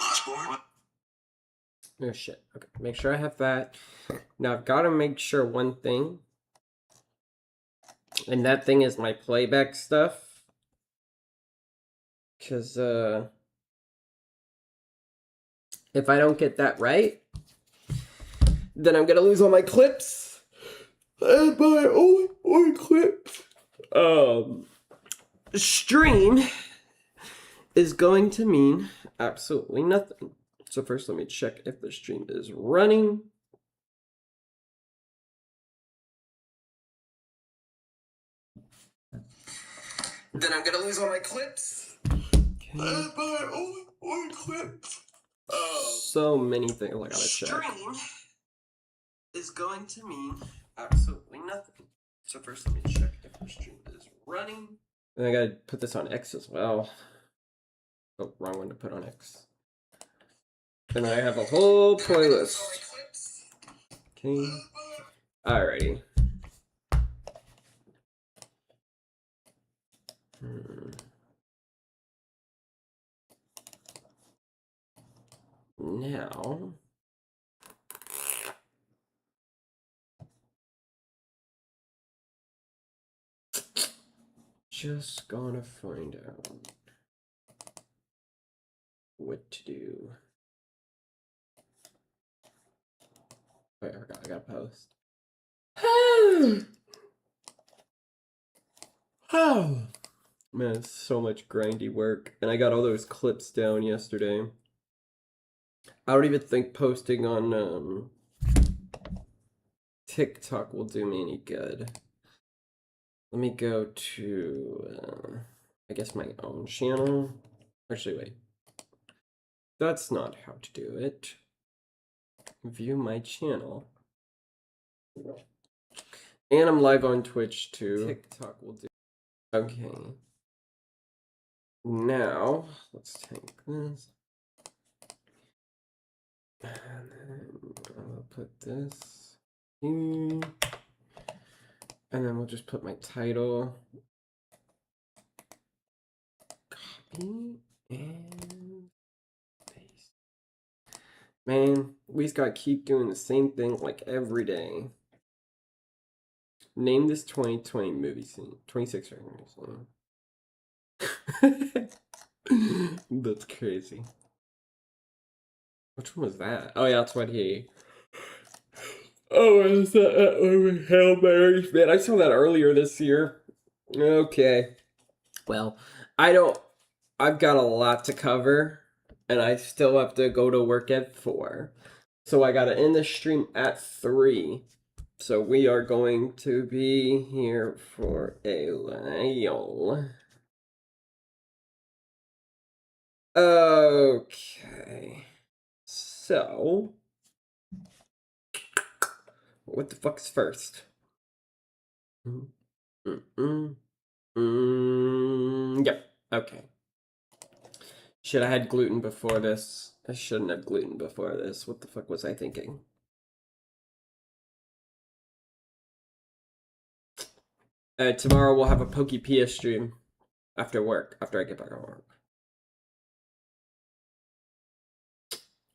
Osborne? Oh shit. Okay, make sure I have that. Now I've got to make sure one thing. And that thing is my playback stuff. Because, if I don't get that right, then I'm going to lose all my clips. And my only clips. Stream is going to mean absolutely nothing. So first let me check if the stream is running. Then I'm gonna lose all my clips. Okay. My only clips. So many things I gotta check. Stream is going to mean absolutely nothing. So first let me check if the stream is running. And I gotta put this on X as well. Oh, wrong one to put on X. And I have a whole playlist. Okay. Alrighty. Now. Just gonna find out what to do. Wait, I forgot, I gotta post. Oh, man, it's so much grindy work. And I got all those clips down yesterday. I don't even think posting on TikTok will do me any good. Let me go to, I guess, my own channel. Actually, wait. That's not how to do it. View my channel. And I'm live on Twitch too. TikTok will do. Okay. Now, let's take this. And then I'll put this here. And then we'll just put my title. Copy and paste. Man, we just gotta keep doing the same thing like every day. Name this 2020 movie scene. 26 right. That's crazy. Which one was that? Oh yeah, that's what he... Oh, is that Hail Mary? Man, I saw that earlier this year. Okay. Well, I've got a lot to cover, and I still have to go to work at 4. So I gotta end the stream at 3. So we are going to be here for a while. Okay. So... what the fuck is first? Yep, okay. Should I had gluten before this? I shouldn't have gluten before this. What the fuck was I thinking? Tomorrow we'll have a Pokepia stream after work, after I get back on work.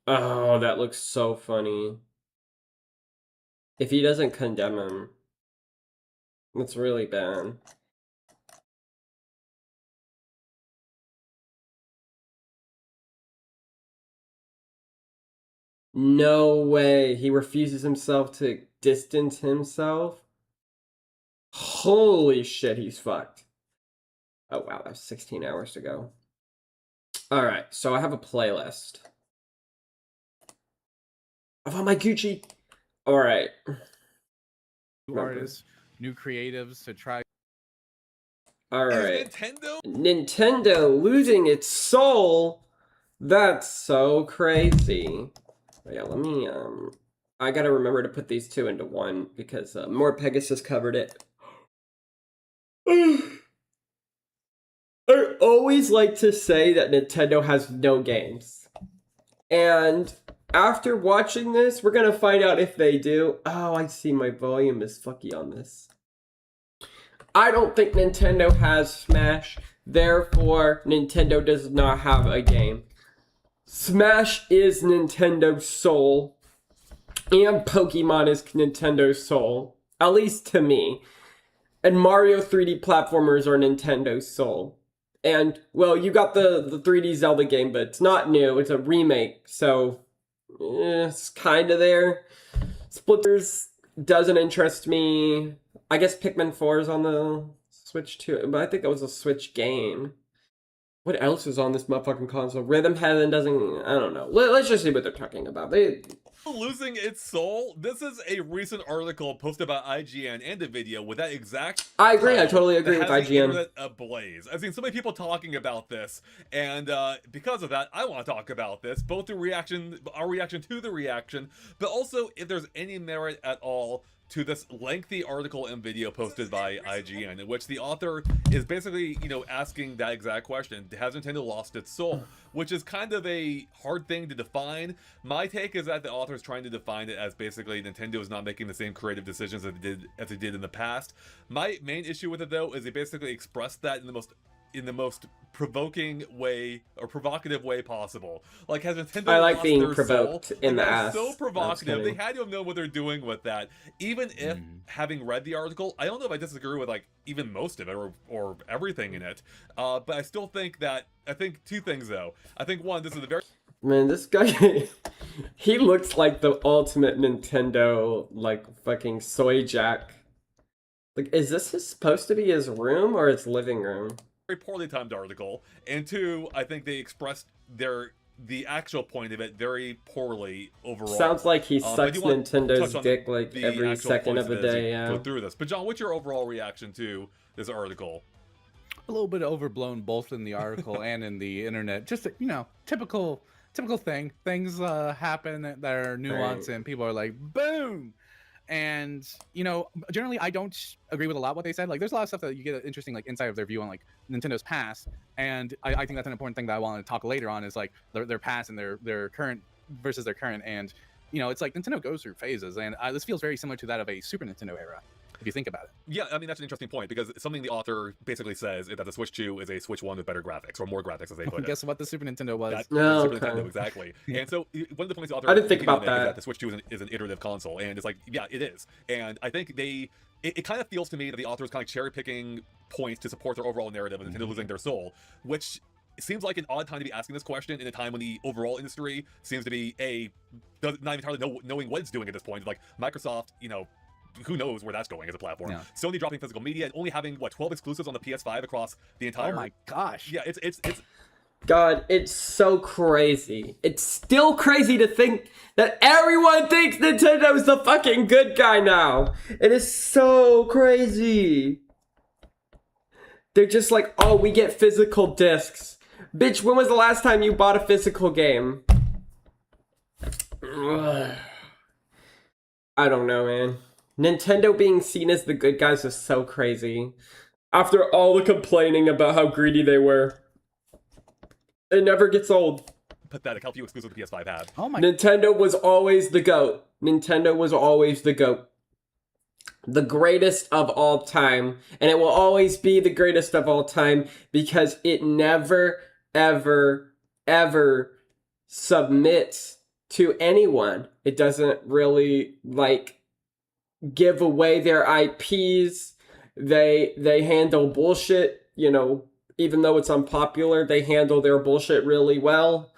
Oh, that looks so funny. If he doesn't condemn him, it's really bad. No way. He refuses himself to distance himself. Holy shit, he's fucked. Oh wow, that's 16 hours to go. Alright, so I have a playlist. I found my Gucci. Alright. Artists, new creatives to try. Alright. Nintendo losing its soul? That's so crazy. But yeah, let me, I gotta remember to put these two into one because More Pegasus covered it. I always like to say that Nintendo has no games. And after watching this, we're gonna find out if they do. Oh, I see my volume is fucky on this. I don't think Nintendo has Smash, therefore Nintendo does not have a game. Smash is Nintendo's soul, and Pokemon is Nintendo's soul, at least to me. And Mario 3D platformers are Nintendo's soul. And, well, you got the 3D Zelda game, but it's not new, it's a remake, so it's kind of there. Splitters doesn't interest me. I guess Pikmin 4 is on the Switch too, but I think that was a Switch game. What else is on this motherfucking console? Rhythm Heaven doesn't... I don't know. Let's just see what they're talking about. Losing its soul? This is a recent article posted by IGN and a video with that exact... I agree. I totally agree with IGN. Internet ablaze. I've seen so many people talking about this, and because of that, I want to talk about this. Both the reaction, our reaction to the reaction, but also if there's any merit at all to this lengthy article and video posted by IGN, in which the author is basically, you know, asking that exact question: has Nintendo lost its soul? Which is kind of a hard thing to define. My take is that the author is trying to define it as basically Nintendo is not making the same creative decisions as it did in the past. My main issue with it, though, is they basically expressed that in the most provoking way or provocative way possible. Like, has Nintendo I like lost being their provoked soul? in Like, the ass. so provocative. They had to have known what they're doing with that. Even if, having read the article, I don't know if I disagree with like even most of it or everything in it. But I still think that, I think two things though. I think one, this is a very... Man, this guy, he looks like the ultimate Nintendo, like, fucking soy jack. Like, is this supposed to be his room or his living room? very poorly timed article, and two, I think they expressed the actual point of it very poorly overall. Sounds like he sucks Nintendo's dick like every second of the day. Yeah. Go through this, but John, what's your overall reaction to this article? A little bit overblown, both in the article and in the internet. Just, you know, typical thing. Things happen that are nuanced, and people are like, boom. And, you know, generally I don't agree with a lot what they said. Like, there's a lot of stuff that you get an interesting, like, insight of their view on, like, Nintendo's past. And I think that's an important thing that I want to talk later on, is, like, their past and their current versus their current. And, you know, it's like Nintendo goes through phases. And this feels very similar to that of a Super Nintendo era, if you think about it. Yeah, I mean, that's an interesting point, because something the author basically says is that the Switch 2 is a Switch 1 with better graphics, or more graphics, as they put it. Guess what the Super Nintendo was? That's No, Super Nintendo, exactly. And so, one of the points the author... I didn't think about is that. The Switch 2 is an iterative console, and it's like, yeah, it is. And I think it kind of feels to me that the author is kind of cherry-picking points to support their overall narrative of Nintendo losing their soul, which... It seems like an odd time to be asking this question in a time when the overall industry seems to be not entirely knowing what it's doing at this point. Like, Microsoft, you know, who knows where that's going as a platform. Yeah. Sony dropping physical media and only having, what, 12 exclusives on the PS5 across the entire... Oh my gosh. Yeah, it's... God, it's so crazy. It's still crazy to think that everyone thinks Nintendo's the fucking good guy now. It is so crazy. They're just like, oh, we get physical discs. Bitch, when was the last time you bought a physical game? Ugh. I don't know, man. Nintendo being seen as the good guys is so crazy. After all the complaining about how greedy they were. It never gets old. Pathetic how few exclusives the PS5 had. Oh my... Nintendo was always the GOAT. Nintendo was always the GOAT. The greatest of all time. And it will always be the greatest of all time because it never, ever, ever submits to anyone. It doesn't really, like, give away their IPs. They handle bullshit, you know, even though it's unpopular, they handle their bullshit really well.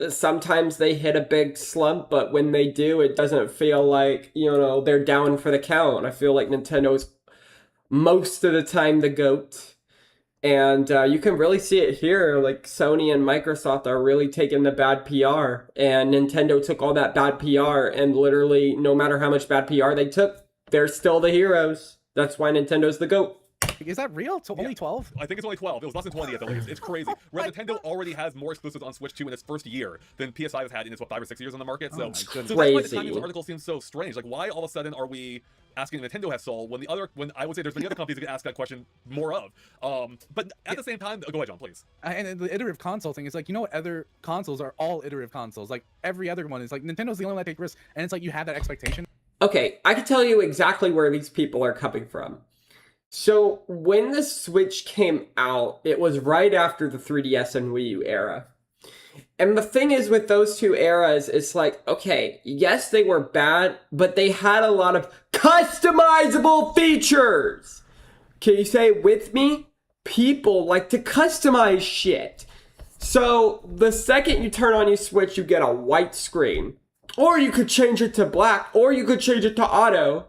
Sometimes they hit a big slump, but when they do, it doesn't feel like, you know, they're down for the count. I feel like Nintendo's most of the time the GOAT. And you can really see it here. Like, Sony and Microsoft are really taking the bad PR. And Nintendo took all that bad PR, and literally, no matter how much bad PR they took, they're still the heroes. That's why Nintendo's the GOAT. Is that real? It's only 12? I think it's only 12. It was less than 20 at the least. It's crazy. Whereas Nintendo already has more exclusives on Switch 2 in its first year than PS5 has had in its, 5 or 6 years on the market. So, so that's why the timing of this article seems so strange. Like, why all of a sudden are we asking if Nintendo has soul when I would say there's many other companies that can ask that question more of. But at the same time, go ahead, John, please. And the iterative console thing is like, you know what, other consoles are all iterative consoles. Like, every other one is like, Nintendo's the only one that takes risks, and it's like you have that expectation. Okay, I can tell you exactly where these people are coming from. So, when the Switch came out, it was right after the 3DS and Wii U era. And the thing is with those two eras, it's like, okay, yes, they were bad, but they had a lot of customizable features. Can you say it with me? People like to customize shit. So the second you turn on your Switch, you get a white screen. Or you could change it to black, or you could change it to auto.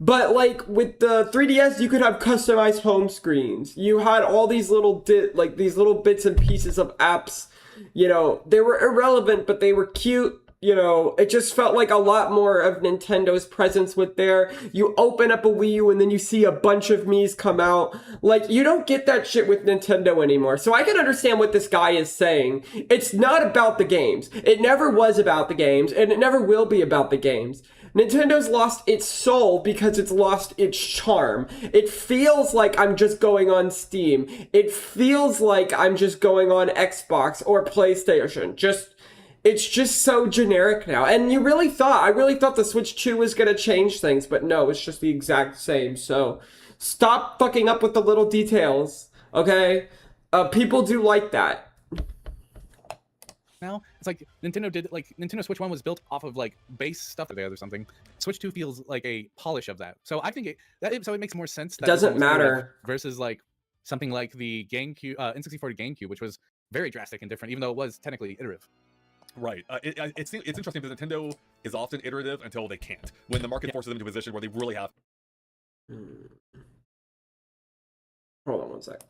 But like with the 3DS, you could have customized home screens. You had all these little these little bits and pieces of apps. You know, they were irrelevant, but they were cute. You know, it just felt like a lot more of Nintendo's presence with there. You open up a Wii U and then you see a bunch of Miis come out. Like, you don't get that shit with Nintendo anymore. So I can understand what this guy is saying. It's not about the games. It never was about the games, and it never will be about the games. Nintendo's lost its soul because it's lost its charm. It feels like I'm just going on Steam. It feels like I'm just going on Xbox or PlayStation. It's just so generic now. And I really thought the Switch 2 was going to change things, but no, it's just the exact same. So stop fucking up with the little details, okay? People do like that. Now it's like Nintendo Switch 1 was built off of like base stuff that they had or something. Switch 2 feels like a polish of that. So I think it makes more sense. That doesn't matter versus like something like the GameCube, N64 GameCube, which was very drastic and different, even though it was technically iterative. Right. It's interesting because Nintendo is often iterative until they can't. When the market forces them into a position where they really have. Hold on one sec.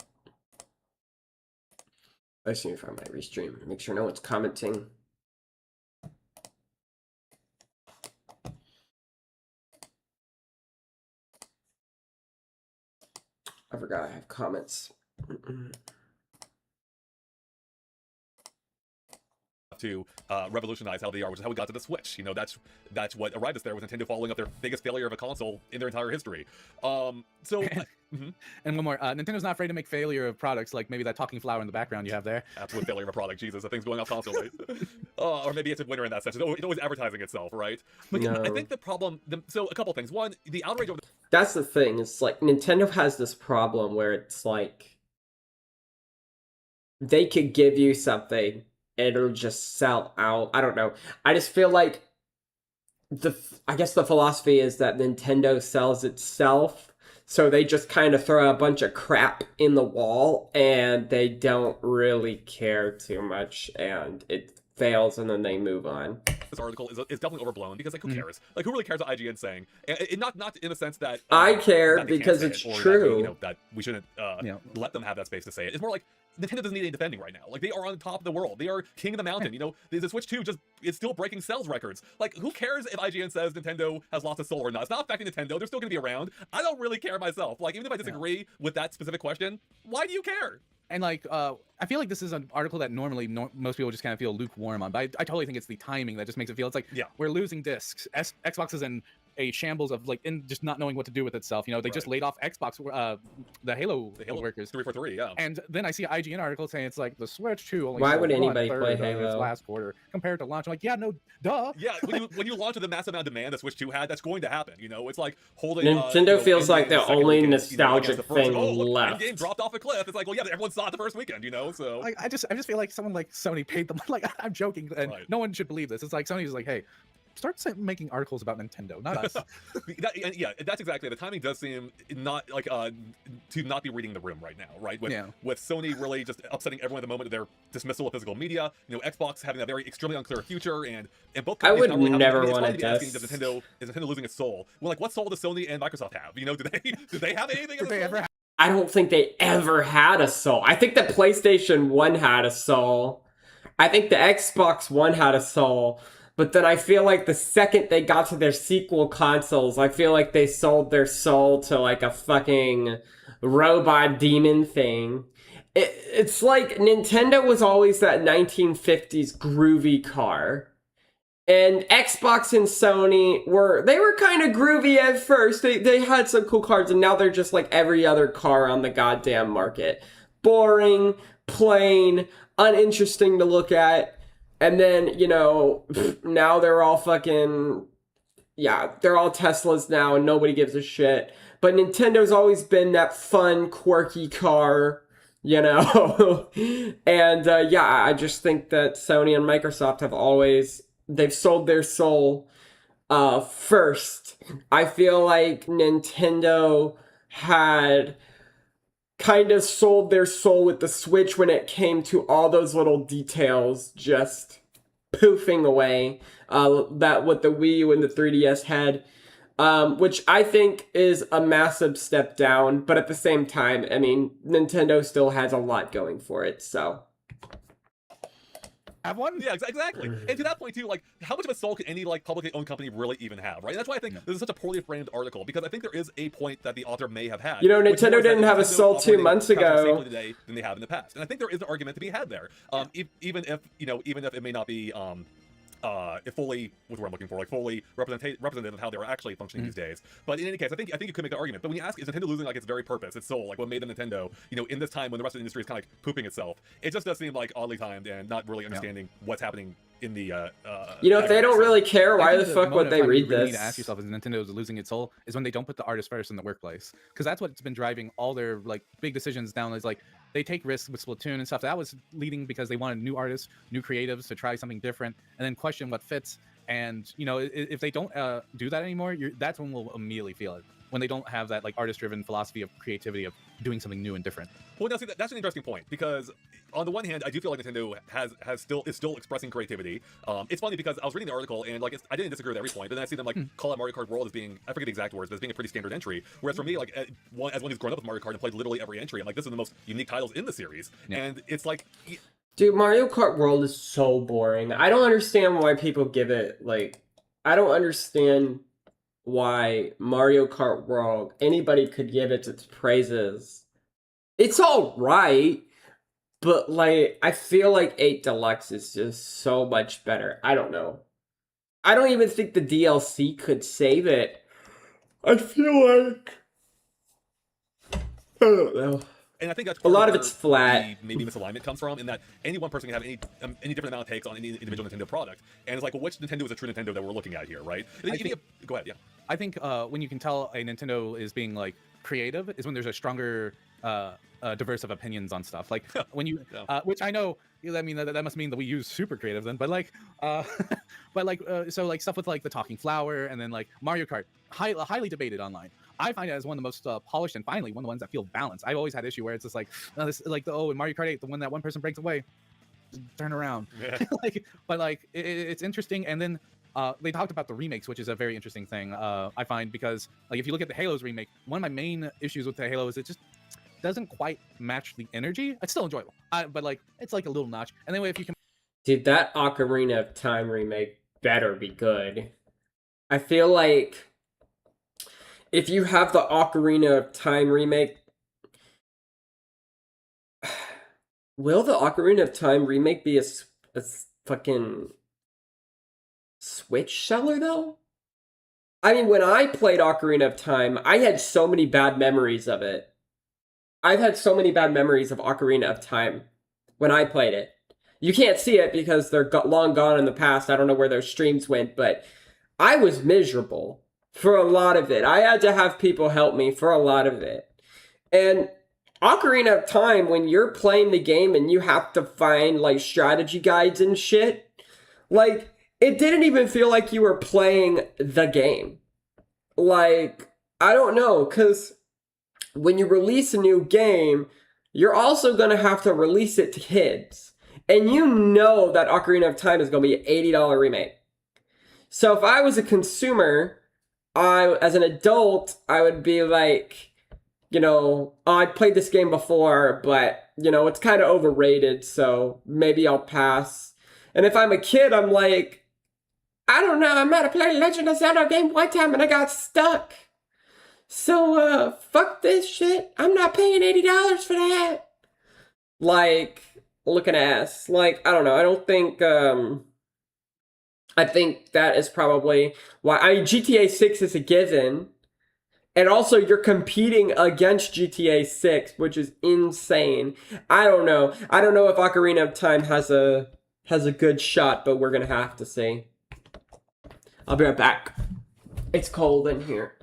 I just need to find my restream. Make sure no one's commenting. I forgot I have comments. To revolutionize how they are, which is how we got to the Switch. You know, that's what arrived us there, was Nintendo following up their biggest failure of a console in their entire history. And one more, Nintendo's not afraid to make failure of products, like maybe that talking flower in the background you have there. Absolute failure of a product. Jesus, that thing's going off constantly. Or maybe it's a winner in that sense. It's always advertising itself, right? But no. I think the problem. So a couple things. One, the outrage over. That's the thing. It's like Nintendo has this problem where it's like they could give you something, it'll just sell out. I don't know. I just feel like I guess the philosophy is that Nintendo sells itself, so they just kind of throw a bunch of crap in the wall and they don't really care too much, and it fails and then they move on. This article is definitely overblown because, like, who cares? Like, who really cares what IGN's saying? And not in the sense that I care because it's true. That we shouldn't let them have that space to say it. It's more like Nintendo doesn't need any defending right now. Like, they are on top of the world. They are king of the mountain. You know, the Switch 2 it's still breaking sales records. Like, who cares if IGN says Nintendo has lost its soul or not? It's not affecting Nintendo. They're still going to be around. I don't really care myself. Like, even if I disagree with that specific question, why do you care? And like, I feel like this is an article that normally most people just kind of feel lukewarm on, but I totally think it's the timing that just makes it feel, it's like, we're losing discs. Xbox is in a shambles of like, just not knowing what to do with itself. You know, they just laid off Xbox, the Halo workers. 343, yeah. And then I see an IGN article saying it's like the Switch 2 only. Why would anybody play Halo last quarter compared to launch? I'm like, yeah, no, duh. Yeah, when you launch with the massive amount of demand that Switch 2 had, that's going to happen. You know, it's like holding. Nintendo feels like the only nostalgic thing left. The game dropped off a cliff. It's like, well, yeah, everyone saw it the first weekend. You know, so like, I just feel like someone like Sony paid them. Like, I'm joking, and no one should believe this. It's like Sony's like, hey, start making articles about Nintendo, not us. That's exactly. The timing does seem not like to not be reading the room right now, right? With Sony really just upsetting everyone at the moment, their dismissal of physical media. You know, Xbox having a very extremely unclear future, and both. I would never want to guess. Is Nintendo losing its soul? Well, like, what soul does Sony and Microsoft have? You know, do they have anything? Did they ever have? I don't think they ever had a soul. I think the PlayStation 1 had a soul. I think the Xbox One had a soul. But then I feel like the second they got to their sequel consoles, I feel like they sold their soul to like a fucking robot demon thing. It's like Nintendo was always that 1950s groovy car. And Xbox and Sony were kind of groovy at first. They had some cool cars, and now they're just like every other car on the goddamn market. Boring, plain, uninteresting to look at. And then, you know, now they're all fucking, they're all Teslas now and nobody gives a shit. But Nintendo's always been that fun, quirky car you know? And yeah, I just think that Sony and Microsoft they've sold their soul first. I feel like Nintendo had kind of sold their soul with the Switch when it came to all those little details just poofing away that what the Wii U and the 3DS had, which I think is a massive step down. But at the same time, I mean, Nintendo still has a lot going for it, so. Have one? Yeah, exactly. And to that point too, like, how much of a soul can any like publicly owned company really even have, right? And that's why I think this is such a poorly framed article, because I think there is a point that the author may have had. You know, Nintendo didn't have a soul 2 months ago today than they have in the past, and I think there is an argument to be had there. Even if it may not be fully, what's the word I'm looking for, like fully representative of how they were actually functioning these days. But in any case, I think you could make an argument. But when you ask, is Nintendo losing like its very purpose, its soul, like what made them Nintendo, in this time when the rest of the industry is kind of like pooping itself, it just does seem like oddly timed and not really understanding what's happening in the if they don't really care, why the fuck would they read this? You need to ask yourself, is Nintendo losing its soul, is when they don't put the artist first in the workplace, because that's what's been driving all their like big decisions down. Is like they take risks with Splatoon and stuff. That was leading because they wanted new artists, new creatives to try something different, and then question what fits. And if they don't do that anymore, that's when we'll immediately feel it. When they don't have that like artist-driven philosophy of creativity of doing something new and different. Well, now see, that's an interesting point, because on the one hand, I do feel like Nintendo is still expressing creativity. It's funny because I was reading the article and like I didn't disagree with every point, but then I see them like call out Mario Kart World as being, I forget the exact words, but as being a pretty standard entry. Whereas for me, like as one who's grown up with Mario Kart and played literally every entry, I'm like, this is the most unique titles in the series, and it's like. Dude, Mario Kart World is so boring. I don't understand why people give it, like, I don't understand why Mario Kart World, anybody could give it its praises. It's all right, but, like, I feel like 8 Deluxe is just so much better. I don't know. I don't even think the DLC could save it. I feel like... I don't know. And I think that's a lot of it's flat. Maybe misalignment comes from, in that any one person can have any different amount of takes on any individual Nintendo product, and it's like, well, which Nintendo is a true Nintendo that we're looking at here, right? Go ahead, yeah. I think when you can tell a Nintendo is being like creative is when there's a stronger diverse of opinions on stuff. Like when you, which I know, I mean that must mean that we use super creative then, but like, so like stuff with like the talking flower and then like Mario Kart, highly debated online. I find it as one of the most polished and finally one of the ones that feel balanced. I've always had issue where it's just like, in Mario Kart 8, the one that one person breaks away, just turn around. Yeah. It's interesting. And then they talked about the remakes, which is a very interesting thing, I find, because like if you look at the Halo's remake, one of my main issues with the Halo is it just doesn't quite match the energy. It's still enjoyable, but like it's like a little notch. And then if you can, dude, that Ocarina of Time remake better be good. I feel like if you have the Ocarina of Time remake, will the Ocarina of Time remake be a fucking Switch seller though? I mean, when I played Ocarina of Time, I had so many bad memories of it. I've had so many bad memories of Ocarina of Time when I played it. You can't see it because they're long gone in the past. I don't know where their streams went, but I was miserable for a lot of it. I had to have people help me for a lot of it. And Ocarina of Time, when you're playing the game and you have to find like strategy guides and shit, like it didn't even feel like you were playing the game. Like, I don't know, because when you release a new game, you're also going to have to release it to kids. And you know that Ocarina of Time is going to be an $80 remake. So if I was a consumer, as an adult, I would be like, I played this game before, but, it's kind of overrated, so maybe I'll pass. And if I'm a kid, I'm like, I don't know, I'm about to play Legend of Zelda game one time and I got stuck. So, fuck this shit. I'm not paying $80 for that. Like, looking ass. Like, I don't know. I don't think, I think that is probably why. I mean, GTA 6 is a given. And also, you're competing against GTA 6, which is insane. I don't know. I don't know if Ocarina of Time has a good shot, but we're gonna have to see. I'll be right back. It's cold in here.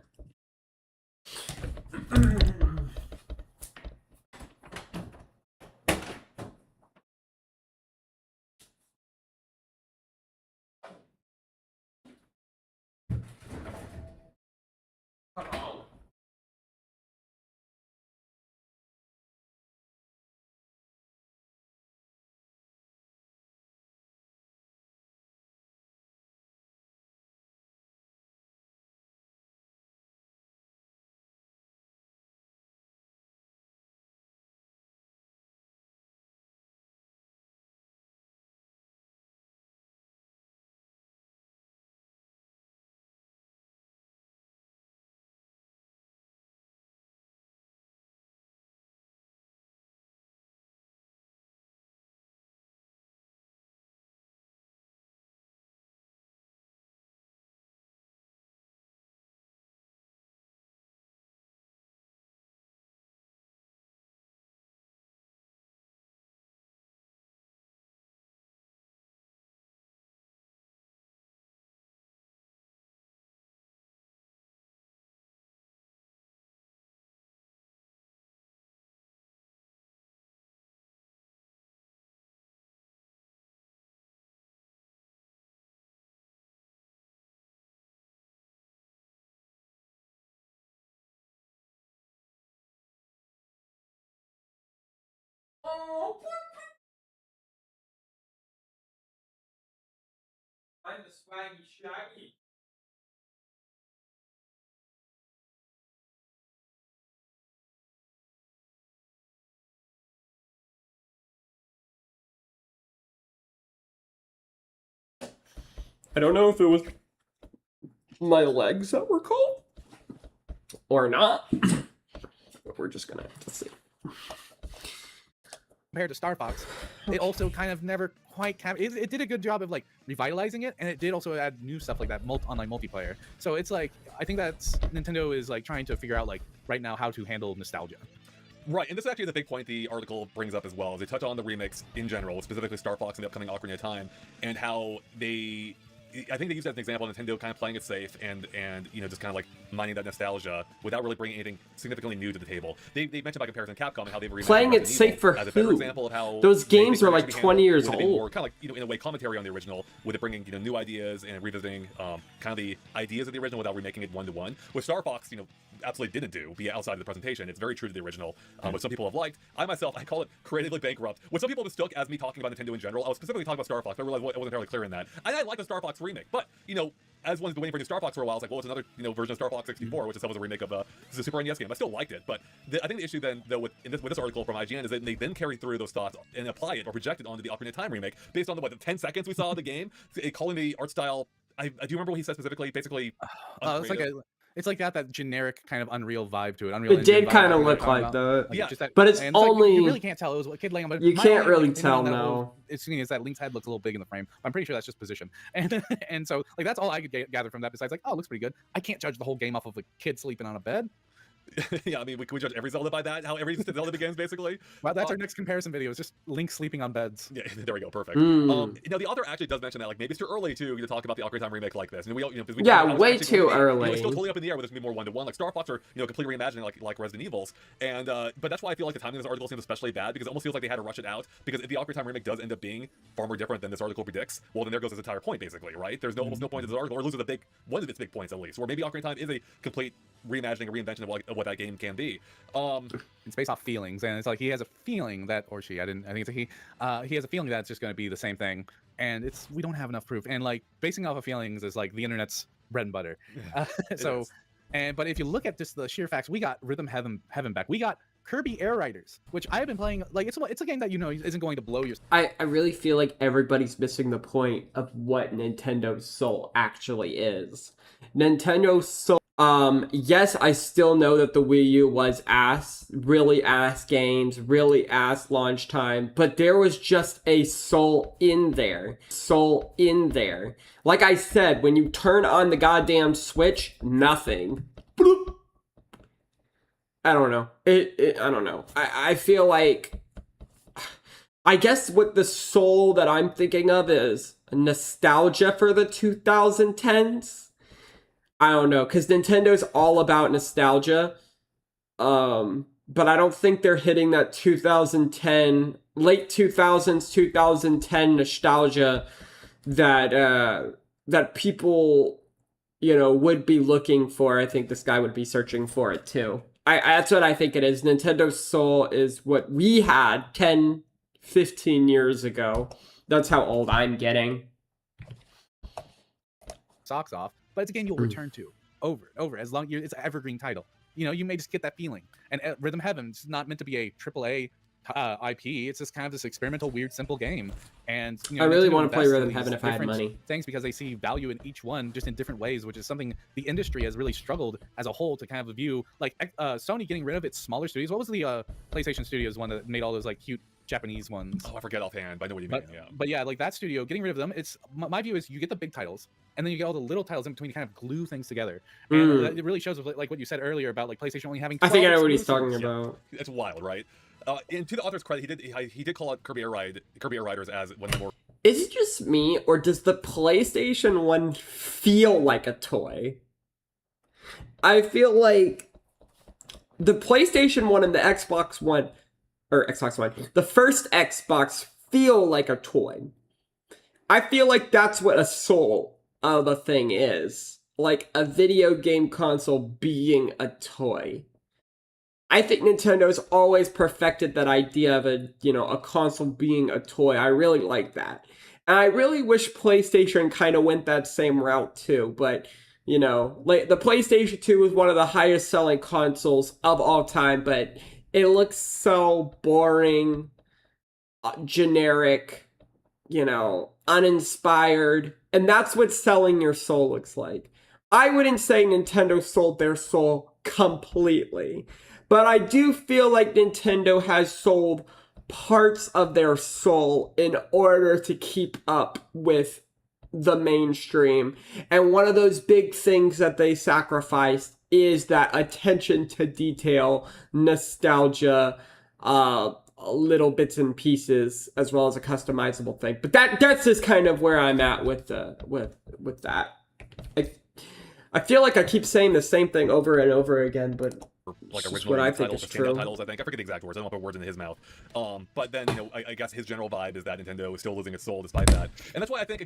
I'm the swaggy shaggy. I don't know if it was my legs that were cold or not, but we're just gonna have to see. Compared to Star Fox, it also kind of never quite it did a good job of like revitalizing it, and it did also add new stuff like that online multiplayer. So it's like, I think that's Nintendo is like trying to figure out like right now how to handle nostalgia. Right, and this is actually the big point the article brings up as well. They touch on the remakes in general, specifically Star Fox and the upcoming Ocarina of Time, and how I think they use that as an example of Nintendo kind of playing it safe and just kind of like mining that nostalgia without really bringing anything significantly new to the table. They mentioned by comparison Capcom and how they've remade playing it safe for as a who? better example of how those games are like 20 years old. More kind of like in a way commentary on the original, with it bringing new ideas and revisiting kind of the ideas of the original without remaking it one-to-one. Which Star Fox absolutely didn't do, be outside of the presentation. It's very true to the original, which some people have liked. I call it creatively bankrupt. What some people mistook as me talking about Nintendo in general, I was specifically talking about Star Fox. I realized I wasn't entirely clear in that. I like the Star Fox remake, but as one's been waiting for new Star Fox for a while, it's like, well, it's another version of Star Fox 64, which itself was a remake of the Super NES game. I still liked it, but I think the issue then, though, with this article from IGN is that they then carry through those thoughts and apply it or project it onto the Ocarina of Time remake based on the 10 seconds we saw of the game, calling the art style. I do you remember what he said specifically? Basically, it's like that generic kind of Unreal vibe to it. It did kind of look like that. Yeah, but it's only you really can't tell. It was a kid laying on. You can't really tell now. It's is that Link's head looks a little big in the frame. I'm pretty sure that's just position, and so like that's all I could gather from that. Besides like, oh, it looks pretty good. I can't judge the whole game off of a kid sleeping on a bed. Yeah, I mean, can we judge every Zelda by that? How every Zelda begins, basically? Well, that's our next comparison video. It's just Link sleeping on beds. Yeah, there we go. Perfect. The author actually does mention that, like, maybe it's too early to talk about the Ocarina of Time remake like this. And way too early. It's still totally up in the air with this be more one-to-one. Like Star Fox are, complete reimagining like Resident Evils. And but that's why I feel like the timing of this article seems especially bad, because it almost feels like they had to rush it out. Because if the Ocarina of Time remake does end up being far more different than this article predicts, well, then there goes its entire point, basically, right? There's almost no point to this article, or loses one of its big points at least. Or maybe Ocarina of Time is a complete reimagining, a reinvention of what that game can be. It's based off feelings, and it's like he has a feeling that, or she, I think it's a he has a feeling that it's just going to be the same thing, and we don't have enough proof, and like basing off of feelings is like the internet's bread and butter. But if you look at just the sheer facts, we got Rhythm Heaven back, we got Kirby Air Riders, which I have been playing. Like it's a game that isn't going to blow your. I really feel like everybody's missing the point of what Nintendo's soul actually is. Nintendo's soul. Yes, I still know that the Wii U was really ass games, really ass launch time, but there was just a soul in there. Like I said, when you turn on the goddamn Switch, nothing. Bloop. I don't know. I don't know. I feel like, I guess what the soul that I'm thinking of is nostalgia for the 2010s. I don't know, because Nintendo's all about nostalgia, but I don't think they're hitting that 2010, late 2000s, 2010 nostalgia that people, would be looking for. I think this guy would be searching for it too. That's what I think it is. Nintendo's soul is what we had 10, 15 years ago. That's how old I'm getting. Socks off. But it's a game you'll return to over and over as long as it's an evergreen title. You may just get that feeling. And Rhythm Heaven's not meant to be a AAA IP. It's just kind of this experimental, weird, simple game. And I really want to play Rhythm Heaven if I had money. Things because they see value in each one, just in different ways, which is something the industry has really struggled as a whole to kind of view. Like Sony getting rid of its smaller studios. What was the PlayStation Studios one that made all those like cute Japanese ones? Oh, I forget offhand, but I know what you mean. Yeah. But yeah, like that studio, getting rid of them, it's my view is you get the big titles, and then you get all the little titles in between to kind of glue things together. And it really shows with like what you said earlier about like PlayStation only having 12 I think I know what he's talking about. Yeah. It's wild, right? And to the author's credit, he did call out Kirby Air Riders as one of the more. Is it just me, or does the PlayStation 1 feel like a toy? I feel like the PlayStation 1 and the Xbox One, the first Xbox feel like a toy. I feel like that's what a soul of a thing is. Like a video game console being a toy. I think Nintendo's always perfected that idea of a console being a toy. I really like that. And I really wish PlayStation kind of went that same route too, but like the PlayStation 2 was one of the highest selling consoles of all time, but it looks so boring, generic, uninspired, and that's what selling your soul looks like. I wouldn't say Nintendo sold their soul completely, but I do feel like Nintendo has sold parts of their soul in order to keep up with the mainstream. And one of those big things that they sacrificed is that attention to detail, nostalgia, little bits and pieces, as well as a customizable thing. But that's just kind of where I'm at with that. I feel like I keep saying the same thing over and over again, but like original titles, titles, I think. I forget the exact words. I don't want to put words in his mouth. But then I guess his general vibe is that Nintendo is still losing its soul despite that, and that's why I think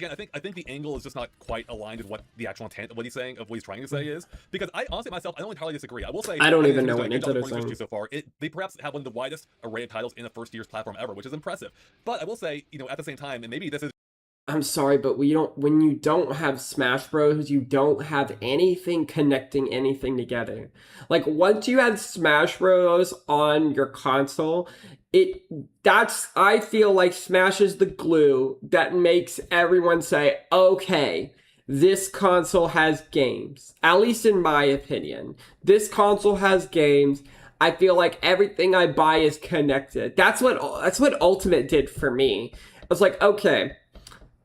the angle is just not quite aligned with what the actual intent, what he's saying, of what he's trying to say is. Because I honestly myself, I don't entirely disagree. I will say I don't even know what Nintendo's saying so far. They perhaps have one of the widest array of titles in a first-year's platform ever, which is impressive. But I will say, at the same time, and maybe this is. I'm sorry, but when you don't have Smash Bros, you don't have anything connecting anything together. Like, once you have Smash Bros on your console, I feel like Smash is the glue that makes everyone say, okay, this console has games. At least in my opinion. This console has games. I feel like everything I buy is connected. That's what Ultimate did for me. I was like, okay.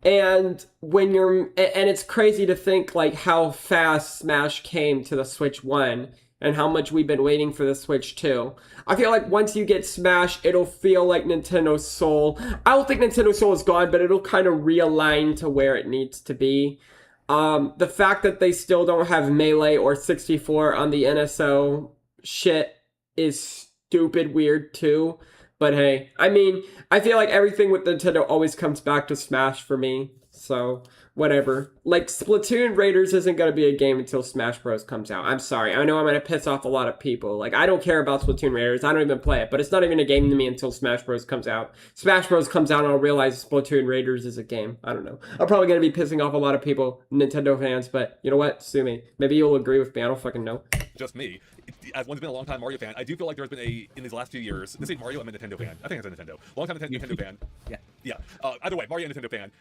And it's crazy to think like how fast Smash came to the Switch 1 and how much we've been waiting for the Switch 2. I feel like once you get Smash, it'll feel like Nintendo's soul. I don't think Nintendo's soul is gone, but it'll kind of realign to where it needs to be. The fact that they still don't have Melee or 64 on the NSO shit is stupid weird too. But hey, I mean, I feel like everything with Nintendo always comes back to Smash for me. So, whatever. Like, Splatoon Raiders isn't going to be a game until Smash Bros. Comes out. I'm sorry. I know I'm going to piss off a lot of people. Like, I don't care about Splatoon Raiders. I don't even play it. But it's not even a game to me until Smash Bros. Comes out. Smash Bros. Comes out and I'll realize Splatoon Raiders is a game. I don't know. I'm probably going to be pissing off a lot of people, Nintendo fans. But you know what? Sue me. Maybe you'll agree with me. I don't fucking know. Just me. As one's been a long time Mario fan, I do feel like there's been in these last few years. This ain't Mario, I'm a Nintendo fan. I think it's a Nintendo. Long time Nintendo fan. Yeah. Either way, Mario and Nintendo fan.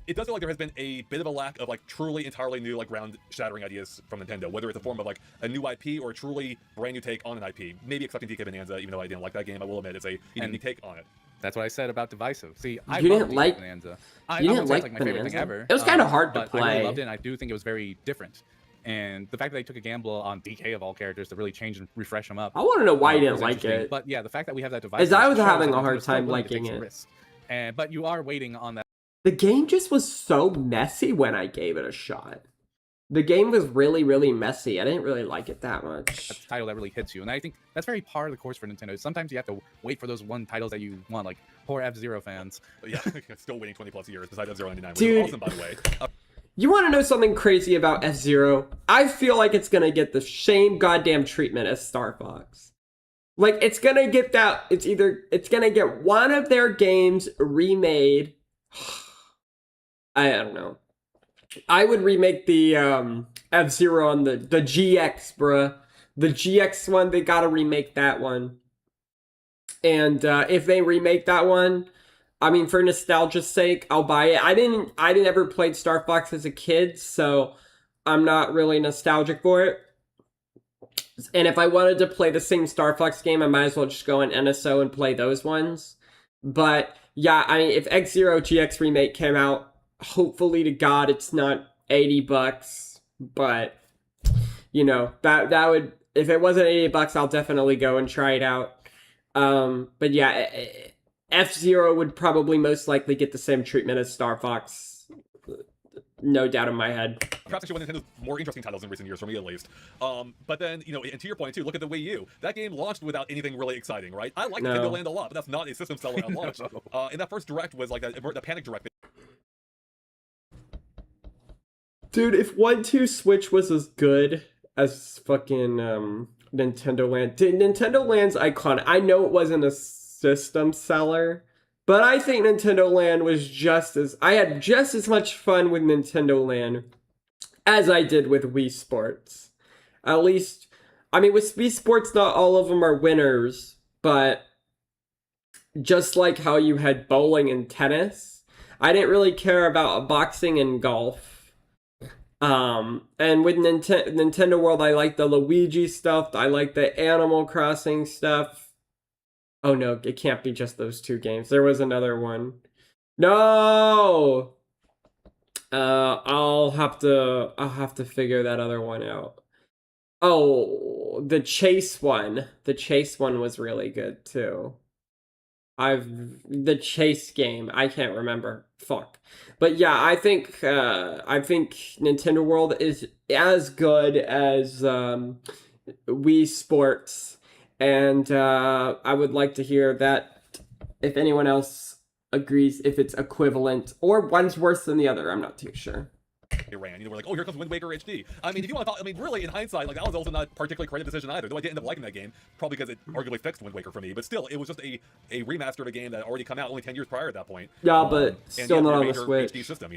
It does feel like there has been a bit of a lack of like truly entirely new, like ground-shattering ideas from Nintendo, whether it's a form of like a new IP or a truly brand new take on an IP. Maybe excepting DK Bonanza, even though I didn't like that game, I will admit it's a unique take on it. That's what I said about divisive. See, you didn't like Bonanza. You didn't like like my favorite thing ever. It was kind of hard to play. I really loved it, and I do think it was very different. And the fact that they took a gamble on DK of all characters to really change and refresh them up. I want to know why you didn't like it. But yeah, the fact that we have that device. As I was having a hard time liking it. But you are waiting on that. The game just was so messy when I gave it a shot. The game was really, really messy. I didn't really like it that much. That's the title that really hits you. And I think that's very par of the course for Nintendo. Sometimes you have to wait for those one titles that you want, like poor F-Zero fans. Yeah, still waiting 20 plus years besides F-Zero 99, which Dude, is awesome, by the way. You want to know something crazy about F-Zero? I feel like it's going to get the same goddamn treatment as Star Fox. Like, it's going to get that... It's going to get one of their games remade. I don't know. I would remake the F-Zero on the GX, bruh. The GX one, they gotta remake that one. And if they remake that one... I mean, for nostalgia's sake, I'll buy it. I didn't ever play Star Fox as a kid, so I'm not really nostalgic for it. And if I wanted to play the same Star Fox game, I might as well just go on NSO and play those ones. But yeah, I mean, if X-Zero GX Remake came out, hopefully to God it's not $80. But that would, if it wasn't $80, I'll definitely go and try it out. But yeah. F-Zero would probably most likely get the same treatment as Star Fox. No doubt in my head. Perhaps actually one of Nintendo's more interesting titles in recent years, for me at least. But then, and to your point too, look at the Wii U. That game launched without anything really exciting, right? I like Nintendo Land a lot, but that's not a system seller at launch. And that first Direct was like the Panic Direct. Dude, if 1-2 Switch was as good as fucking Nintendo Land. Nintendo Land's iconic. I know it wasn't a system seller, but I think Nintendo Land was I had just as much fun with Nintendo Land as I did with Wii Sports. At least, I mean, with Wii Sports, not all of them are winners, but just like how you had bowling and tennis, I didn't really care about boxing and golf. And with Nintendo World, I like the Luigi stuff. I like the Animal Crossing stuff. Oh no, it can't be just those two games. There was another one. No! I'll have to figure that other one out. Oh, the Chase one. The Chase one was really good too. The Chase game. I can't remember. Fuck. But yeah, I think Nintendo World is as good as Wii Sports, and I would like to hear that if anyone else agrees if it's equivalent or one's worse than the other. I'm not too sure. Ran. We're like, oh, here comes Wind Waker HD. I mean, if you want to talk, I mean, really, in hindsight, like, that was also not a particularly creative decision either, though I did end up liking that game, probably because it arguably fixed Wind Waker for me, but still, it was just a remaster of a game that had already come out only 10 years prior at that point. Yeah, but still not on the Switch. HD system,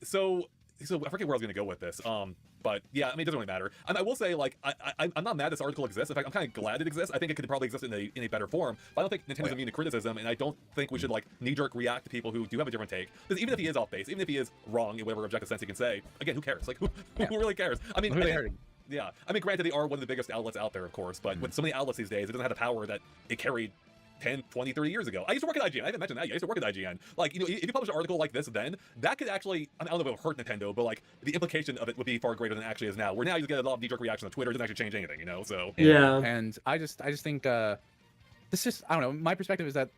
So I forget where I was going to go with this. But yeah, I mean, it doesn't really matter. I will say, like, I'm not mad this article exists. In fact, I'm kind of glad it exists. I think it could probably exist in a better form. But I don't think Nintendo's immune to criticism, and I don't think we should, like, knee-jerk react to people who do have a different take. Because even if he is off base, even if he is wrong in whatever objective sense he can say, again, who cares? Like, who really cares? I mean, yeah. I mean, granted, they are one of the biggest outlets out there, of course, but with so many outlets these days, it doesn't have the power that it carried 10, 20, 30 years ago. I used to work at IGN. I haven't mentioned that yet. I used to work at IGN. Like, if you publish an article like this then, that could actually, I don't know if it would hurt Nintendo, but, like, the implication of it would be far greater than it actually is now. Where now you get a lot of knee-jerk reaction on Twitter. It doesn't actually change anything, so. Yeah. And I just think, this just, I don't know, my perspective is that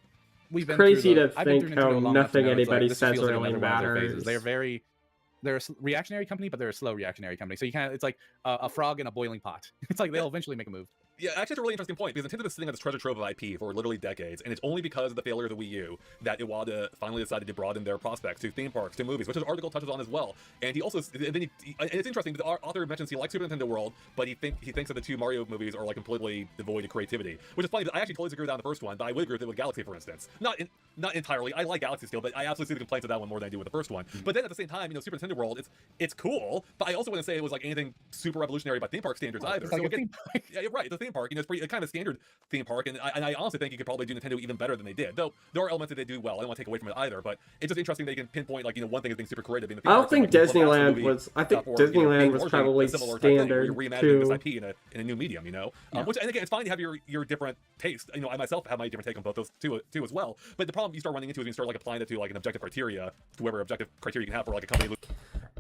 we've been crazy through to think how nothing anybody says really matters. They're a reactionary company, but they're a slow reactionary company. So you kind of, it's like a frog in a boiling pot. It's like they'll eventually make a move. Yeah, actually, it's a really interesting point, because Nintendo was sitting on this treasure trove of IP for literally decades, and it's only because of the failure of the Wii U that Iwata finally decided to broaden their prospects to theme parks, to movies, which his article touches on as well. And he also, and it's interesting, the author mentions he likes Super Nintendo World, but he thinks that the two Mario movies are, like, completely devoid of creativity, which is funny, because I actually totally agree with that on the first one, but I would agree with it with Galaxy, for instance. Not entirely. I like Galaxy still, but I absolutely see the complaints of that one more than I do with the first one. But then at the same time, Super Nintendo World, it's cool, but I also wouldn't say it was, like, anything super revolutionary by theme park standards either. Like so again, yeah, you're right. It's a theme park. It's kind of a standard theme park, and I honestly think you could probably do Nintendo even better than they did. Though there are elements that they do well. I don't want to take away from it either, but it's just interesting they can pinpoint, like, one thing as being super creative. I don't think Disneyland was. I think Disneyland was probably standard too. This IP in a new medium, Which, and again, it's fine to have your different taste. I myself have my different take on both those two as well. But the problem you start running into is when you start, like, applying it to, like, an objective criteria, to whatever objective criteria you can have for, like, a company.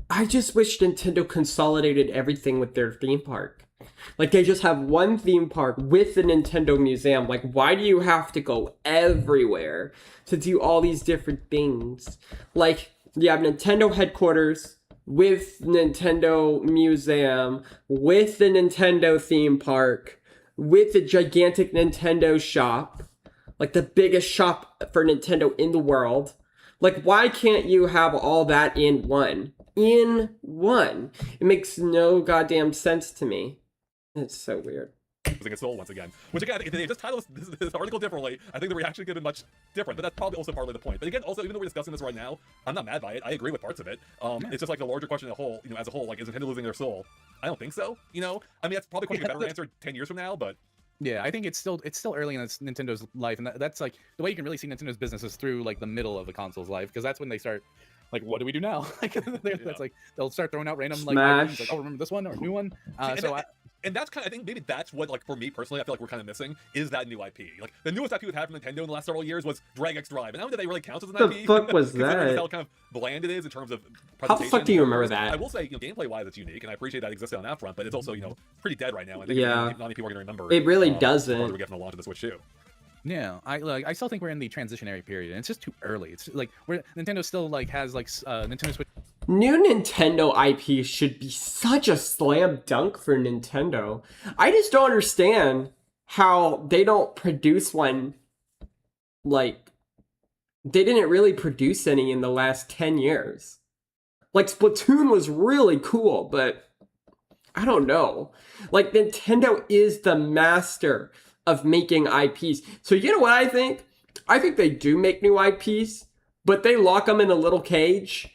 I just wish Nintendo consolidated everything with their theme park. Like, they just have one theme park with the Nintendo Museum. Like, why do you have to go everywhere to do all these different things? Like, you have Nintendo headquarters with Nintendo Museum, with the Nintendo theme park, with the gigantic Nintendo shop, like the biggest shop for Nintendo in the world. Like, why can't you have all that in one? In one. It makes no goddamn sense to me. It's so weird. Losing its soul once again. Which, again, if they just title this article differently, I think the reaction could have been much different. But that's probably also partly the point. But again, also, even though we're discussing this right now, I'm not mad by it. I agree with parts of it. It's just like the larger question as a whole, like, is Nintendo losing their soul? I don't think so. I mean, that's probably going to be a better answer 10 years from now, but. Yeah, I think it's still early in Nintendo's life, and that's like the way you can really see Nintendo's business is through, like, the middle of the console's life, because that's when they start, like, what do we do now? Like, that's like they'll start throwing out random, like, items, like, oh, remember this one or a new one? And that's kind of, I think maybe that's what, like, for me personally, I feel like we're kind of missing, is that new IP. Like, the newest IP we've had from Nintendo in the last several years was Drag X Drive, and I don't know that they really count as an IP. The fuck was that? How kind of bland it is in terms of presentation. How the fuck do you remember that? I will say, gameplay-wise, it's unique, and I appreciate that it existed on that front, but it's also, pretty dead right now. I think not many people are going to remember. It really doesn't. We get from the launch of the Switch 2. Yeah, I still think we're in the transitionary period, and it's just too early. It's like Nintendo still, like, has, like, Nintendo Switch. New Nintendo IP should be such a slam dunk for Nintendo. I just don't understand how they don't produce one. Like, they didn't really produce any in the last 10 years. Like, Splatoon was really cool, but I don't know. Like, Nintendo is the master of making IPs. So you know what I think? I think they do make new IPs, but they lock them in a little cage.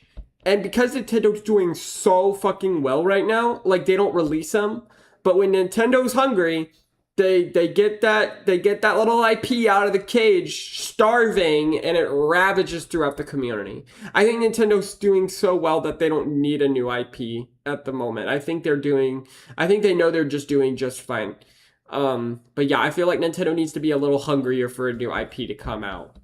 And because Nintendo's doing so fucking well right now, like, they don't release them. But when Nintendo's hungry, they get that little IP out of the cage, starving, and it ravages throughout the community. I think Nintendo's doing so well that they don't need a new IP at the moment. I think they know they're just doing just fine. But yeah, I feel like Nintendo needs to be a little hungrier for a new IP to come out.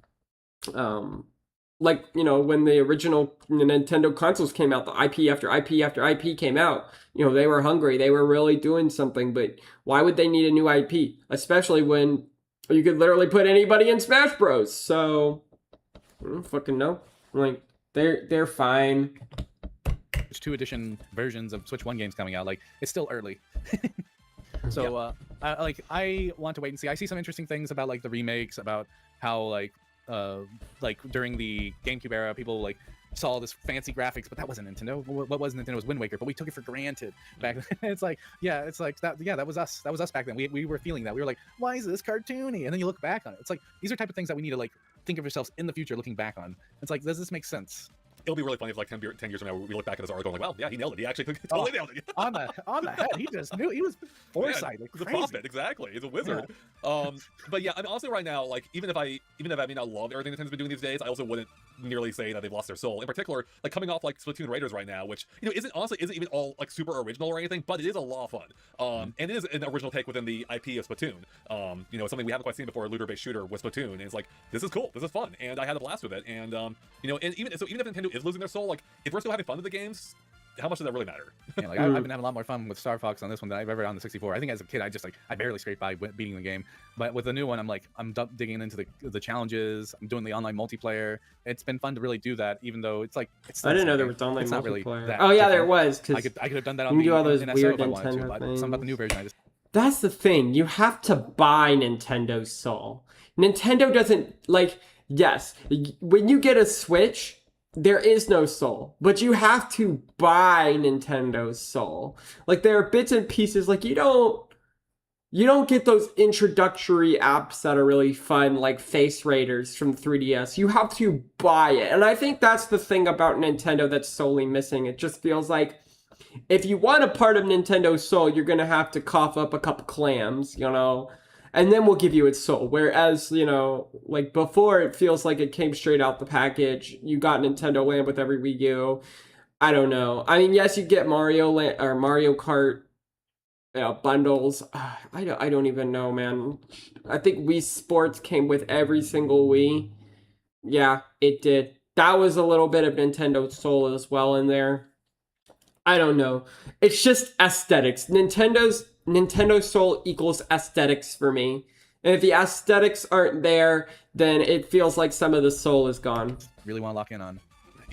Like, you know, when the original Nintendo consoles came out, the IP after IP after IP came out, you know, they were hungry. They were really doing something, but why would they need a new IP? Especially when you could literally put anybody in Smash Bros. So, I don't fucking know. Like, they're fine. There's 2 edition versions of Switch 1 games coming out. Like, it's still early. So, I want to wait and see. I see some interesting things about, like, the remakes, about how, like during the GameCube era, people like saw this fancy graphics, but that wasn't Nintendo. What was Nintendo? It was Wind Waker, but we took it for granted back then. It's like, yeah, it's like that. Yeah, that was us. That was us back then. We were feeling that. We were like, why is this cartoony? And then you look back on it. It's like, these are type of things that we need to like think of yourselves in the future, looking back on. It's like, does this make sense? It'll be really funny if like 10 years from now we look back at this article and like, wow, yeah, he nailed it. He actually totally nailed it. on the head. He just knew. He was foresight. Like, he's a prophet, exactly. He's a wizard. Yeah. But yeah, I mean, honestly, right now, like even if I may not love everything Nintendo's been doing these days, I also wouldn't nearly say that they've lost their soul. In particular, like coming off like Splatoon Raiders right now, which isn't even all like super original or anything, but it is a lot of fun. And it is an original take within the IP of Splatoon. You know, something we haven't quite seen before, a looter-based shooter with Splatoon. And it's like, this is cool, this is fun, and I had a blast with it. And you know, and even if Nintendo is losing their soul, like if we're still having fun with the games, how much does that really matter? Yeah, like I've been having a lot more fun with Star Fox on this one than I've ever on the 64. I think as a kid, I barely scraped by beating the game. But with the new one, I'm digging into the challenges. I'm doing the online multiplayer. It's been fun to really do that, even though it's like I didn't know there was online multiplayer. Oh yeah, there was. I could have done that on do all those in weird SO if I wanted to, Nintendo but things. something about the new version, That's the thing. You have to buy Nintendo's soul. Nintendo doesn't like. Yes, when you get a Switch, there is no soul, but you have to buy Nintendo's soul. Like there are bits and pieces. Like you don't get those introductory apps that are really fun, like Face Raiders from 3DS. You have to buy it, and I think that's the thing about Nintendo that's solely missing. It just feels like if you want a part of Nintendo's soul, you're gonna have to cough up a couple clams, you know. And then we'll give you its soul. Whereas, you know, like before, it feels like it came straight out the package. You got Nintendo Land with every Wii U. I don't know. I mean, yes, you get Mario Land or Mario Kart, you know, bundles. I don't even know, man. I think Wii Sports came with every single Wii. Yeah, it did. That was a little bit of Nintendo's soul as well in there. I don't know. It's just aesthetics. Nintendo's soul equals aesthetics for me. And if the aesthetics aren't there, then it feels like some of the soul is gone. Really want to lock in on.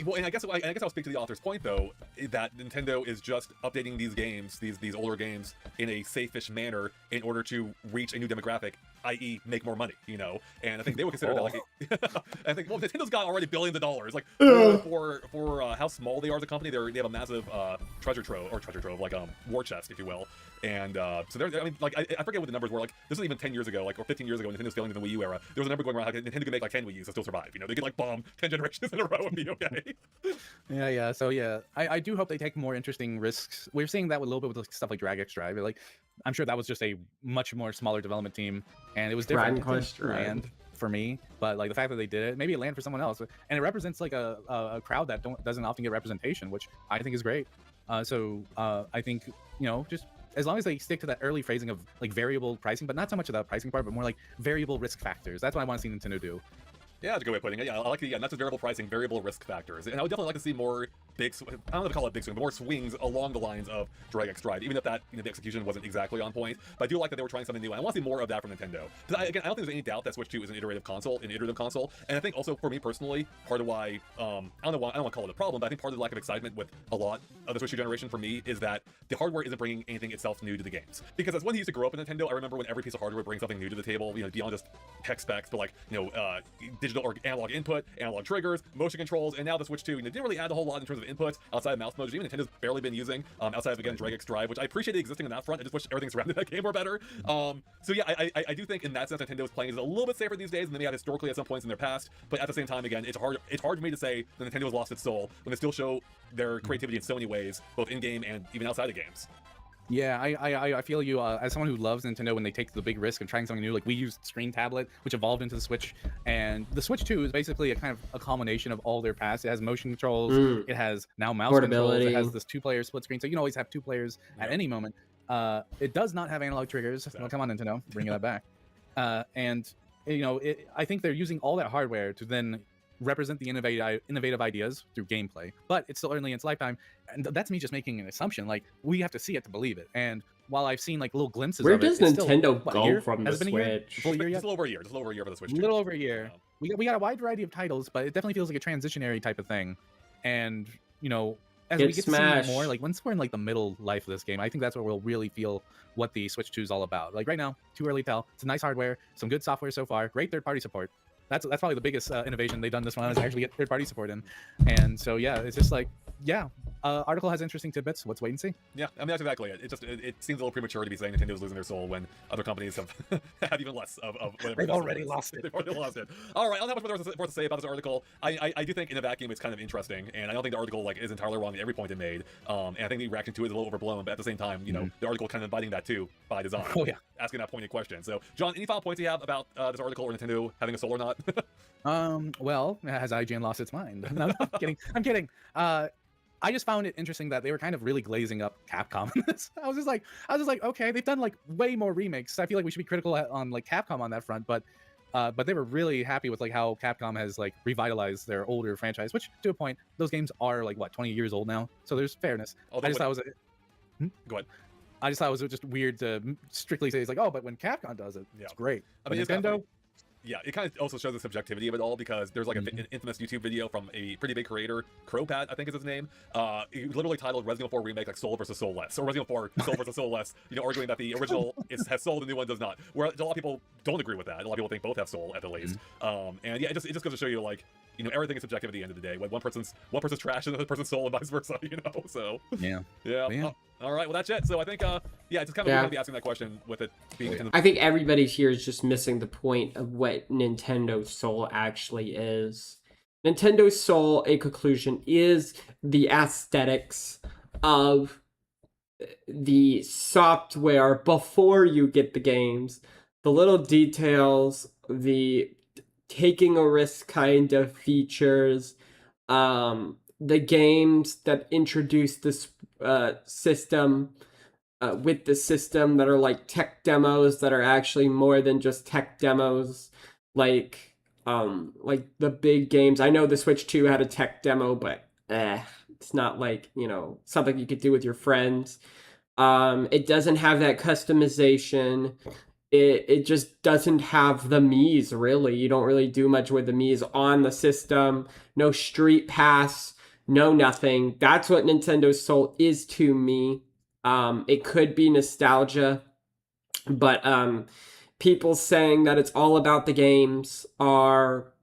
Well, and I guess I'll speak to the author's point though, that Nintendo is just updating these games, these older games, in a safe-ish manner in order to reach a new demographic, i.e., make more money. You know, and I think they would consider that like, I think Nintendo's got already billions of dollars. Like for how small they are as a company, they have a massive treasure trove, like war chest, if you will. And so I mean, like I forget what the numbers were. Like this was even 10 years ago, like or 15 years ago, when Nintendo's failing in the Wii U era. There was a number going around like Nintendo could make like 10 Wii U's and still survive. You know, they could like bomb 10 generations in a row and be okay. Yeah. So yeah, I do hope they take more interesting risks. We're seeing that with a little bit with stuff like Drag X Drive. Like I'm sure that was just a much more smaller development team, and it was different. Land for me, but like the fact that they did it, maybe it land for someone else, and it represents like a crowd that doesn't often get representation, which I think is great. So I think, you know, just as long as they stick to that early phrasing of like variable pricing, but not so much of the pricing part, but more like variable risk factors. That's what I want to see Nintendo do. Yeah, that's a good way of putting it. Yeah, I like not just variable pricing, variable risk factors. And I would definitely like to see more I don't know if to call it big swing, but more swings along the lines of Drag X Drive, even if that, you know, the execution wasn't exactly on point. But I do like that they were trying something new, and I want to see more of that from Nintendo. Because again, I don't think there's any doubt that Switch 2 is an iterative console, and I think also for me personally, part of why I don't want to call it a problem, but I think part of the lack of excitement with a lot of the Switch 2 generation for me is that the hardware isn't bringing anything itself new to the games. Because as one who used to grow up in Nintendo, I remember when every piece of hardware would bring something new to the table, you know, beyond just tech specs, but like, you know, digital or analog input, analog triggers, motion controls, and now the Switch 2, you know, didn't really add a whole lot in terms of input outside of mouse mode, which even Nintendo's barely been using, outside of, again, DragX Drive, which I appreciate existing on that front. I just wish everything surrounding that game were better. So yeah, I do think in that sense Nintendo's playing is a little bit safer these days than they had historically at some points in their past, but at the same time, again, it's hard for me to say that Nintendo has lost its soul when they still show their creativity in so many ways, both in-game and even outside of games. Yeah, I feel you, as someone who loves Nintendo when they take the big risk of trying something new. Like, we used Screen Tablet, which evolved into the Switch, and the Switch 2 is basically a kind of a combination of all their past. It has motion controls, it has now mouse controls, it has this 2-player split screen, so you can always have 2 players at any moment. It does not have analog triggers. Exactly. Well, come on, Nintendo, bring that back. And you know, I think they're using all that hardware to then represent the innovative ideas through gameplay, but it's still early in its lifetime, and that's me just making an assumption. Like, we have to see it to believe it. And while I've seen like little glimpses where of it, does Nintendo go from the Switch? Just a little over a year for the Switch. A little over a year. We got a wide variety of titles, but it definitely feels like a transitionary type of thing. And you know, as we get to see more, like once we're in like the middle life of this game, I think that's where we'll really feel what the Switch 2 is all about. Like right now, too early to tell. It's a nice hardware, some good software so far, great third-party support. That's probably the biggest innovation they've done this one, is actually get third-party support in. And so yeah, it's just like, yeah, article has interesting tidbits. Let's wait and see. Yeah, I mean, that's exactly it. It seems a little premature to be saying Nintendo's losing their soul when other companies have had even less of whatever. They've already lost it. They've already lost it. All right, I don't have much more to say about this article. I do think in a vacuum it's kind of interesting, and I don't think the article like is entirely wrong at every point it made. And I think the reaction to it is a little overblown, but at the same time, you know, the article kind of inviting that too by design. Oh yeah, asking that pointed question. So, John, any final points you have about this article or Nintendo having a soul or not? Well, has IGN lost its mind? No, I'm kidding. I just found it interesting that they were kind of really glazing up Capcom in this. I was just like, okay, they've done like way more remakes. I feel like we should be critical on like Capcom on that front, but they were really happy with like how Capcom has like revitalized their older franchise, which to a point, those games are like what, 20 years old now, so there's fairness. Although I just thought it was Go ahead. I just thought it was just weird to strictly say it's like, oh, but when Capcom does it, it's great. I mean, Nintendo. Yeah, it kind of also shows the subjectivity of it all, because there's like an infamous YouTube video from a pretty big creator, Crowpat, I think is his name. He literally titled Resident Evil 4 Remake like Soul versus Soulless, or Resident Evil 4 Soul versus Soulless, you know, arguing that the original has soul, the new one does not. Where a lot of people don't agree with that. A lot of people think both have soul at the least. And yeah, it just goes to show you, like, you know, everything is subjective at the end of the day. When one person's trash and another person's soul, and vice versa, you know. So yeah. All right, well that's it. So I think yeah, it's kind of going to be asking that question with it being. I think everybody here is just missing the point of what Nintendo's soul actually is. Nintendo's soul, in conclusion, is the aesthetics of the software before you get the games, the little details, the taking a risk kind of features, the games that introduce this system with the system that are like tech demos that are actually more than just tech demos, like the big games. I know the Switch 2 had a tech demo, but it's not like, you know, something you could do with your friends. It doesn't have that customization. It just doesn't have the Mii's, really. You don't really do much with the Mii's on the system. No Street Pass, no nothing. That's what Nintendo's soul is to me. It could be nostalgia, but people saying that it's all about the games are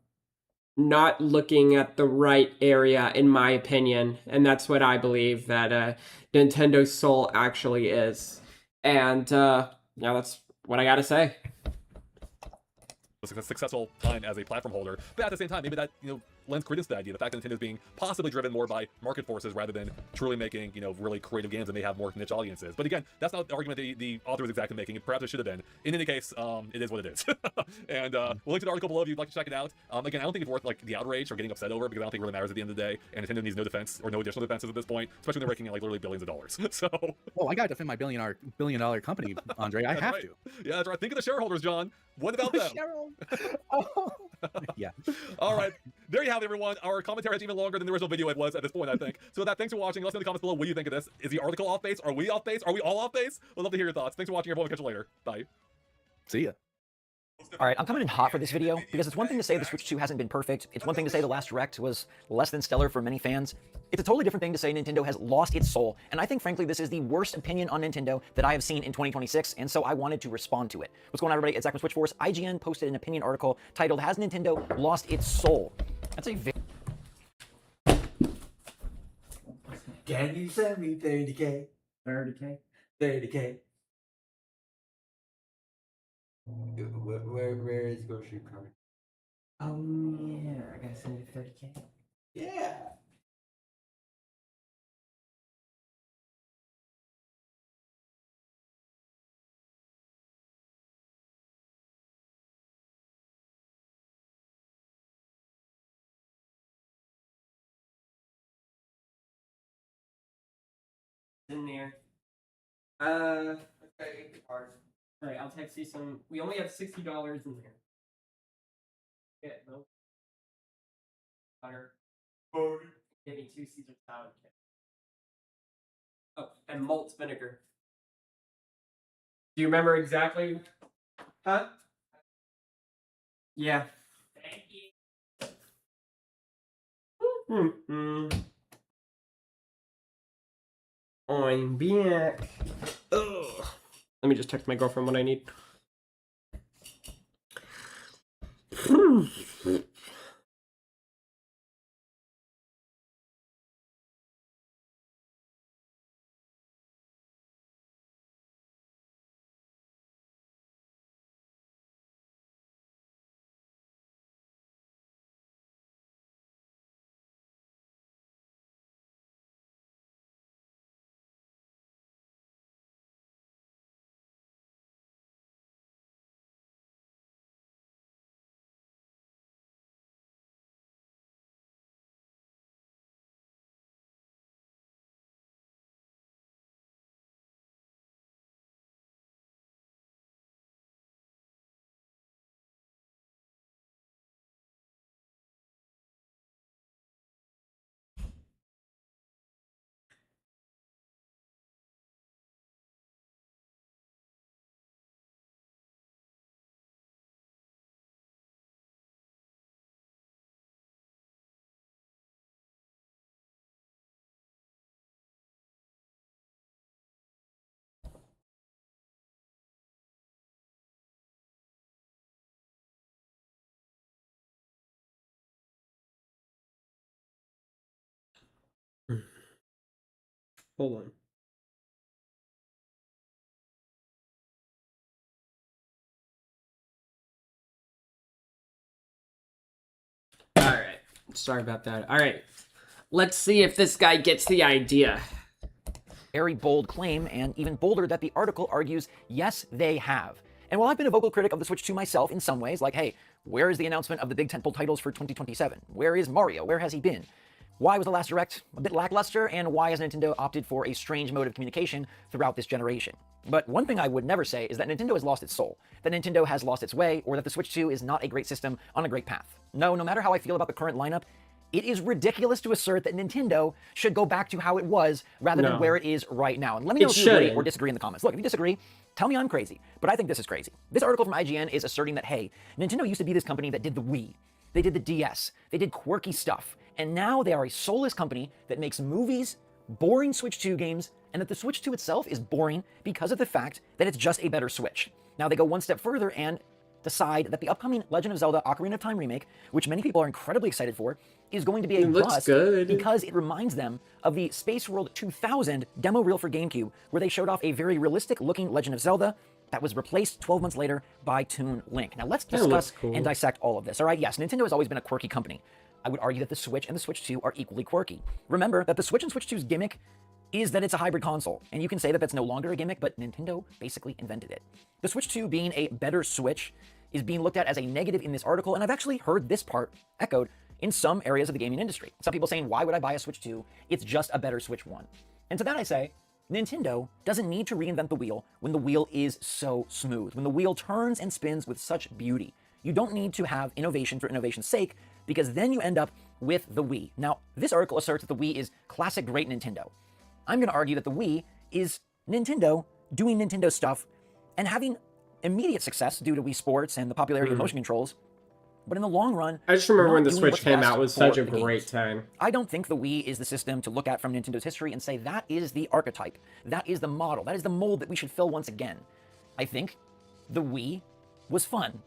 not looking at the right area, in my opinion. And that's what I believe that Nintendo's soul actually is. And yeah, that's what I gotta say. A successful time as a platform holder, but at the same time, maybe that, you know, lends credence to the idea, the fact that Nintendo's being possibly driven more by market forces rather than truly making, you know, really creative games that may have more niche audiences. But again, that's not the argument the author was exactly making. Perhaps it should have been. In any case, it is what it is. And we'll link to the article below if you'd like to check it out. Again, I don't think it's worth like the outrage or getting upset over, because I don't think it really matters at the end of the day. And Nintendo needs no defense or no additional defenses at this point, especially when they're raking in like literally billions of dollars. So, well, I gotta defend my billion dollar company, Andre. I have to. Yeah, that's right. Think of the shareholders, John. What about them? Yeah. All right. There you have it, everyone. Our commentary is even longer than the original video it was at this point, I think. So with that, thanks for watching. Let us know in the comments below what you think of this. Is the article off base? Are we off base? Are we all off base? We'd love to hear your thoughts. Thanks for watching, everyone. We'll catch you later. Bye. See ya. Alright, I'm coming in hot for this video, because it's one thing to say the Switch 2 hasn't been perfect, it's one thing to say the last Direct was less than stellar for many fans, it's a totally different thing to say Nintendo has lost its soul, and I think frankly this is the worst opinion on Nintendo that I have seen in 2026, and so I wanted to respond to it. What's going on, everybody? It's Zach from Switch Force. IGN posted an opinion article titled, "Has Nintendo Lost Its Soul?" That's a Can you send me 30K? 30K? 30K? Where is grocery cart? Oh yeah, I gotta send you 30K. Yeah. In there. Okay, card. All right, I'll text you some. We only have $60 in there. Yeah, no. Butter. Give me 2 Caesar salad kits. Oh, and malt vinegar. Do you remember exactly? Huh? Yeah. Thank you. I'm back. Ugh. Let me just text my girlfriend what I need. Hold on. All right. Sorry about that. All right. Let's see if this guy gets the idea. Very bold claim, and even bolder that the article argues, yes, they have. And while I've been a vocal critic of the Switch 2 myself in some ways, like, hey, where is the announcement of the big tentpole titles for 2027? Where is Mario? Where has he been? Why was the last Direct a bit lackluster, and why has Nintendo opted for a strange mode of communication throughout this generation? But one thing I would never say is that Nintendo has lost its soul, that Nintendo has lost its way, or that the Switch 2 is not a great system on a great path. No matter how I feel about the current lineup, it is ridiculous to assert that Nintendo should go back to how it was rather than where it is right now. And let me know if you agree or disagree in the comments. Look, if you disagree, tell me I'm crazy, but I think this is crazy. This article from IGN is asserting that, hey, Nintendo used to be this company that did the Wii, they did the DS, they did quirky stuff, and now they are a soulless company that makes movies, boring Switch 2 games, and that the Switch 2 itself is boring because of the fact that it's just a better Switch. Now they go one step further and decide that the upcoming Legend of Zelda Ocarina of Time remake, which many people are incredibly excited for, is going to be a bust because it reminds them of the Space World 2000 demo reel for GameCube, where they showed off a very realistic-looking Legend of Zelda that was replaced 12 months later by Toon Link. Now let's discuss and dissect all of this. All right, yes, Nintendo has always been a quirky company. I would argue that the Switch and the Switch 2 are equally quirky. Remember that the Switch and Switch 2's gimmick is that it's a hybrid console, and you can say that that's no longer a gimmick, but Nintendo basically invented it. The Switch 2 being a better Switch is being looked at as a negative in this article, and I've actually heard this part echoed in some areas of the gaming industry. Some people saying, why would I buy a Switch 2? It's just a better Switch 1. And to that I say, Nintendo doesn't need to reinvent the wheel when the wheel is so smooth, when the wheel turns and spins with such beauty. You don't need to have innovation for innovation's sake, because then you end up with the Wii. Now, this article asserts that the Wii is classic great Nintendo. I'm going to argue that the Wii is Nintendo doing Nintendo stuff and having immediate success due to Wii Sports and the popularity of motion controls. But in the long run, I just remember when the Switch came out, it was such a great time. I don't think the Wii is the system to look at from Nintendo's history and say that is the archetype, that is the model, that is the mold that we should fill once again. I think the Wii was fun.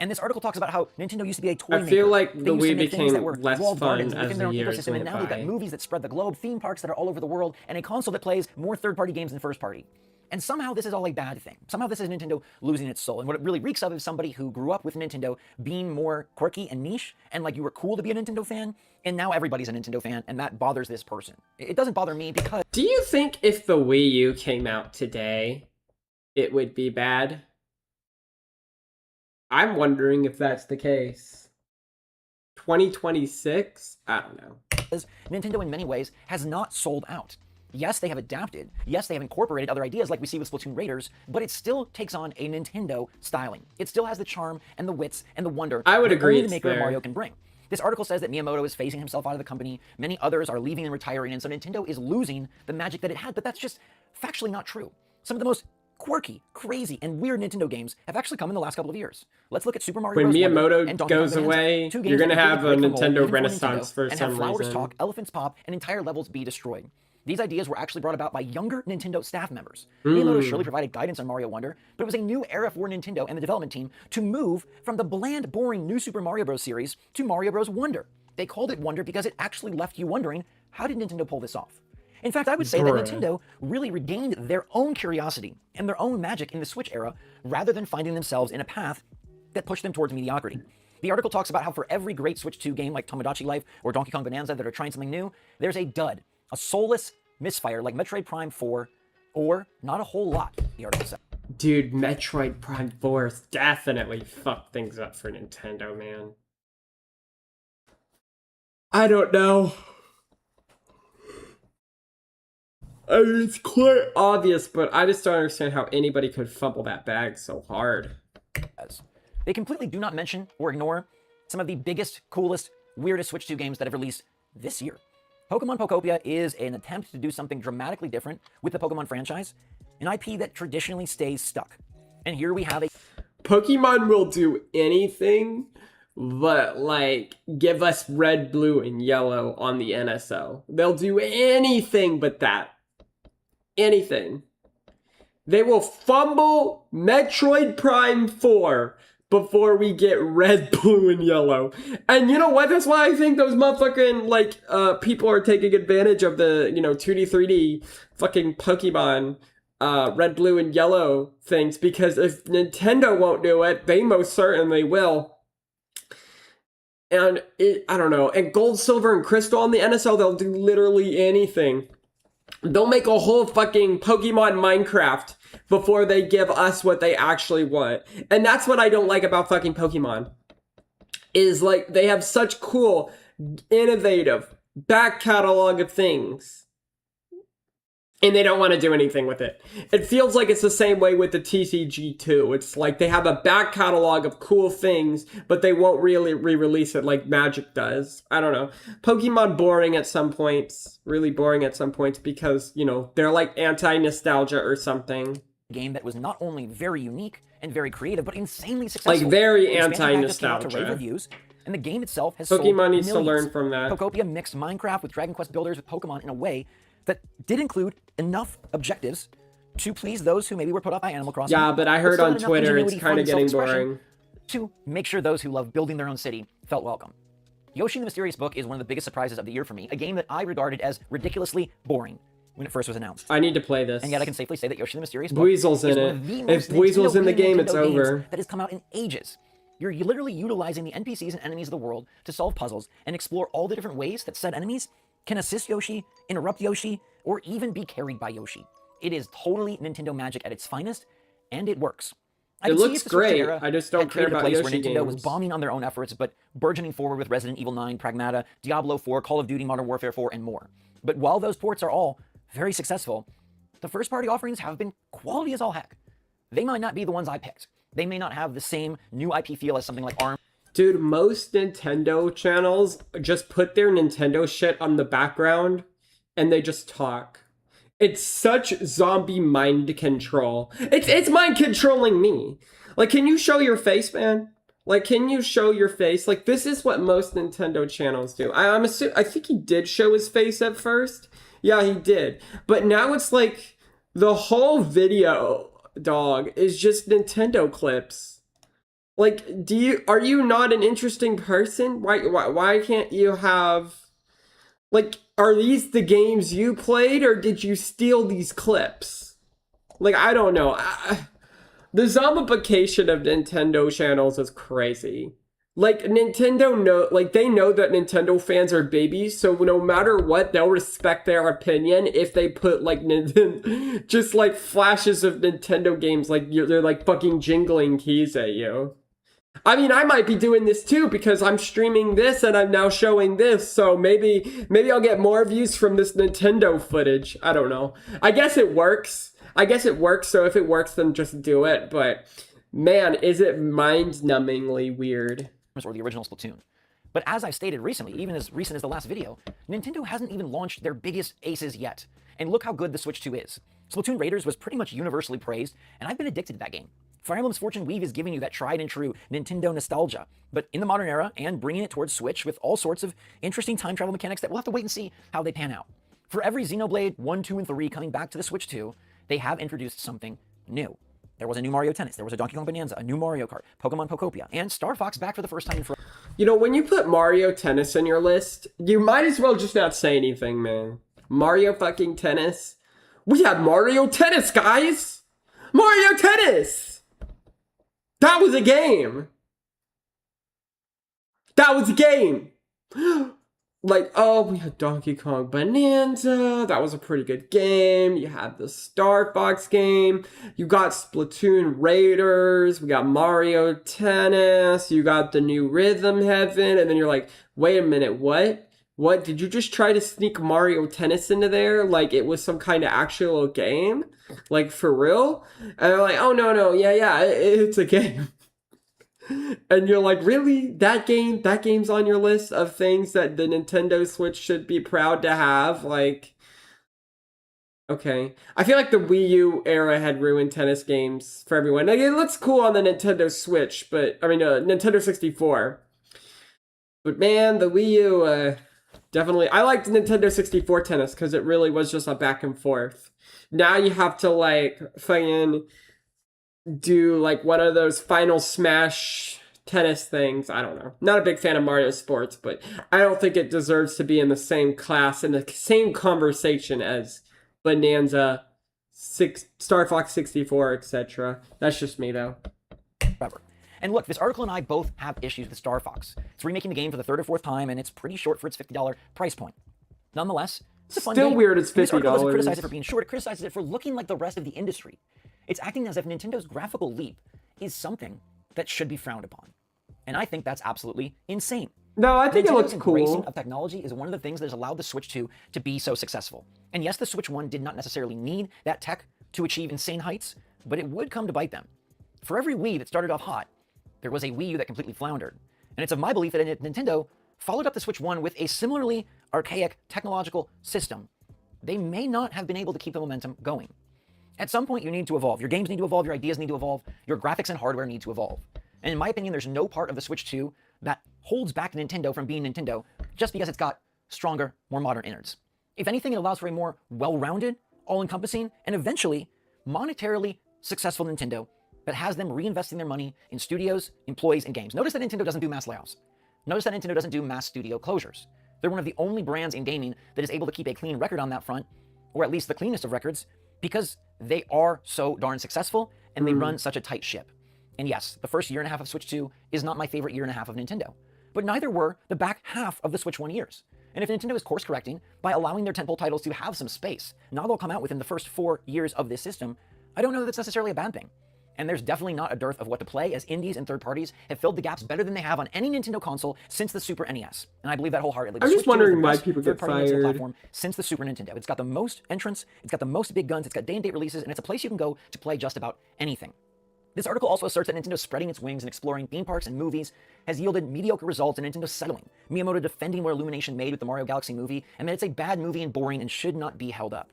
And this article talks about how Nintendo used to be a toy I maker. feel like They the used to Wii make things that were became less walled fun gardens as within their the own years ecosystem, and went now they've got by. movies that spread the globe, theme parks that are all over the world, and a console that plays more third-party games than first-party. And somehow this is all a bad thing. Somehow this is Nintendo losing its soul. And what it really reeks of is somebody who grew up with Nintendo being more quirky and niche, and like you were cool to be a Nintendo fan, and now everybody's a Nintendo fan, and that bothers this person. It doesn't bother me because... Do you think if the Wii U came out today, it would be bad? I'm wondering if that's the case. 2026? I don't know. Nintendo in many ways has not sold out. Yes, they have adapted. Yes, they have incorporated other ideas like we see with Splatoon Raiders, but it still takes on a Nintendo styling. It still has the charm and the wits and the wonder I would that agree only the it's maker of there. Mario can bring. This article says that Miyamoto is phasing himself out of the company. Many others are leaving and retiring, and so Nintendo is losing the magic that it had, but that's just factually not true. Some of the most quirky, crazy, and weird Nintendo games have actually come in the last couple of years. Let's look at Super Mario When Bros. Wonder Miyamoto and Donkey Kong goes Bonanza, away, two games you're gonna that have a completely break from Nintendo mold, even for renaissance Nintendo, for and some have flowers reason. talk, elephants pop, and entire levels be destroyed. These ideas were actually brought about by younger Nintendo staff members. Miyamoto surely provided guidance on Mario Wonder, but it was a new era for Nintendo and the development team to move from the bland, boring New Super Mario Bros. Series to Mario Bros. Wonder. They called it Wonder because it actually left you wondering, how did Nintendo pull this off? In fact, I would say that Nintendo really regained their own curiosity and their own magic in the Switch era, rather than finding themselves in a path that pushed them towards mediocrity. The article talks about how for every great Switch 2 game like Tomodachi Life or Donkey Kong Bonanza that are trying something new, there's a dud, a soulless misfire like Metroid Prime 4, or not a whole lot, the article says. Dude, Metroid Prime 4 definitely fucked things up for Nintendo, man. I don't know. I mean, it's quite obvious, but I just don't understand how anybody could fumble that bag so hard. They completely do not mention or ignore some of the biggest, coolest, weirdest Switch 2 games that have released this year. Pokemon Pokopia is an attempt to do something dramatically different with the Pokemon franchise, an IP that traditionally stays stuck. And here we have a... Pokemon will do anything but, like, give us red, blue, and yellow on the NSO. They'll do anything but that. Anything. They will fumble Metroid Prime 4 before we get red, blue, and yellow. And you know what? That's why I think those motherfucking, like, people are taking advantage of the, 2D, 3D fucking Pokemon red, blue, and yellow things. Because if Nintendo won't do it, they most certainly will. And I don't know. And gold, silver, and crystal on the NSL, they'll do literally anything. They'll make a whole fucking Pokemon Minecraft before they give us what they actually want. And that's what I don't like about fucking Pokemon. Is like, they have such cool, innovative back catalog of things. And they don't want to do anything with it. It feels like it's the same way with the TCG2. It's like they have a back catalog of cool things, but they won't really re-release it like Magic does. I don't know. Pokemon boring at some points. Really boring at some points because, they're like anti-nostalgia or something. Game that was not only very unique and very creative, but insanely successful. Like very Expanded Package came out to anti-nostalgia. rave reviews, and the game itself has Pokemon sold needs to millions. learn from that. Pokopia mixed Minecraft with Dragon Quest Builders with Pokemon in a way that did include enough objectives to please those who maybe were put off by Animal Crossing. Yeah, but I heard still on had enough Twitter it's ingenuity, kind fun, of and getting self-expression boring. to make sure those who love building their own city felt welcome. Yoshi and the Mysterious Book is one of the biggest surprises of the year for me, a game that I regarded as ridiculously boring when it first was announced. I need to play this. And yet I can safely say that Yoshi and the Mysterious Book Weasel's is in one it. of the If most Weasel's in the Nintendo game, Nintendo it's games over. that has come out in ages. You're literally utilizing the NPCs and enemies of the world to solve puzzles and explore all the different ways that said enemies can assist Yoshi, interrupt Yoshi, or even be carried by Yoshi. It is totally Nintendo magic at its finest, and it works. I It can see looks if the Switch great. era I just don't had care created a about place Yoshi where Nintendo was games. bombing on their own efforts, but burgeoning forward with Resident Evil 9, Pragmata, Diablo 4, Call of Duty, Modern Warfare 4, and more. But while those ports are all very successful, the first-party offerings have been quality as all heck. They might not be the ones I picked. They may not have the same new IP feel as something like ARM. Dude, most Nintendo channels just put their Nintendo shit on the background and they just talk. It's such zombie mind control. It's mind controlling me. Like, can you show your face, man? Like, can you show your face? Like, this is what most Nintendo channels do. I think he did show his face at first. Yeah, he did. But now it's like the whole video, dog, is just Nintendo clips. Like, are you not an interesting person? Why can't you have, like, are these the games you played, or did you steal these clips? Like, I don't know. The zombification of Nintendo channels is crazy. Like, they know that Nintendo fans are babies, so no matter what, they'll respect their opinion if they put, like, just, like, flashes of Nintendo games, like, they're, like, fucking jingling keys at you. I mean, I might be doing this too because I'm streaming this and I'm now showing this, so maybe I'll get more views from this Nintendo footage. I don't know. I guess it works. So if it works, then just do it. But man, is it mind-numbingly weird. Or the original Splatoon. But as I've stated recently, even as recent as the last video, Nintendo hasn't even launched their biggest aces yet. And look how good the Switch 2 is. Splatoon Raiders was pretty much universally praised, and I've been addicted to that game. Fire Emblem's Fortune Weave is giving you that tried and true Nintendo nostalgia, but in the modern era and bringing it towards Switch with all sorts of interesting time travel mechanics that we'll have to wait and see how they pan out. For every Xenoblade 1, 2, and 3 coming back to the Switch 2, they have introduced something new. There was a new Mario Tennis, there was a Donkey Kong Bonanza, a new Mario Kart, Pokemon Pokopia, and Star Fox back for the first time in forever. You know, when you put Mario Tennis in your list, you might as well just not say anything, man. Mario fucking Tennis? We had Mario Tennis, guys! Mario Tennis! That was a game! That was a game! Like, oh, we had Donkey Kong Bonanza. That was a pretty good game. You had the Star Fox game. You got Splatoon Raiders. We got Mario Tennis. You got the new Rhythm Heaven. And then you're like, wait a minute, what? What? Did you just try to sneak Mario Tennis into there? Like it was some kind of actual game? Like for real? And they're like, oh, no. Yeah, it's a game. And you're like, really? That game's on your list of things that the Nintendo Switch should be proud to have? Like, okay. I feel like the Wii U era had ruined tennis games for everyone. Like, it looks cool on the Nintendo Switch, but, Nintendo 64. But man, the Wii U, definitely. I liked Nintendo 64 tennis because it really was just a back and forth. Now you have to, like, fucking do like one of those Final Smash tennis things. I don't know. Not a big fan of Mario Sports, but I don't think it deserves to be in the same class, in the same conversation as Bonanza, Star Fox 64, etc. That's just me, though. And look, this article and I both have issues with Star Fox. It's remaking the game for the third or fourth time, and it's pretty short for its $50 price point. Nonetheless, it's a fun game. Still weird it's $50. This article doesn't criticize it for being short, it criticizes it for looking like the rest of the industry. It's acting as if Nintendo's graphical leap is something that should be frowned upon. And I think that's absolutely insane. No, I think Nintendo's it looks cool. embracing of technology is one of the things that has allowed the Switch 2 to be so successful. And yes, the Switch 1 did not necessarily need that tech to achieve insane heights, but it would come to bite them. For every Wii that started off hot, there was a Wii U that completely floundered. And it's of my belief that Nintendo followed up the Switch 1 with a similarly archaic technological system. They may not have been able to keep the momentum going. At some point, you need to evolve. Your games need to evolve, your ideas need to evolve, your graphics and hardware need to evolve. And in my opinion, there's no part of the Switch 2 that holds back Nintendo from being Nintendo just because it's got stronger, more modern innards. If anything, it allows for a more well-rounded, all-encompassing, and eventually monetarily successful Nintendo that has them reinvesting their money in studios, employees, and games. Notice that Nintendo doesn't do mass layoffs. Notice that Nintendo doesn't do mass studio closures. They're one of the only brands in gaming that is able to keep a clean record on that front, or at least the cleanest of records, because they are so darn successful and they run such a tight ship. And yes, the first year and a half of Switch 2 is not my favorite year and a half of Nintendo, but neither were the back half of the Switch 1 years. And if Nintendo is course correcting by allowing their tentpole titles to have some space, now they'll come out within the first 4 years of this system, I don't know that that's necessarily a bad thing. And there's definitely not a dearth of what to play, as indies and third parties have filled the gaps better than they have on any Nintendo console since the Super NES. And I believe that wholeheartedly. I'm just wondering why people get fired. Platform since the Super Nintendo. It's got the most entrants, it's got the most big guns, it's got day-and-date releases, and it's a place you can go to play just about anything. This article also asserts that Nintendo spreading its wings and exploring theme parks and movies has yielded mediocre results and Nintendo settling. Miyamoto defending what Illumination made with the Mario Galaxy movie, and that it's a bad movie and boring and should not be held up.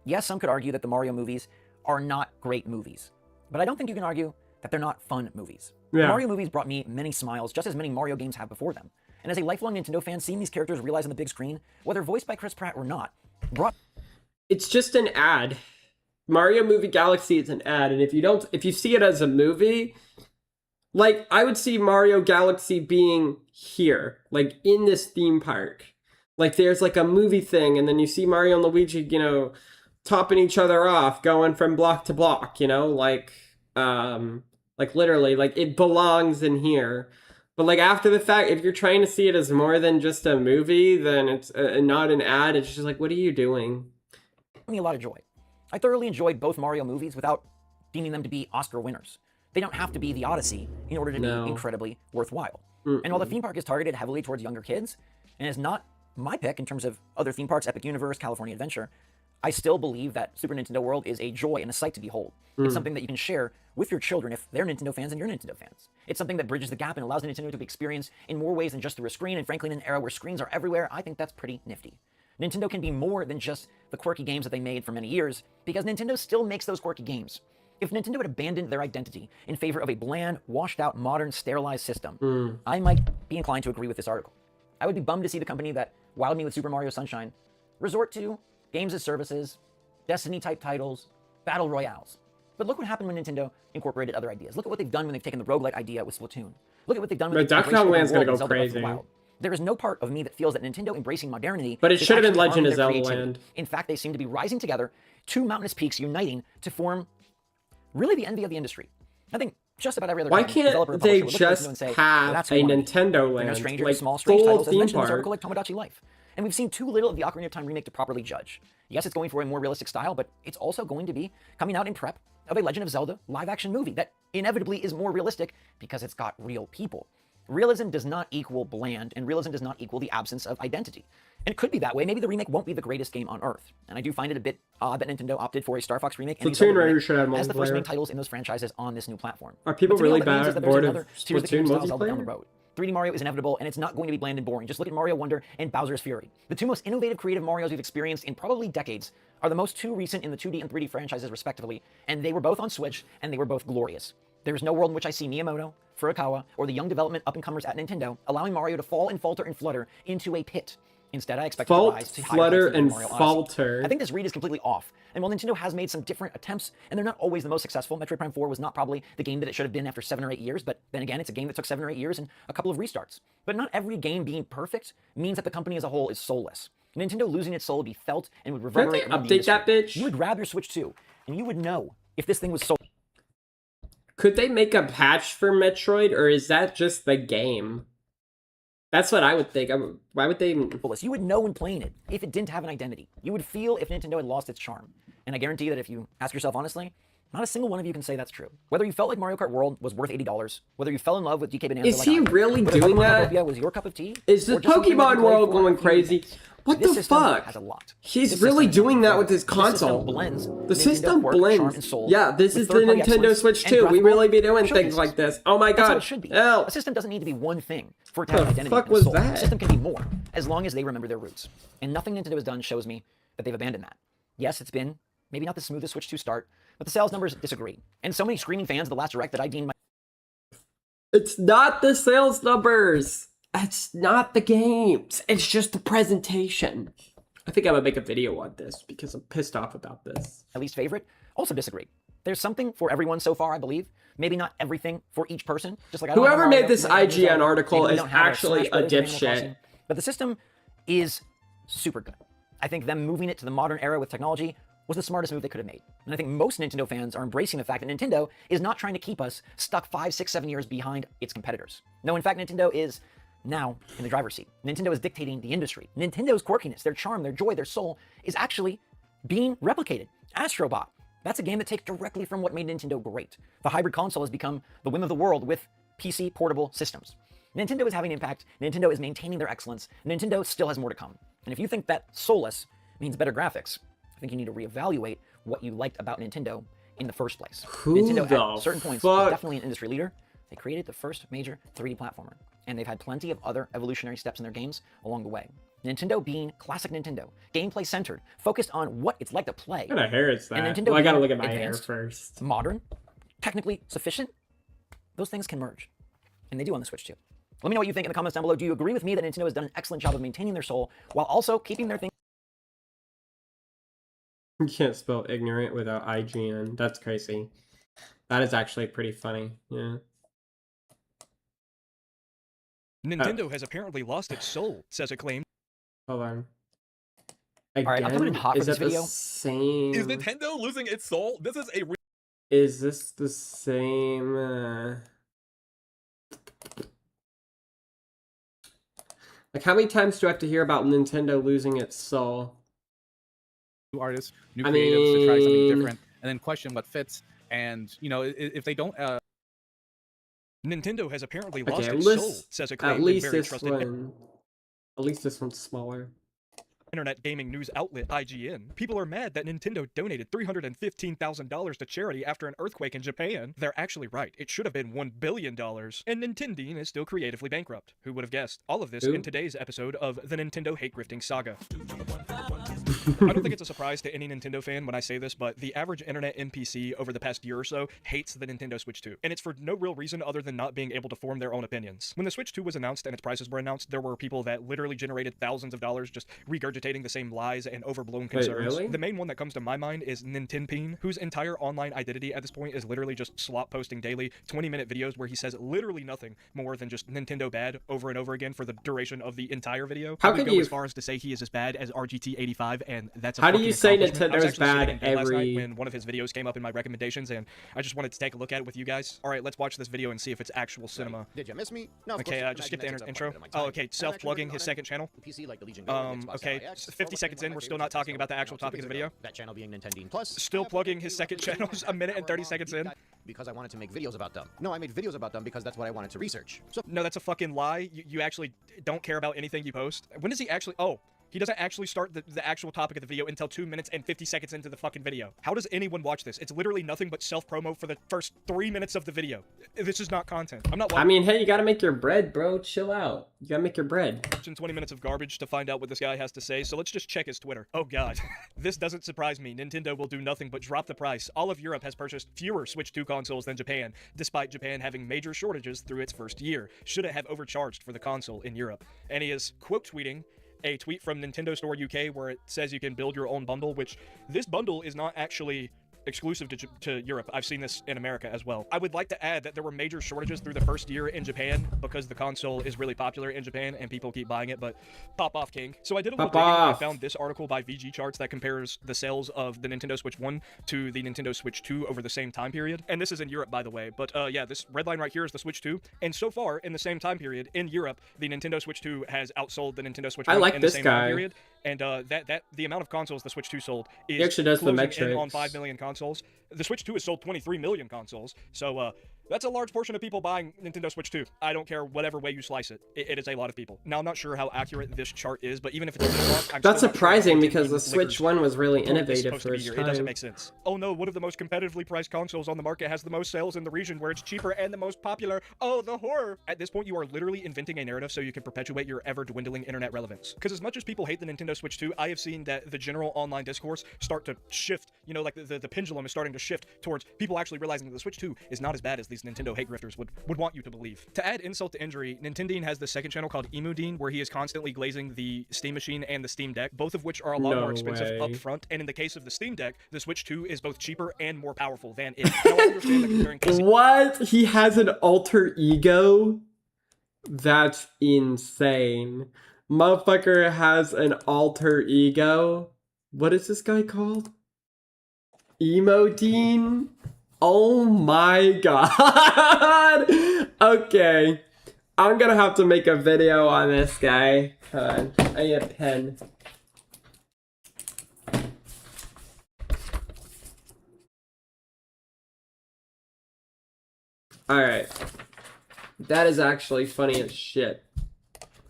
Yes, some could argue that the Mario movies are not great movies, but I don't think you can argue that they're not fun movies. Yeah. The Mario movies brought me many smiles, just as many Mario games have before them. And as a lifelong Nintendo fan, seeing these characters realized on the big screen, whether voiced by Chris Pratt or not, brought... It's just an ad. Mario Movie Galaxy is an ad, and if you see it as a movie, Like, I would see Mario Galaxy being here, like, in this theme park. Like, there's, like, a movie thing, and then you see Mario and Luigi, you know, topping each other off, going from block to block, you know? Like, literally, like, it belongs in here. But, like, after the fact, if you're trying to see it as more than just a movie, then it's not an ad. It's just like, what are you doing? Me a lot of joy. I thoroughly enjoyed both Mario movies without deeming them to be Oscar winners. They don't have to be the Odyssey in order to be incredibly worthwhile. And while the theme park is targeted heavily towards younger kids, and is not my pick in terms of other theme parks, Epic Universe, California Adventure, I still believe that Super Nintendo World is a joy and a sight to behold. It's something that you can share with your children if they're Nintendo fans and you're Nintendo fans. It's something that bridges the gap and allows Nintendo to be experienced in more ways than just through a screen, and frankly, in an era where screens are everywhere, I think that's pretty nifty. Nintendo can be more than just the quirky games that they made for many years, because Nintendo still makes those quirky games. If Nintendo had abandoned their identity in favor of a bland, washed-out, modern, sterilized system, I might be inclined to agree with this article. I would be bummed to see the company that wowed me with Super Mario Sunshine resort to games as services, Destiny-type titles, battle royales. But look what happened when Nintendo incorporated other ideas. Look at what they've done when they've taken the roguelike idea with Splatoon. Look at what they've done with Donkey Kong Land's gonna go crazy. There is no part of me that feels that Nintendo embracing modernity. But it should have been Legend of Zelda creativity. Land. In fact, they seem to be rising together, two mountainous peaks uniting to form really the envy of the industry. I think just about every other Why developer can't and they publisher would look at just Nintendo and say, have "That's a what we want." Nintendo They're no Land, stranger to like small, strange full titles, as theme mentioned in this park? article, like Tomodachi Life. And we've seen too little of the Ocarina of Time remake to properly judge. Yes, it's going for a more realistic style, but it's also going to be coming out in prep of a Legend of Zelda live-action movie that inevitably is more realistic because it's got real people. Realism does not equal bland, and realism does not equal the absence of identity. And it could be that way. Maybe the remake won't be the greatest game on Earth. And I do find it a bit odd that Nintendo opted for a Star Fox remake and a Zelda remake as the first main titles in those franchises on this new platform. Are people really bored of Splatoon down the multiplayer? road. 3D Mario is inevitable, and it's not going to be bland and boring. Just look at Mario Wonder and Bowser's Fury. The two most innovative creative Marios we've experienced in probably decades are the most two recent in the 2D and 3D franchises, respectively, and they were both on Switch, and they were both glorious. There is no world in which I see Miyamoto, Furukawa, or the young development up-and-comers at Nintendo allowing Mario to fall and falter and flutter into a pit. Instead, I expect it to rise to higher flutter, heights than and Mario Odyssey. falter. I think this read is completely off. And while Nintendo has made some different attempts, and they're not always the most successful, Metroid Prime 4 was not probably the game that it should have been after 7 or 8 years, but then again, it's a game that took 7 or 8 years and a couple of restarts. But not every game being perfect means that the company as a whole is soulless. Nintendo losing its soul would be felt and would reverberate around the update that bitch? You would grab your Switch 2, and you would know if this thing was sold. Could they make a patch for Metroid, or is that just the game? That's what I would think. Why would they? You would know when playing it if it didn't have an identity. You would feel if Nintendo had lost its charm. And I guarantee that if you ask yourself honestly, not a single one of you can say that's true. Whether you felt like Mario Kart World was worth $80, whether you fell in love with DK Bonanza, is he really doing that? Was your cup of tea? Is the Pokemon world going crazy? What the fuck? Has a lot. He's really doing that with his console. The system blends. Yeah, this is the Nintendo Switch 2. We really be doing things like this. Oh my god. That's what it should be. A system doesn't need to be one thing for it to have an identity. What the fuck was that? A system can be more, as long as they remember their roots. And nothing Nintendo has done shows me that they've abandoned that. Yes, it's been maybe not the smoothest Switch 2 start, but the sales numbers disagree. And so many screaming fans of the last Direct that I deem It's not the sales numbers. It's not the games. It's just the presentation. I think I'm gonna make a video on this because I'm pissed off about this. At least favorite also disagree. There's something for everyone so far, I believe. Maybe not everything for each person. Just like whoever made this IGN article is actually a dipshit. But the system is super good. I think them moving it to the modern era with technology was the smartest move they could have made. And I think most Nintendo fans are embracing the fact that Nintendo is not trying to keep us stuck 5, 6, 7 years behind its competitors. No, in fact, Nintendo is now in the driver's seat. Nintendo is dictating the industry. Nintendo's quirkiness, their charm, their joy, their soul is actually being replicated. Astrobot, that's a game that takes directly from what made Nintendo great. The hybrid console has become the whim of the world with PC portable systems. Nintendo is having impact. Nintendo is maintaining their excellence. Nintendo still has more to come. And if you think that soulless means better graphics, I think you need to reevaluate what you liked about Nintendo in the first place. Nintendo at certain points was definitely an industry leader. They created the first major 3D platformer, and they've had plenty of other evolutionary steps in their games along the way. Nintendo being classic Nintendo, gameplay centered, focused on what it's like to play. What kind of hair is that? And Nintendo well, I gotta look at my hair first. Modern, technically sufficient. Those things can merge, and they do on the Switch too. Let me know what you think in the comments down below. Do you agree with me that Nintendo has done an excellent job of maintaining their soul while also keeping their things? You can't spell ignorant without IGN. That's crazy. That is actually pretty funny. Yeah. Nintendo has apparently lost its soul, says Acclaim. Hold on. All right, I'm coming in hot for this video. Same? Is Nintendo losing its soul? This is a Is this the same? Like, how many times do I have to hear about Nintendo losing its soul? New artists, new creatives to try something different, and then question what fits. And you know, if they don't, Nintendo has apparently lost its soul, says Acclaim. At least very this trusted one. At least this one's smaller. Internet gaming news outlet IGN. People are mad that Nintendo donated $315,000 to charity after an earthquake in Japan. They're actually right. It should have been $1 billion. And Nintendo is still creatively bankrupt. Who would have guessed? All of this in today's episode of the Nintendo hate grifting saga. I don't think it's a surprise to any Nintendo fan when I say this, but the average internet NPC over the past year or so hates the Nintendo Switch 2. And it's for no real reason other than not being able to form their own opinions. When the Switch 2 was announced and its prices were announced, there were people that literally generated thousands of dollars just regurgitating the same lies and overblown concerns. Really? The main one that comes to my mind is Nintenpeen, whose entire online identity at this point is literally just slop posting daily 20-minute videos where he says literally nothing more than just Nintendo bad over and over again for the duration of the entire video. How I would could go you as far as to say he is as bad as RGT85, and that's a How do fucking you say accomplishment. Nintendo's bad last night every... when one of his videos came up in my recommendations, and I just wanted to take a look at it with you guys. All right, let's watch this video and see if it's actual cinema. Did you miss me? No, Okay, just skip the intro. Oh, okay, self-plugging his second channel. Okay, 50 seconds in, we're still not talking about the actual topic of the video. That channel being Nintendo Plus. Still plugging his second channel, a minute and 30 seconds in. Because I wanted to make videos about them. No, I made videos about them because that's what I wanted to research. So no, that's a fucking lie. You actually don't care about anything you post. When does he actually... Oh. He doesn't actually start the actual topic of the video until 2 minutes and 50 seconds into the fucking video. How does anyone watch this? It's literally nothing but self-promo for the first 3 minutes of the video. This is not content. I'm not watching. I mean, hey, you gotta make your bread, bro. Chill out. You gotta make your bread. Watching 20 minutes of garbage to find out what this guy has to say, so let's just check his Twitter. Oh god. This doesn't surprise me. Nintendo will do nothing but drop the price. All of Europe has purchased fewer Switch 2 consoles than Japan, despite Japan having major shortages through its first year. Should it have overcharged for the console in Europe? And he is quote tweeting a tweet from Nintendo Store UK where it says you can build your own bundle, which this bundle is not actually exclusive to Europe. I've seen this in America as well. I would like to add that there were major shortages through the first year in Japan because the console is really popular in Japan and people keep buying it, but pop off, King. So I did a little digging and I found this article by VG Charts that compares the sales of the Nintendo Switch 1 to the Nintendo Switch 2 over the same time period. And this is in Europe, by the way, but yeah, this red line right here is the Switch 2. And so far, in the same time period, in Europe, the Nintendo Switch 2 has outsold the Nintendo Switch 1 in the same guy. time period. And the amount of consoles the Switch 2 sold is he actually does the closing in metrics on 5 million consoles. The Switch 2 has sold 23 million consoles, so that's a large portion of people buying Nintendo Switch 2. I don't care whatever way you slice it. It is a lot of people. Now, I'm not sure how accurate this chart is, but even if it's a little off, I'm That's still not surprising sure because the Switch 1 was really innovative for its It doesn't time. make sense. Oh no, one of the most competitively priced consoles on the market has the most sales in the region where it's cheaper and the most popular. Oh, the horror! At this point, you are literally inventing a narrative so you can perpetuate your ever-dwindling internet relevance. Because as much as people hate the Nintendo Switch 2, I have seen that the general online discourse start to shift. You know, like the pendulum is starting to shift towards people actually realizing that the Switch 2 is not as bad as these Nintendo hate grifters would want you to believe. To add insult to injury, Nintendo has the second channel called Emudine, where he is constantly glazing the Steam Machine and the Steam Deck, both of which are a lot more expensive up front. And in the case of the Steam Deck, the Switch 2 is both cheaper and more powerful than it. Now, I understand that comparing PC What? He has an alter ego? That's insane. Motherfucker has an alter ego? What is this guy called? Emodine? Oh my god! Okay. I'm gonna have to make a video on this guy. Hold on. I need a pen. Alright. That is actually funny as shit.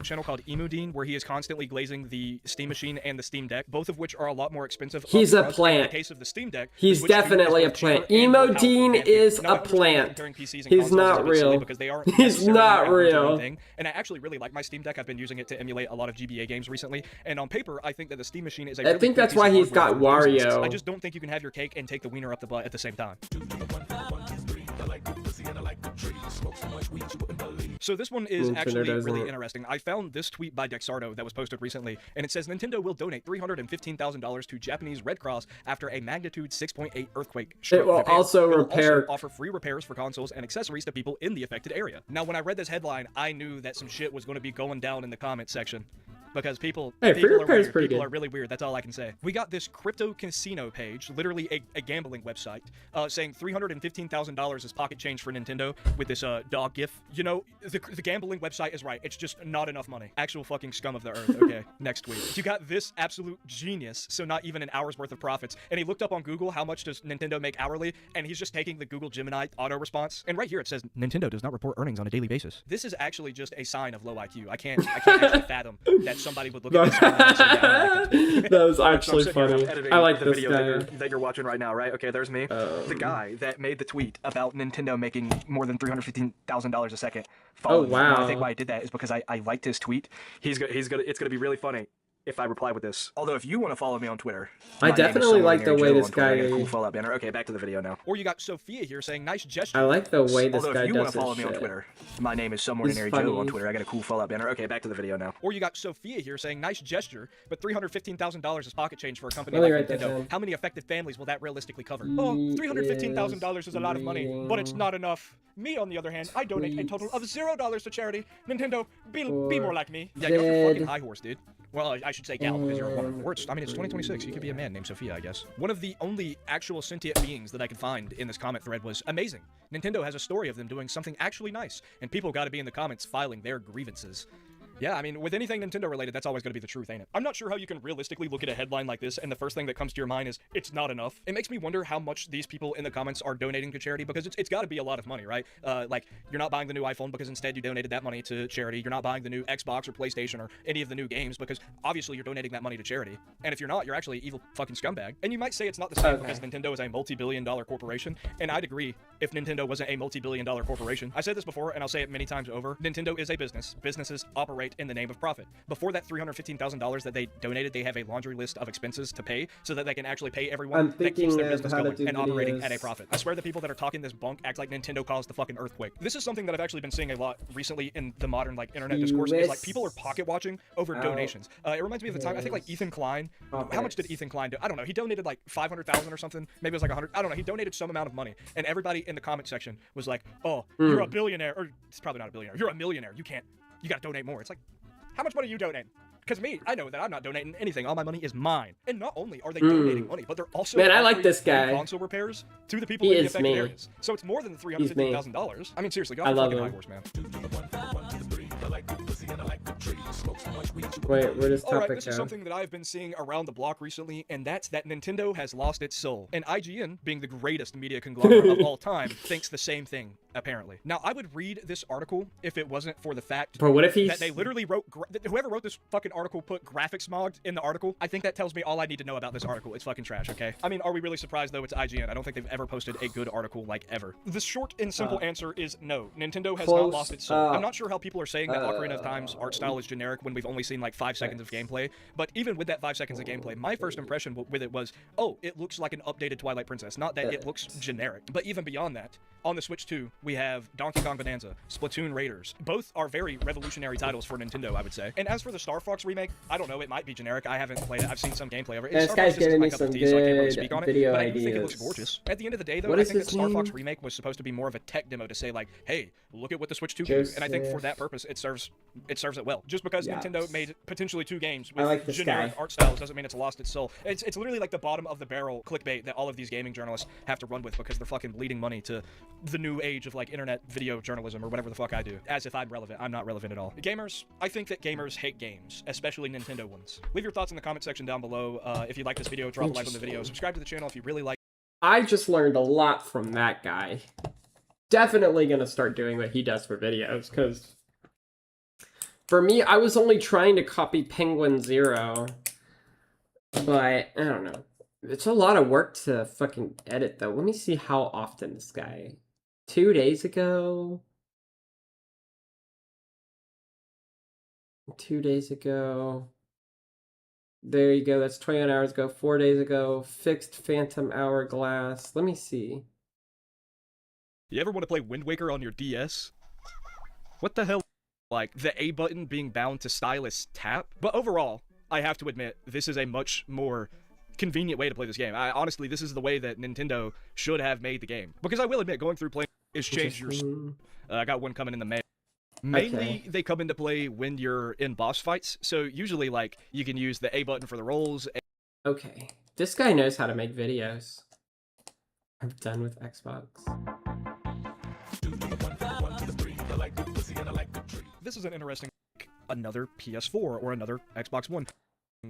channel called Emudine, where he is constantly glazing the Steam Machine and the Steam Deck, both of which are a lot more expensive. He's a upfront. plant. In the case of the Steam Deck, He's definitely a plant. Emodine is a plant. He's not real. Because they aren't He's not real. And I actually really like my Steam Deck. I've been using it to emulate a lot of GBA games recently. And on paper, I think that the Steam Machine is a I think that's why he's got Wario. I just don't think you can have your cake and take the wiener up the butt at the same time. So this one is Nintendo actually really doesn't. interesting. I found this tweet by Dexardo that was posted recently, and it says Nintendo will donate $315,000 to Japanese Red Cross after a magnitude 6.8 earthquake struck It will Japan. also It will repair. also offer free repairs for consoles and accessories to people in the affected area. Now, when I read this headline, I knew that some shit was going to be going down in the comment section. Because people, Hey, free people are repair is weird. pretty People good. are really weird. That's all I can say. We got this crypto casino page, literally a gambling website, saying $315,000 is pocket change for Nintendo with this dog gif. You know, the gambling website is right. It's just not enough money. Actual fucking scum of the earth. Okay, next tweet. You got this absolute genius, so not even an hour's worth of profits. And he looked up on Google how much does Nintendo make hourly, and he's just taking the Google Gemini auto response. And right here it says Nintendo does not report earnings on a daily basis. This is actually just a sign of low IQ. I can't actually fathom that somebody would look at this. That was actually funny. I like the this video guy. that you're watching right now, right? Okay, there's me. The guy that made the tweet about Nintendo making more than $315,000 a second. Oh, And wow. I think why I did that is because I liked his tweet. It's gonna be really funny if I reply with this. Although if you want to follow me on Twitter, I my name is definitely like the Somewhere way Near this Joe on Twitter. I got a guy- cool follow-up banner. Okay, back to the video now. Or you got Sophia here saying nice gesture. I like the way this Although guy if you does want to follow his me on shit. Twitter, my name is Somewhere He's Near funny. Joe on Twitter. I got a cool follow-up banner. Okay, back to the video now. Or you got Sophia here saying nice gesture, but $315,000 is pocket change for a company Let me like write that Nintendo. down. How many affected families will that realistically cover? He Oh, $315,000 is a lot of money, reading- but it's not enough. Me, on the other hand, I donate a total of $0 to charity. Nintendo, be more like me. Yeah, get off your fucking high horse, dude. Well, I should say gal because you're a woman. Words. I mean, it's 2026. You could be a man named Sophia, I guess. One of the only actual sentient beings that I could find in this comment thread was amazing. Nintendo has a story of them doing something actually nice, and people got to be in the comments filing their grievances. Yeah, I mean, with anything Nintendo related, that's always going to be the truth, ain't it? I'm not sure how you can realistically look at a headline like this and the first thing that comes to your mind is, it's not enough. It makes me wonder how much these people in the comments are donating to charity, because it's got to be a lot of money, right? Like, you're not buying the new iPhone because instead you donated that money to charity. You're not buying the new Xbox or PlayStation or any of the new games because obviously you're donating that money to charity. And if you're not, you're actually an evil fucking scumbag. And you might say it's not the same because Nintendo is a multi-billion-dollar corporation, and I'd agree if Nintendo wasn't a multi-billion-dollar corporation. I said this before, and I'll say it many times over. Nintendo is a business. Businesses operate in the name of profit. Before that $315,000 that they donated, they have a laundry list of expenses to pay so that they can actually pay everyone that keeps their business going and operating at a profit. I swear the people that are talking this bunk act like Nintendo caused the fucking earthquake. This is something that I've actually been seeing a lot recently in the modern like internet discourse. Is like people are pocket watching over donations. It reminds me of the time I think like Ethan Klein. How much did Ethan Klein do? I don't know. He donated like 500,000 or something. Maybe it was like 100. I don't know. He donated some amount of money, and everybody in the comment section was like, "Oh, you're a billionaire, or it's probably not a billionaire. You're a millionaire. You got to donate more." It's like, how much money are you donating? Because me, I know that I'm not donating anything. All my money is mine. And not only are they donating money, but they're also Man, I like offering this guy. console repairs to the people He in the is affected me. areas. So it's more than the $315,000. I mean, seriously, go I off love fucking him. high horse, man. Wait, where does Alright, topic this is go? something that I've been seeing around the block recently, and that's that Nintendo has lost its soul. And IGN, being the greatest media conglomerate of all time, thinks the same thing, apparently. Now, I would read this article if it wasn't for the fact But what if he's that they literally wrote, whoever wrote this fucking article put graphics mogged in the article. I think that tells me all I need to know about this article. It's fucking trash, okay? I mean, are we really surprised though it's IGN? I don't think they've ever posted a good article like ever. The short and simple answer is no. Nintendo has not lost its soul. I'm not sure how people are saying that Ocarina of Time's art style is generic when we've only seen like 5 seconds of gameplay, but even with that 5 seconds of gameplay, my first impression with it was, oh, it looks like an updated Twilight Princess, not that it looks generic. But even beyond that, on the Switch 2, we have Donkey Kong Bonanza, Splatoon Raiders. Both are very revolutionary titles for Nintendo, I would say. And as for the Star Fox remake, I don't know, it might be generic. I haven't played it. I've seen some gameplay of it. This Star guy's Fox isn't giving my me cup of some tea, so I can't really good speak on it, video but I do think it looks ideas. gorgeous. At the end of the day, though, What I is think that his Star Fox name? remake was supposed to be more of a tech demo to say like, hey, look at what the Switch 2 can do. And I think for that purpose, it serves it well. Just because Nintendo made potentially 2 games with like this generic guy. art styles doesn't mean it's lost its soul. It's literally like the bottom of the barrel clickbait that all of these gaming journalists have to run with because they're fucking bleeding money to the new age of like internet video journalism or whatever the fuck I do. As if I'm relevant. I'm not relevant at all. Gamers, I think that gamers hate games, especially Nintendo ones. Leave your thoughts in the comment section down below. If you like this video, drop a like on the video. Subscribe to the channel if you really like. I just learned a lot from that guy. Definitely gonna start doing what he does for videos, because for me, I was only trying to copy Penguin Zero, but I don't know. It's a lot of work to fucking edit, though. Let me see how often this guy. 2 days ago. 2 days ago. There you go. That's 21 hours ago. 4 days ago. Fixed Phantom Hourglass. Let me see. You ever want to play Wind Waker on your DS? what the hell? Like, the A button being bound to stylus tap? But overall, I have to admit, this is a much more convenient way to play this game. Honestly, this is the way that Nintendo should have made the game. Because I will admit, going through playing is changed your... I got one coming in the mail. Mainly, they come into play when you're in boss fights. So usually, like, you can use the A button for the rolls. Okay. This guy knows how to make videos. I'm done with Xbox. This is an interesting... another PS4 or another Xbox One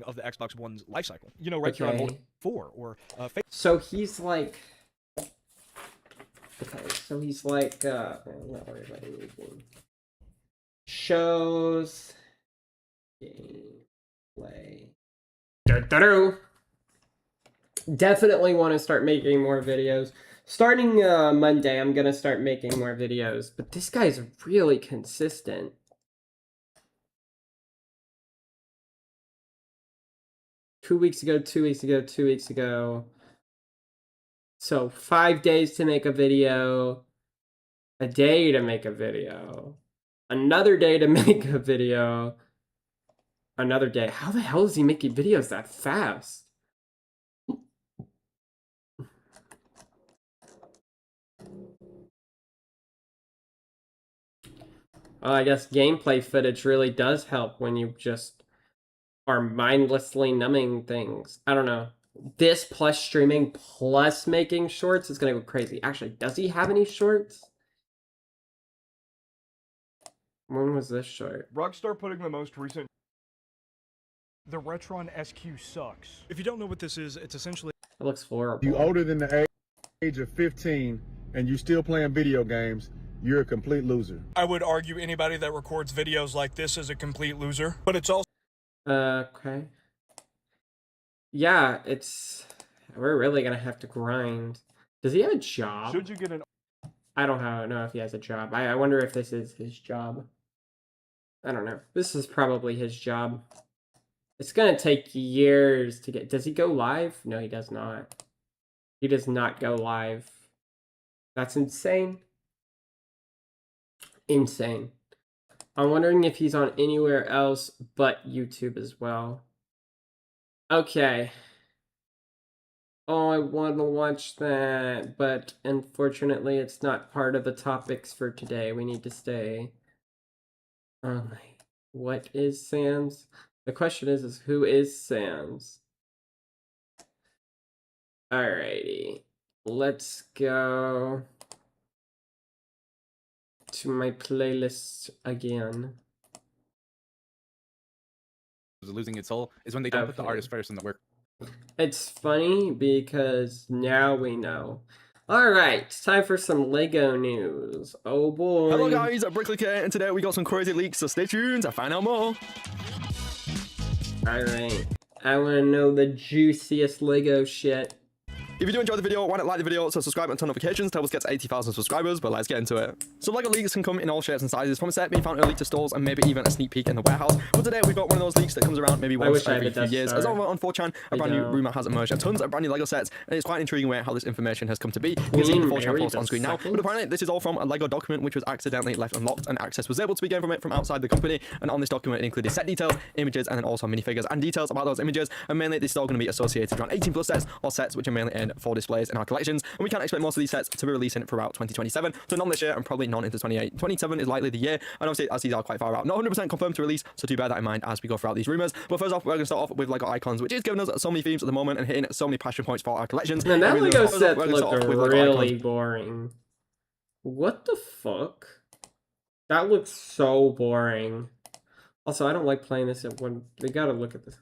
of the Xbox One's life cycle. You know, right here on Mode 4 or So he's like... Okay, so he's like, not worry about anything. Shows... Gameplay... Definitely want to start making more videos. Starting Monday, I'm gonna start making more videos. But this guy's really consistent. Two weeks ago. So 5 days to make a video. A day to make a video. Another day to make a video. Another day. How the hell is he making videos that fast? Well, I guess gameplay footage really does help when you just are mindlessly numbing things. I don't know. This plus streaming plus making shorts is gonna go crazy. Actually, does he have any shorts? When was this short? Rockstar putting the most recent... The Retron SQ sucks. If you don't know what this is, it's essentially... It looks horrible. You older than the age of 15 and you still playing video games, you're a complete loser. I would argue anybody that records videos like this is a complete loser, but it's also... Okay. Yeah, we're really gonna have to grind. Does he have a job? Should you get an... I don't know if he has a job. I wonder if this is his job. I don't know. This is probably his job. It's gonna take years to get... Does he go live? No, he does not. He does not go live. That's insane. Insane. I'm wondering if he's on anywhere else but YouTube as well. Okay. Oh, I want to watch that, but unfortunately it's not part of the topics for today. We need to stay. What is Sans? The question is who is Sans? Alrighty. Let's go to my playlist again. Losing its soul is when they don't put the artist first in the work. It's funny because now we know. Alright, time for some Lego news. Oh boy. Hello guys, Brickley here, and today we got some crazy leaks, so stay tuned to find out more. Alright, I want to know the juiciest Lego shit. If you do enjoy the video, why not like the video, so subscribe and turn notifications to help us get to 80,000 subscribers, but let's get into it. So Lego leaks can come in all shapes and sizes, from a set being found early to stores, and maybe even a sneak peek in the warehouse. But today we've got one of those leaks that comes around maybe once every few years. As over on 4chan, a brand new rumour has emerged of tons of brand new Lego sets, and it's quite an intriguing way how this information has come to be. You can see the 4chan post on screen now, but apparently this is all from a Lego document which was accidentally left unlocked, and access was able to be gained from it from outside the company. And on this document it included set details, images, and then also minifigures and details about those images. And mainly this is all going to be associated around 18+ sets, or sets which are mainly aimed for displays in our collections, and we can expect most of these sets to be releasing throughout 2027, so none this year and probably none into 28. 27 is likely the year, and obviously as these are quite far out, not 100% confirmed to release, so do bear that in mind as we go throughout these rumors. But first off, we're going to start off with Lego Icons, which is giving us so many themes at the moment and hitting so many passion points for our collections. Man, that Lego set looked really boring. What the fuck? That looks so boring. Also, I don't like playing this at one. They gotta look at this.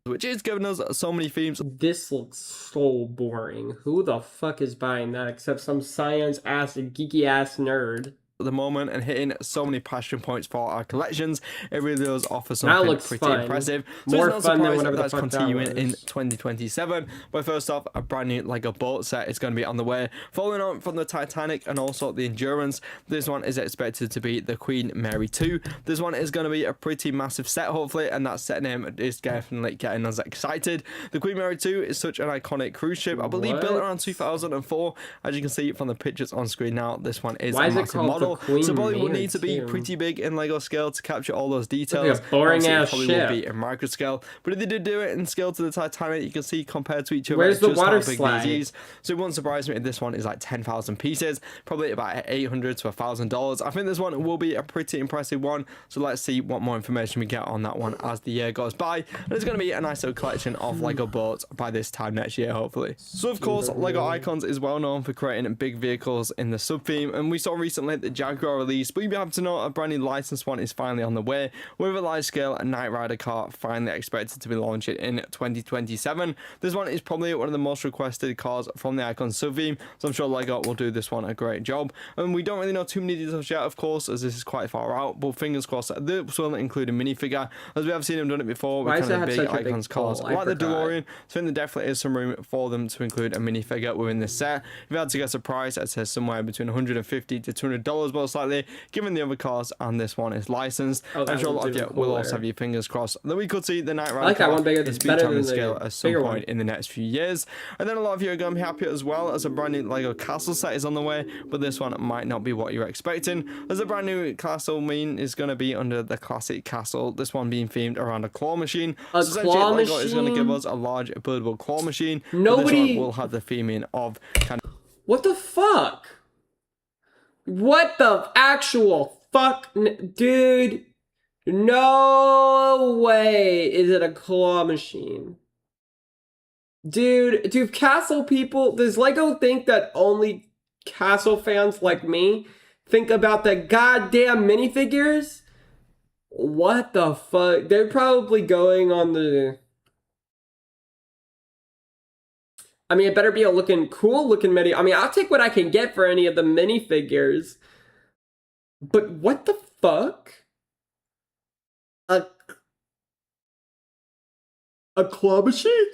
Which is giving us so many themes. This looks so boring. Who the fuck is buying that except some science ass geeky ass nerd? At the moment and hitting so many passion points for our collections. It really does offer something pretty impressive. So more it's not fun than whatever that's the fuck continuing that in 2027. But first off, a brand new Lego boat set is going to be on the way. Following on from the Titanic and also the Endurance, this one is expected to be the Queen Mary 2. This one is going to be a pretty massive set, hopefully, and that set name is definitely getting us excited. The Queen Mary 2 is such an iconic cruise ship, I believe built around 2004. As you can see from the pictures on screen now, this one is a massive model. scale. Queen So probably will Mare need to be too. pretty big in Lego scale to capture all those details. Like a boring Obviously, it ass probably ship. won't be in micro scale, but if they did do it in scale to the Titanic, you can see compared to each other Where's the just water how big slide? these is. So it won't surprise me if this one is like 10,000 pieces, probably about $800 to $1,000. I think this one will be a pretty impressive one. So let's see what more information we get on that one as the year goes by. And it's going to be a nice little collection of Lego boats by this time next year, hopefully. So of course, Lego Icons is well known for creating big vehicles in the sub-theme, and we saw recently the Jaguar release, but you'll be happy to know a brand new licensed one is finally on the way, with a large scale Knight Rider car finally expected to be launched in 2027. This one is probably one of the most requested cars from the Icon sub-theme, so I'm sure Lego will do this one a great job. And we don't really know too many details yet, of course, as this is quite far out, but fingers crossed this will include a minifigure, as we have seen them done it before with kind of big Icons cars like the DeLorean. So I think there definitely is some room for them to include a minifigure within this set. If you had to guess a price, I'd say somewhere between $150 to $200 most likely, given the other cars and this one is licensed. I'm sure a lot of you will also have your fingers crossed that we could see the Knight Rider car is better than scale at some point in the next few years. And then a lot of you are going to be happy as well, as a brand new Lego castle set is on the way, but this one might not be what you're expecting, as a brand new castle is going to be under the classic castle, this one being themed around a claw machine. A so claw Lego machine? is going to give us a large birdable claw machine. Nobody... This one will have the theming of kind of... What the fuck? What the actual fuck? Dude, no way is it a claw machine. Dude, do castle people, does Lego think that only castle fans like me think about the goddamn minifigures? What the fuck? They're probably going on the... I mean, it better be a cool looking mini. I mean, I'll take what I can get for any of the minifigures. But what the fuck? A claw machine?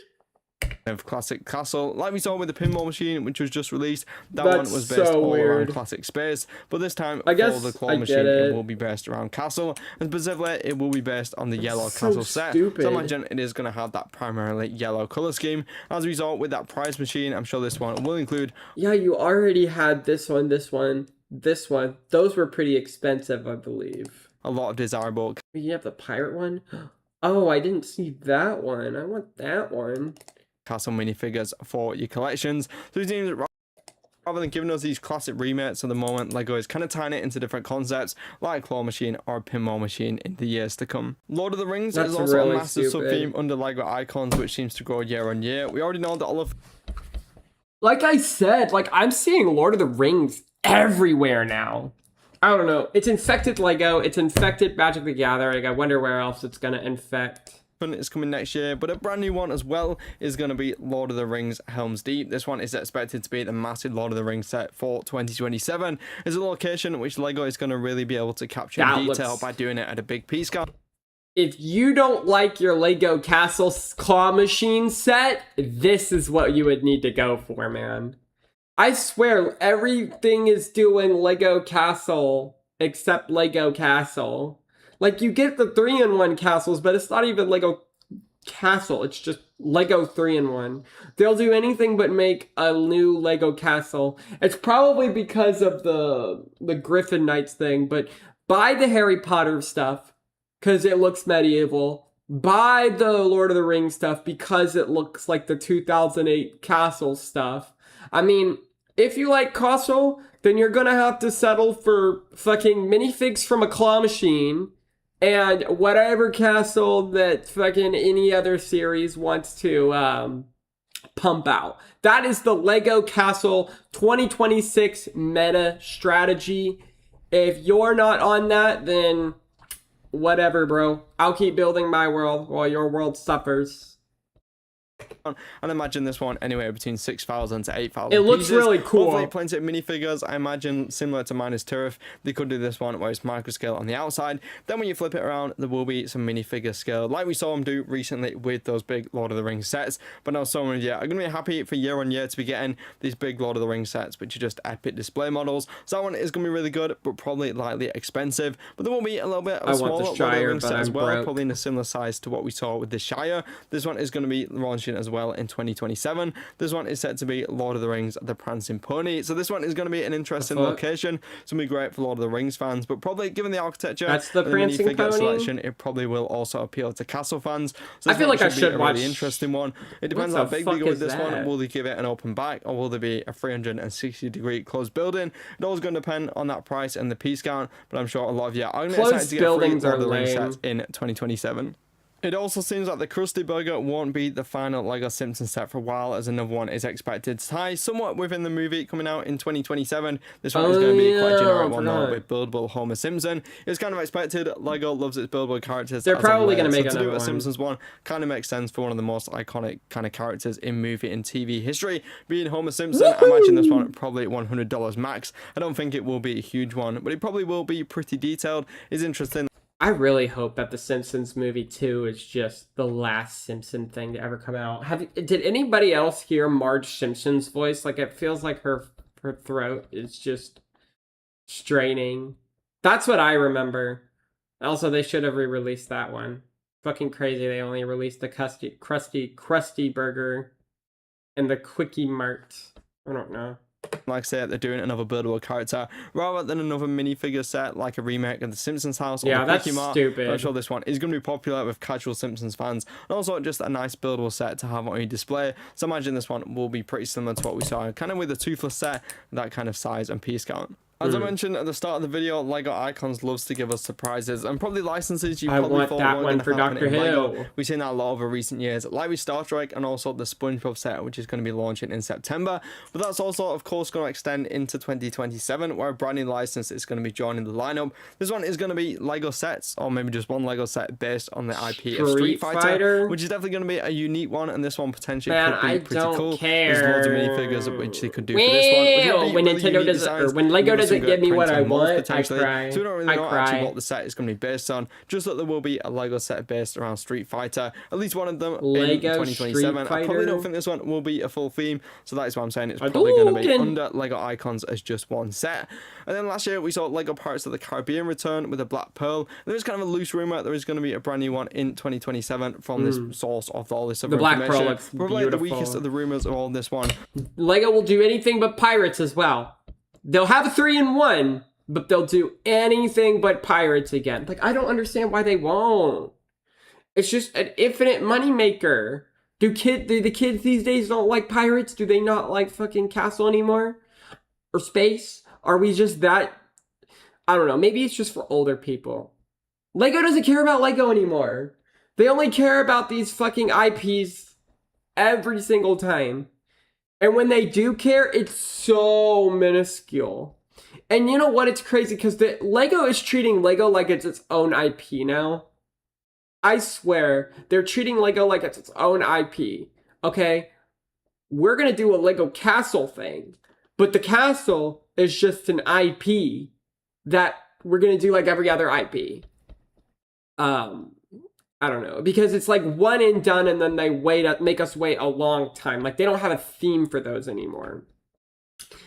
Of classic castle, like we saw with the pinball machine, which was just released. That one was based so all weird. around classic space, but this time I guess for the claw I machine, get it it will be based around castle, and specifically it will be based on the yellow so castle set. stupid. So I imagine it is going to have that primarily yellow color scheme. As we saw with that prize machine, I'm sure this one will include... Yeah, you already had this one, this one, this one. Those were pretty expensive, I believe. a lot of desirable... You have the pirate one? Oh, I didn't see that one. I want that one. castle minifigures for your collections. So it seems that rather than giving us these classic remakes at the moment, Lego is kind of tying it into different concepts like a claw machine or a pinball machine in the years to come. Lord of the Rings is also really a massive stupid sub-theme under Lego Icons, which seems to grow year on year. We already know that all of... Like I said, like I'm seeing Lord of the Rings everywhere now. I don't know. It's infected Lego. It's infected Magic the Gathering. I wonder where else it's gonna infect. It's coming next year, but a brand new one as well is going to be Lord of the Rings Helm's Deep. This one is expected to be the massive Lord of the Rings set for 2027. It's a location which Lego is going to really be able to capture in detail by doing it at a big piece count. If you don't like your Lego Castle claw machine set, this is what you would need to go for, man. I swear, everything is doing Lego Castle except Lego Castle. Like, you get the 3-in-1 castles, but it's not even Lego Castle. It's just Lego 3-in-1. They'll do anything but make a new Lego Castle. It's probably because of the Griffin Knights thing, but buy the Harry Potter stuff because it looks medieval. Buy the Lord of the Rings stuff because it looks like the 2008 Castle stuff. I mean, if you like Castle, then you're gonna have to settle for fucking minifigs from a claw machine and whatever castle that fucking any other series wants to pump out. That is the Lego Castle 2026 meta strategy. If you're not on that, then whatever, bro. I'll keep building my world while your world suffers. And imagine this one anywhere between 6,000 to 8,000 It looks pieces. really cool. Hopefully plenty of minifigures. I imagine similar to Minus Turf, they could do this one where it's micro scale on the outside. Then when you flip it around, there will be some minifigure scale, like we saw them do recently with those big Lord of the Rings sets. But now so many of you are going to be happy for year on year to be getting these big Lord of the Rings sets, which are just epic display models. So that one is going to be really good, but probably lightly expensive. But there will be a little bit of a smaller Lord of the Rings set as well, probably in a similar size to what we saw with the Shire. This one is going to be launching as well well in 2027. This one is set to be Lord of the Rings, The Prancing Pony. So this one is going to be an interesting location. It's going to be great for Lord of the Rings fans, but probably given the architecture That's the and Prancing minifigure Pony? selection, it probably will also appeal to castle fans. So I this feel one like I be should a watch... really interesting one. It depends What how the big they fuck go with is this one. that? Will they give it an open back, or will there be a 360-degree closed building? It always going to depend on that price and the piece count, but I'm sure a lot of you are going to get excited to get free buildings Lord are of the Rings lame. sets in 2027. It also seems like the Krusty Burger won't be the final LEGO Simpsons set for a while, as another one is expected to tie somewhat within the movie coming out in 2027. This one is going to be quite a generic one though, with buildable Homer Simpson. It's kind of expected. LEGO loves its buildable characters. They're probably going to make to another do a one. Simpsons one kind of makes sense for one of the most iconic kind of characters in movie and TV history, being Homer Simpson. I imagine this one probably $100 max. I don't think it will be a huge one, but it probably will be pretty detailed. It's interesting. I really hope that the Simpsons movie 2 is just the last Simpson thing to ever come out. Did anybody else hear Marge Simpson's voice? Like, it feels like her throat is just straining. That's what I remember. Also, they should have re-released that one. Fucking crazy. They only released the Krusty Burger and the Quickie Mart. I don't know. Like I said, they're doing another buildable character rather than another minifigure set like a remake of the Simpsons house or the that's Quickie Mart. stupid. I'm sure this one is going to be popular with casual Simpsons fans, and also just a nice buildable set to have on your display. So imagine this one will be pretty similar to what we saw, kind of with a toothless set, that kind of size and piece count. As I mentioned at the start of the video, LEGO Icons loves to give us surprises and probably licenses you probably want thought that weren't one gonna for happen Dr. in LEGO. Hill. We've seen that a lot over recent years, like with Star Trek and also the SpongeBob set, which is going to be launching in September. But that's also, of course, going to extend into 2027, where a brand new license is going to be joining the lineup. This one is going to be LEGO sets, or maybe just one LEGO set based on the IP of Street Fighter, which is definitely going to be a unique one, and this one potentially could be pretty cool. There's loads of minifigures which they could do for this one. Which would be When really Nintendo unique doesn't, designs, or when LEGO doesn't give me what I want, I potentially. cry. So we don't really know I actually cry. what the set is going to be based on, just that there will be a LEGO set based around Street Fighter, at least one of them LEGO in 2027. I probably Fighter. don't think this one will be a full theme, so that is why I'm saying it's probably going to be Hadouken. under LEGO Icons as just one set. And then last year we saw LEGO Pirates of the Caribbean return with a Black Pearl. There is kind of a loose rumor there is going to be a brand new one in 2027 from this source of all this other The Black information. Pearl looks Probably beautiful. the weakest of the rumors of all this one. LEGO will do anything but pirates as well. They'll have a 3-in-1, but they'll do anything but pirates again. Like, I don't understand why they won't. It's just an infinite moneymaker. Do the kids these days don't like pirates? Do they not like fucking Castle anymore? Or space? Are we just that... I don't know. Maybe it's just for older people. LEGO doesn't care about LEGO anymore. They only care about these fucking IPs every single time. And when they do care, it's so minuscule. And you know what? It's crazy because LEGO is treating LEGO like it's its own IP now. I swear, they're treating LEGO like it's its own IP. Okay? We're going to do a LEGO castle thing. But the castle is just an IP that we're going to do like every other IP. I don't know, because it's like one and done, and then they make us wait a long time. Like, they don't have a theme for those anymore.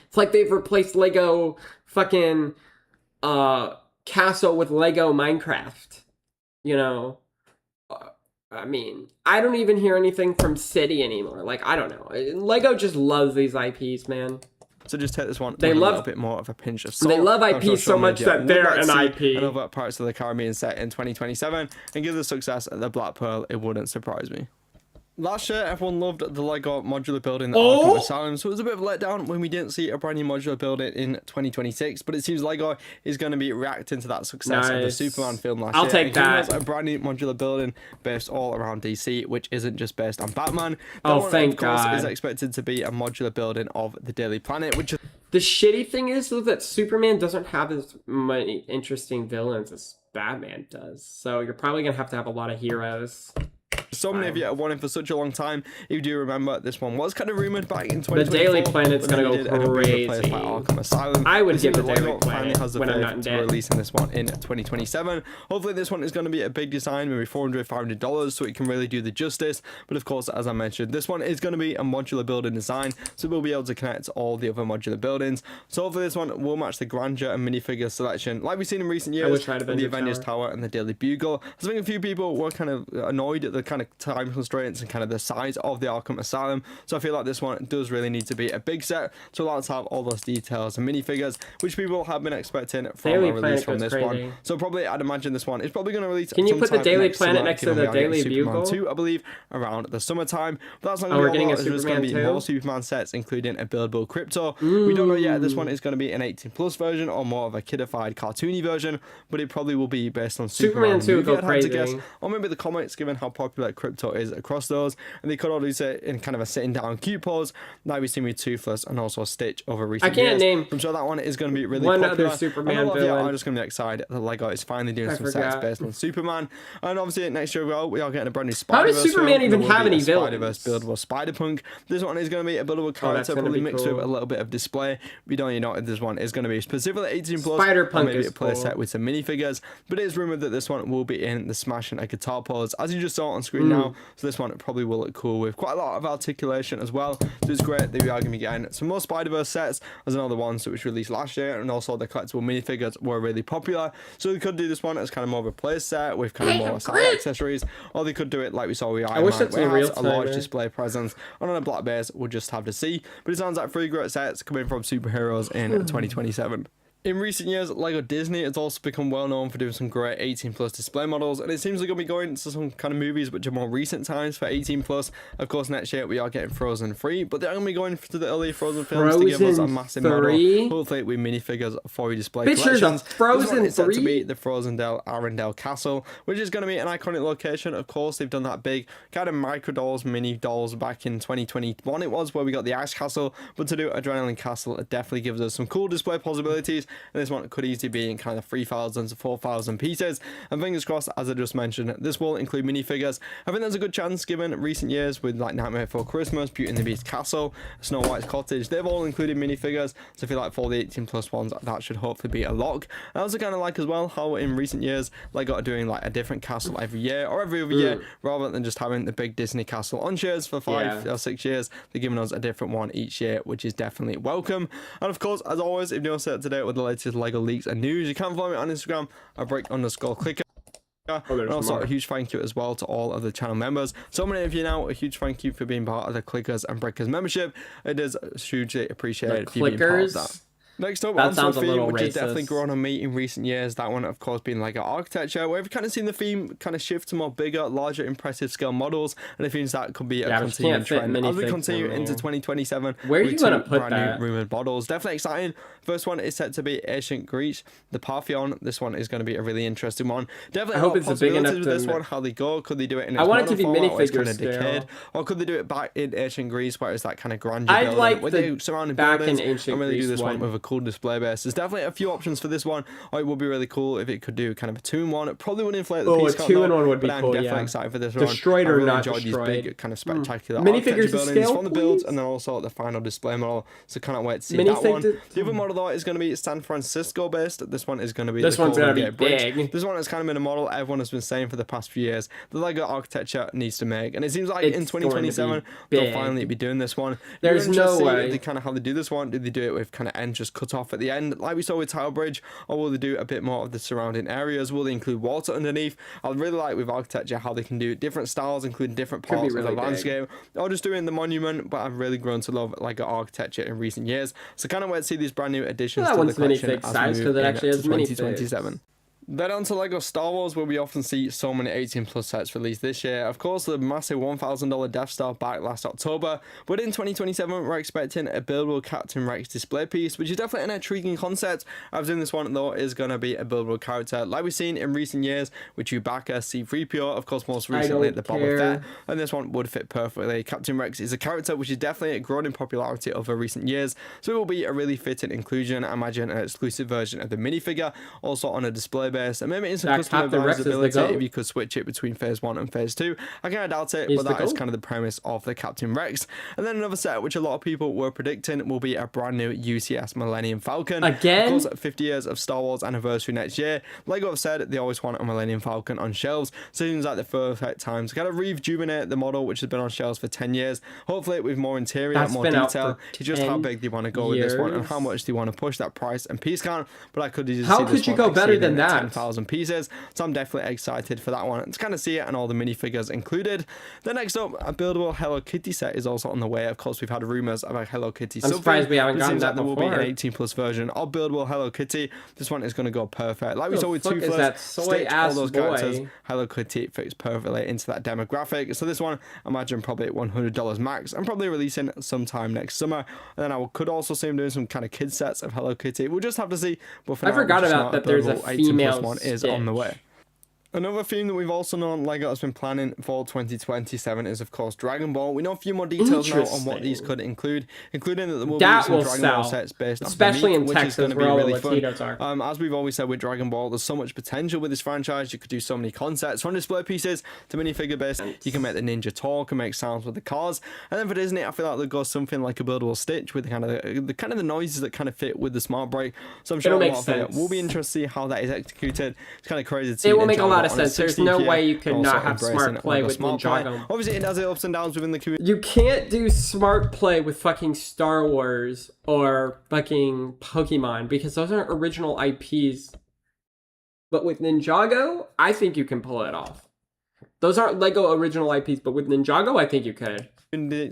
It's like they've replaced Lego fucking castle with Lego Minecraft. You know? I mean, I don't even hear anything from City anymore. Like, I don't know. Lego just loves these IPs, man. So just take this one They with a love- little bit more of a pinch of salt. They love I'm IPs sure so much media that would they're like to an see IP. Another Pirates of the Caribbean set in 2027, and give the success at the Black Pearl, it wouldn't surprise me. Last year, everyone loved the LEGO modular building at Arkham Asylum, so it was a bit of a letdown when we didn't see a brand new modular building in 2026, but it seems LEGO is going to be reacting to that success of the Nice. Superman film last I'll year. take and giving that. us a brand new modular building based all around DC, which isn't just based on Batman. That Oh, one, thank of course, God. is expected to be a modular building of the Daily Planet, which is The shitty thing is, though, that Superman doesn't have as many interesting villains as Batman does. So you're probably going to have a lot of heroes. so many of you have wanted for such a long time. If you do remember, this one was kind of rumored back in 2024. The Daily Planet's but then gonna it go did end up being replaced by crazy. Arkham Asylum. I would This give is the Daily LEGO finally Planet has the when I'm faith not in to debt. releasing this one in 2027. Hopefully this one is going to be a big design, maybe $400, $500, so it can really do the justice. But of course, as I mentioned, this one is going to be a modular building design, so we'll be able to connect to all the other modular buildings. So hopefully this one will match the grandeur and minifigure selection like we've seen in recent years wish I had with the Avengers Tower and the Daily Bugle. I think a few people were kind of annoyed at the kind kind of time constraints and kind of the size of the Arkham Asylum. So I feel like this one does really need to be a big set to allow us to have all those details and minifigures, which people have been expecting from a release from this one. So probably I'd imagine this one is probably going to release. Can you put the Daily Planet next to the Daily Bugle? 2, I believe, around the summertime. But that's not going to be all. There's going to be more Superman sets, including a buildable Crypto. We don't know yet if this one is going to be an 18+ version or more of a kidified cartoony version, but it probably will be based on Superman 2 go crazy, or maybe the comics, given how popular Crypto is across those. And they could all do it in kind of a sitting down cute pose, like we've seen with Toothless and also Stitch over recent years. I can't name. I'm sure that one is going to be really one popular. Other Superman villain. I'm just going to be excited that LEGO is finally doing some sets based on Superman. And obviously next year we are getting a brand new Spider-Verse. How does Superman even have any villains? Spider-Verse buildable Spider-Punk. This one is going to be a buildable character, probably mixed with a little bit of display. We don't even know if this one is going to be specifically 18+, or maybe a play set with some minifigures. But it is rumored that this one will be in the smashing a guitar pose, as you just saw on screen now. So this one probably will look cool with quite a lot of articulation as well. So it's great that we are going to be getting some more Spider-Verse sets, as another ones that was released last year, and also the collectible minifigures were really popular. So they could do this one as kind of more of a play set with kind of more side accessories, or they could do it like we saw with Iron Man, where it has a large display presence and on a black base. We'll just have to see. But it sounds like 3 great sets coming from superheroes in 2027. In recent years, LEGO Disney has also become well known for doing some great 18+ display models, and it seems like going to be going to some kind of movies which are more recent times for 18+. Of course, next year we are getting Frozen 3, but they're going to be going to the earlier Frozen films to give us a massive model, hopefully with minifigures for your display collections. Frozen is set to be the Frozendale Arendelle Castle, which is going to be an iconic location. Of course, they've done that big kind of micro dolls, mini dolls back in 2021 it was, where we got the Ice Castle, but to do Adrenaline Castle, it definitely gives us some cool display possibilities. And this one could easily be in kind of 3,000 to 4,000 pieces. And fingers crossed, as I just mentioned, this will include minifigures. I think there's a good chance, given recent years with like Nightmare Before Christmas, Beauty and the Beast Castle, Snow White's Cottage, they've all included minifigures. So I feel like for the 18+ ones, that should hopefully be a lock. I also kind of like as well how in recent years, LEGO are doing like a different castle every year or every other year, rather than just having the big Disney castle on shares for 5 or 6 years. They're giving us a different one each year, which is definitely welcome. And of course, as always, if you're set today with the latest LEGO leaks and news, you can follow me on Instagram at break_clicker. And also a huge thank you as well to all of the channel members. So many of you now, a huge thank you for being part of the Clickers and Breakers membership. It is hugely appreciated for you being part of that. Next up, that sounds a theme which has definitely grown on me in recent years. That one, of course, being LEGO architecture, where we've kind of seen the theme kind of shift to more bigger, larger, impressive scale models, and it seems that could be a continuing trend as we continue into 2027. Where are you going to put that? New rumored models, definitely exciting. First one is set to be Ancient Greece, the Parthenon. This one is going to be a really interesting one. Definitely, I hope it's a big enough with this one. How they go? Could they do it in? I want it to be minifigures still, or could they do it back in Ancient Greece, where it's that kind of grandeur? I'd like the surrounding back in Ancient Greece. Really do this one with a cool display base. There's definitely a few options for this one. It would be really cool if it could do kind of a 2-in-1. It probably would inflate the piece count, 2-in-1 would be cool. I'm definitely excited for this one. Destroyed or not destroyed. I really enjoyed these big, kind of spectacular minifigures buildings from the builds, and then also the final display model. So can't wait to see that one. The other model though is going to be San Francisco based. This one is going to be this one's going to be big. This one has kind of been a model everyone has been saying for the past few years the LEGO architecture needs to make, and it seems like in 2027 they'll finally be doing this one. There's no way. They kind of how they do this one. Do they do it with kind of end just cut off at the end, like we saw with Tile Bridge, or will they do a bit more of the surrounding areas? Will they include water underneath? I really like with architecture how they can do different styles, including different parts of the landscape, or just doing the monument. But I've really grown to love LEGO architecture in recent years, so kind of wait to see these brand new additions to the collection as we move into 2027. Then on to LEGO Star Wars, where we often see so many 18+ sets released this year. Of course, the massive $1,000 Death Star back last October, but in 2027, we're expecting a buildable Captain Rex display piece, which is definitely an intriguing concept. I've seen this one, though, is going to be a buildable character, like we've seen in recent years with Chewbacca, C-3PO, of course, most recently the Boba Fett, and this one would fit perfectly. Captain Rex is a character which is definitely grown in popularity over recent years, so it will be a really fitting inclusion. I imagine an exclusive version of the minifigure, also on a display base, and maybe in some customizability if you could switch it between phase 1 and phase 2. I kind of doubt it, but that is kind of the premise of the Captain Rex. And then another set which a lot of people were predicting will be a brand new UCS Millennium Falcon. Again? Of course, 50 years of Star Wars anniversary next year. LEGO have said they always want a Millennium Falcon on shelves, so it seems like the perfect time to kind of rejuvenate the model which has been on shelves for 10 years, hopefully with more interior, more detail. Just how big they want to go with this one and how much they want to push that price and piece count. But I could just how could you go better than that? 1,000 pieces. So I'm definitely excited for that one to kind of see it and all the minifigures included. Then next up, a buildable Hello Kitty set is also on the way. Of course, we've had rumors about Hello Kitty. I'm surprised we haven't gotten that there before. will be an 18+ version of buildable Hello Kitty. This one is going to go perfect. Like we saw with Toothless, that soy Stitch, ass all those boy. characters, Hello Kitty fits perfectly into that demographic. So this one, I imagine probably at $100 max. I'm probably releasing sometime next summer. And then I could also see him doing some kind of kid sets of Hello Kitty. We'll just have to see. But for I now, forgot just about know that. There's a 18+ female one is on the Stitch. way. Another theme that we've also known LEGO has been planning for 2027 is, of course, Dragon Ball. We know a few more details now on what these could include, including that there will be some Dragon Ball sets based on especially in which Texas, is going to be where all the really fun. Latinos are. As we've always said with Dragon Ball, there's so much potential with this franchise. You could do so many concepts from display pieces to minifigure based. You can make the ninja talk and make sounds with the cars. And then for Disney, I feel like they'll go something like a buildable Stitch with the noises that kind of fit with the smart break. So I'm sure a lot of it will be interesting to see how that is executed. It's kind of crazy to see. It will make a lot of sense. There's no way you could not have smart play with Smart Play. Ninjago. Obviously, it has its ups and downs within the community. You can't do smart play with fucking Star Wars or fucking Pokemon because those aren't original IPs. But with Ninjago, I think you can pull it off. Those aren't LEGO original IPs, but with Ninjago, I think you could.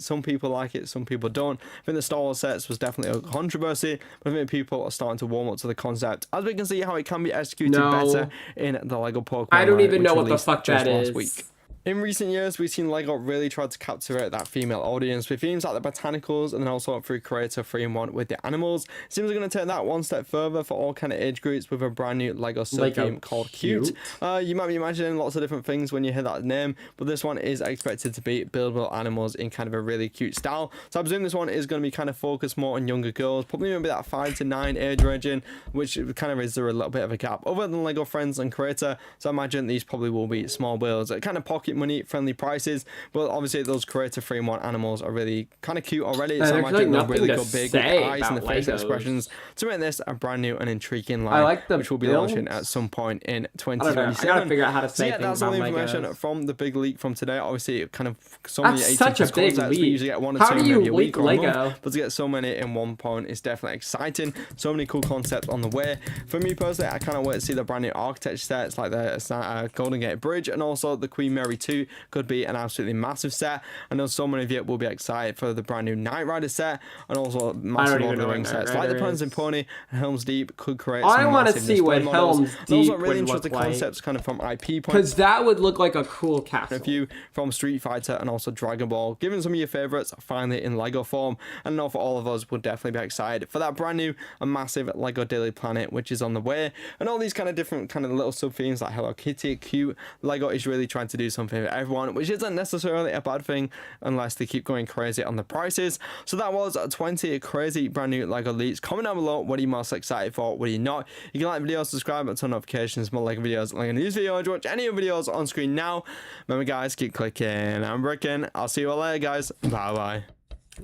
Some people like it, some people don't. I think the Star Wars sets was definitely a controversy, but I think people are starting to warm up to the concept as we can see how it can be executed better in the LEGO Pokemon. I don't line, even know which what the released fuck just that last is. week. In recent years, we've seen LEGO really try to captivate that female audience with themes like the botanicals and then also through Creator 3-in-1 with the animals. Seems they're going to take that one step further for all kind of age groups with a brand new LEGO sub-theme called Cute. You might be imagining lots of different things when you hear that name, but this one is expected to be buildable animals in kind of a really cute style. So I presume this one is going to be kind of focused more on younger girls, probably maybe that 5 to 9 age region, which kind of is there a little bit of a gap other than LEGO Friends and Creator. So I imagine these probably will be small builds at kind of pocket money friendly prices. But obviously those Creator 3-in-1 animals are really kind of cute already, so I imagine they'll really go big with the eyes and the facial expressions to make this a brand new and intriguing line, which will be launching at some point in 2027. I gotta figure out how to say things that's all the about information Legos. from the big leak from today. Obviously it kind of so many That's 18+ such a big concepts. leak. We usually get 1 or How 2 do you maybe a week leak or a Lego? month, but to get so many in one point is definitely exciting. So many cool concepts on the way. For me personally, I kind of wait to see the brand new architecture sets like the Golden Gate Bridge, and also the Queen Mary 2 could be an absolutely massive set. I know so many of you will be excited for the brand new Knight Rider set, and also massive Lord of the Rings sets like the Prancing Pony and Helm's Deep could create some I want to massive see what display models. Helm's And also Deep really would interesting look like. concepts kind of from IP points. Because that would look like a cool castle. A few from Street Fighter and also Dragon Ball, giving some of your favorites finally in Lego form. And I know for all of us would definitely be excited for that brand new and massive Lego Daily Planet, which is on the way. And all these kind of different kind of little sub themes like Hello Kitty, cute. Lego is really trying to do something for everyone, which isn't necessarily a bad thing unless they keep going crazy on the prices. So that was 20 crazy brand new Lego leaks. Comment down below, what are you most excited for, what are you not. You can like the video, subscribe, and turn notifications, more Lego videos, like in this video, and watch any of the videos on screen now. Remember guys, keep clicking and bricking. I'll see you all later guys, bye bye.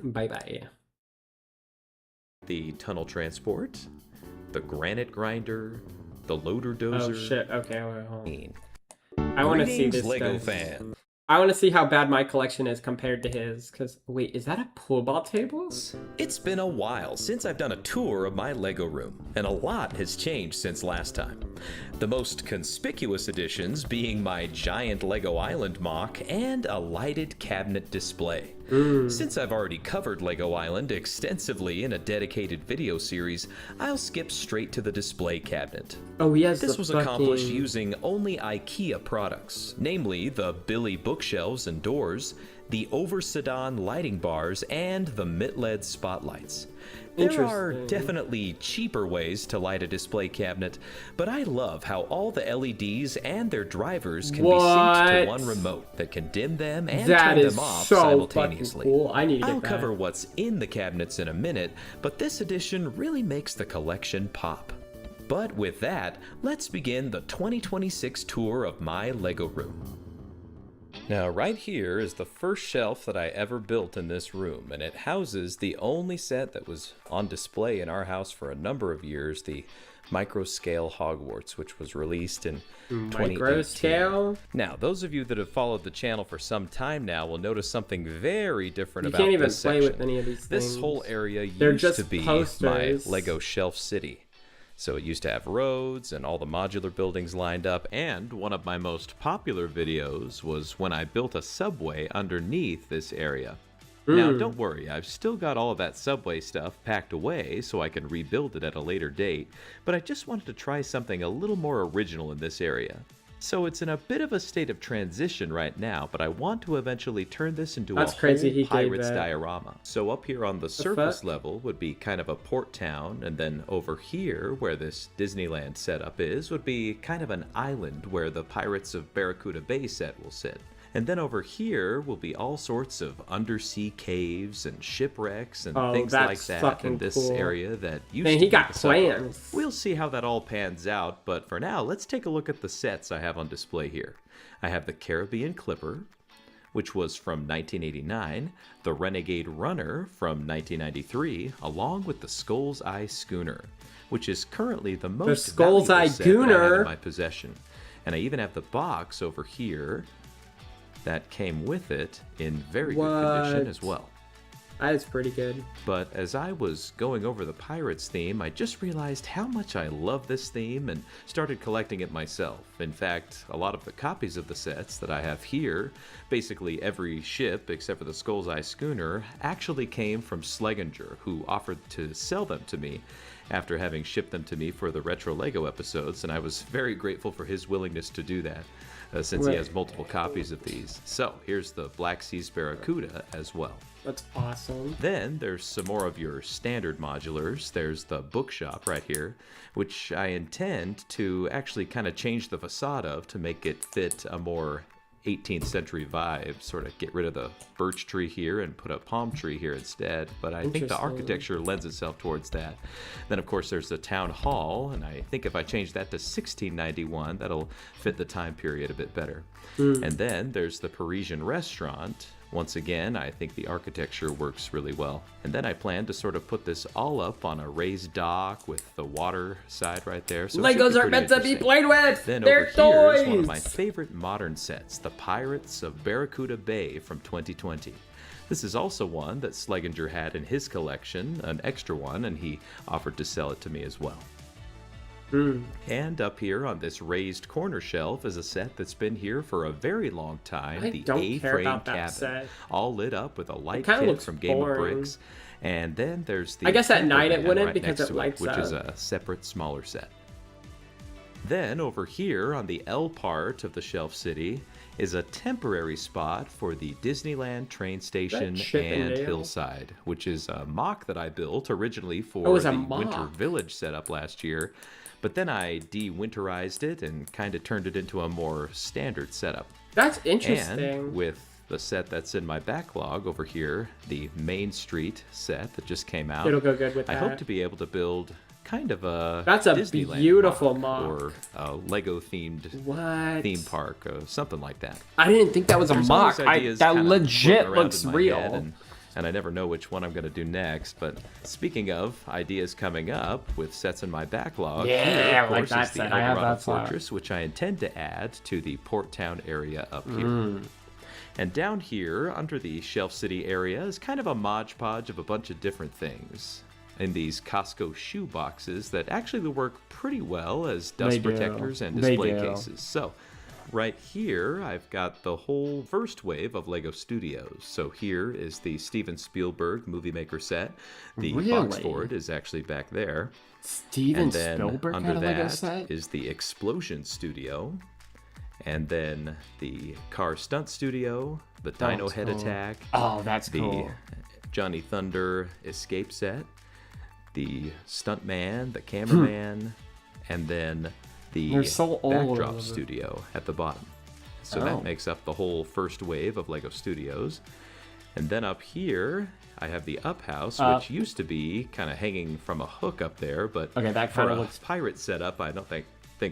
Bye bye. The tunnel transport, the granite grinder, the loader dozer. Oh shit, okay, wait, hold on. I want to see this Lego stuff. fan. I want to see how bad my collection is compared to his, because, wait, is that a pool ball table? It's been a while since I've done a tour of my Lego room, and a lot has changed since last time. The most conspicuous additions being my giant Lego Island mock and a lighted cabinet display. Since I've already covered Lego Island extensively in a dedicated video series, I'll skip straight to the display cabinet. Oh, yes. This was accomplished using only IKEA products, namely the Billy bookshelves and doors, the Oversedan lighting bars, and the MIT-LED spotlights. There are definitely cheaper ways to light a display cabinet, but I love how all the LEDs and their drivers can be synced to one remote that can dim them and turn them off simultaneously. Cool. I need to get I'll that. cover what's in the cabinets in a minute, but this addition really makes the collection pop. But with that, let's begin the 2026 tour of my Lego room. Now right here is the first shelf that I ever built in this room, and it houses the only set that was on display in our house for a number of years, the Micro Scale Hogwarts, which was released in 2018. Micro Scale? Now, those of you that have followed the channel for some time now will notice something very different about this section. You can't even play section. with any of these things. This whole area They're used just to be posters. my Lego Shelf City. So it used to have roads and all the modular buildings lined up, and one of my most popular videos was when I built a subway underneath this area. Now, don't worry, I've still got all of that subway stuff packed away so I can rebuild it at a later date, but I just wanted to try something a little more original in this area. So it's in a bit of a state of transition right now, but I want to eventually turn this into a whole Pirates diorama. So up here on the surface level would be kind of a port town, and then over here, where this Disneyland setup is, would be kind of an island where the Pirates of Barracuda Bay set will sit. And then over here will be all sorts of undersea caves and shipwrecks and things like that in this area that used to be the plans. We'll see how that all pans out, but for now, let's take a look at the sets I have on display here. I have the Caribbean Clipper, which was from 1989, the Renegade Runner from 1993, along with the Skull's Eye Schooner, which is currently the most valuable set that I have in my possession. And I even have the box over here that came with it in very good condition as well. That is pretty good. But as I was going over the Pirates theme, I just realized how much I love this theme and started collecting it myself. In fact, a lot of the copies of the sets that I have here, basically every ship except for the Skull's Eye Schooner, actually came from Schleginger, who offered to sell them to me after having shipped them to me for the Retro Lego episodes, and I was very grateful for his willingness to do that. Since he has multiple copies of these. So here's the Black Seas Barracuda as well. That's awesome. Then there's some more of your standard modulars. There's the bookshop right here, which I intend to actually kind of change the facade of to make it fit a more 18th century vibe, sort of get rid of the birch tree here and put a palm tree here instead, but I think the architecture lends itself towards that. Then of course there's the town hall, and I think if I change that to 1691, that'll fit the time period a bit better. And then there's the Parisian restaurant. Once again, I think the architecture works really well. And then I plan to sort of put this all up on a raised dock with the water side right there. So Legos are meant to be played with! Then They're over toys! here is one of my favorite modern sets, the Pirates of Barracuda Bay from 2020. This is also one that Schleginger had in his collection, an extra one, and he offered to sell it to me as well. And up here on this raised corner shelf is a set that's been here for a very long time, the A-frame cabin, all lit up with a light kit from Game of Bricks. And then there's the I guess at night it wouldn't right because it lights which up. is a separate smaller set. Then over here on the L part of the Shelf City is a temporary spot for the Disneyland train station and hillside, which is a mock that I built originally for the Winter Village setup last year. But then I de-winterized it and kind of turned it into a more standard setup. That's interesting. And with the set that's in my backlog over here, the Main Street set that just came out, it'll go good with that. I hope to be able to build kind of a Disneyland beautiful mock or a Lego themed theme park or something like that. I didn't think that was a mock. That legit looks real. And I never know which one I'm going to do next. But speaking of ideas coming up with sets in my backlog, here, of course, is the Eldorado Fortress, which I intend to add to the Port Town area up here. And down here, under the Shelf City area, is kind of a modge podge of a bunch of different things in these Costco shoe boxes that actually work pretty well as dust protectors and display cases. So right here, I've got the whole first wave of Lego Studios. So here is the Steven Spielberg Movie Maker set. The box for it is actually back there. Steven Spielberg under had a Lego that set? Is the Explosion Studio. And then the Car Stunt Studio, the Dino Head Attack. Oh, that's cool. The Johnny Thunder Escape set, the Stuntman, the Cameraman, and then the Backdrop Studio at the bottom. So that makes up the whole first wave of Lego Studios. And then up here, I have the Up House, which used to be kind of hanging from a hook up there, but for a pirate setup, I don't think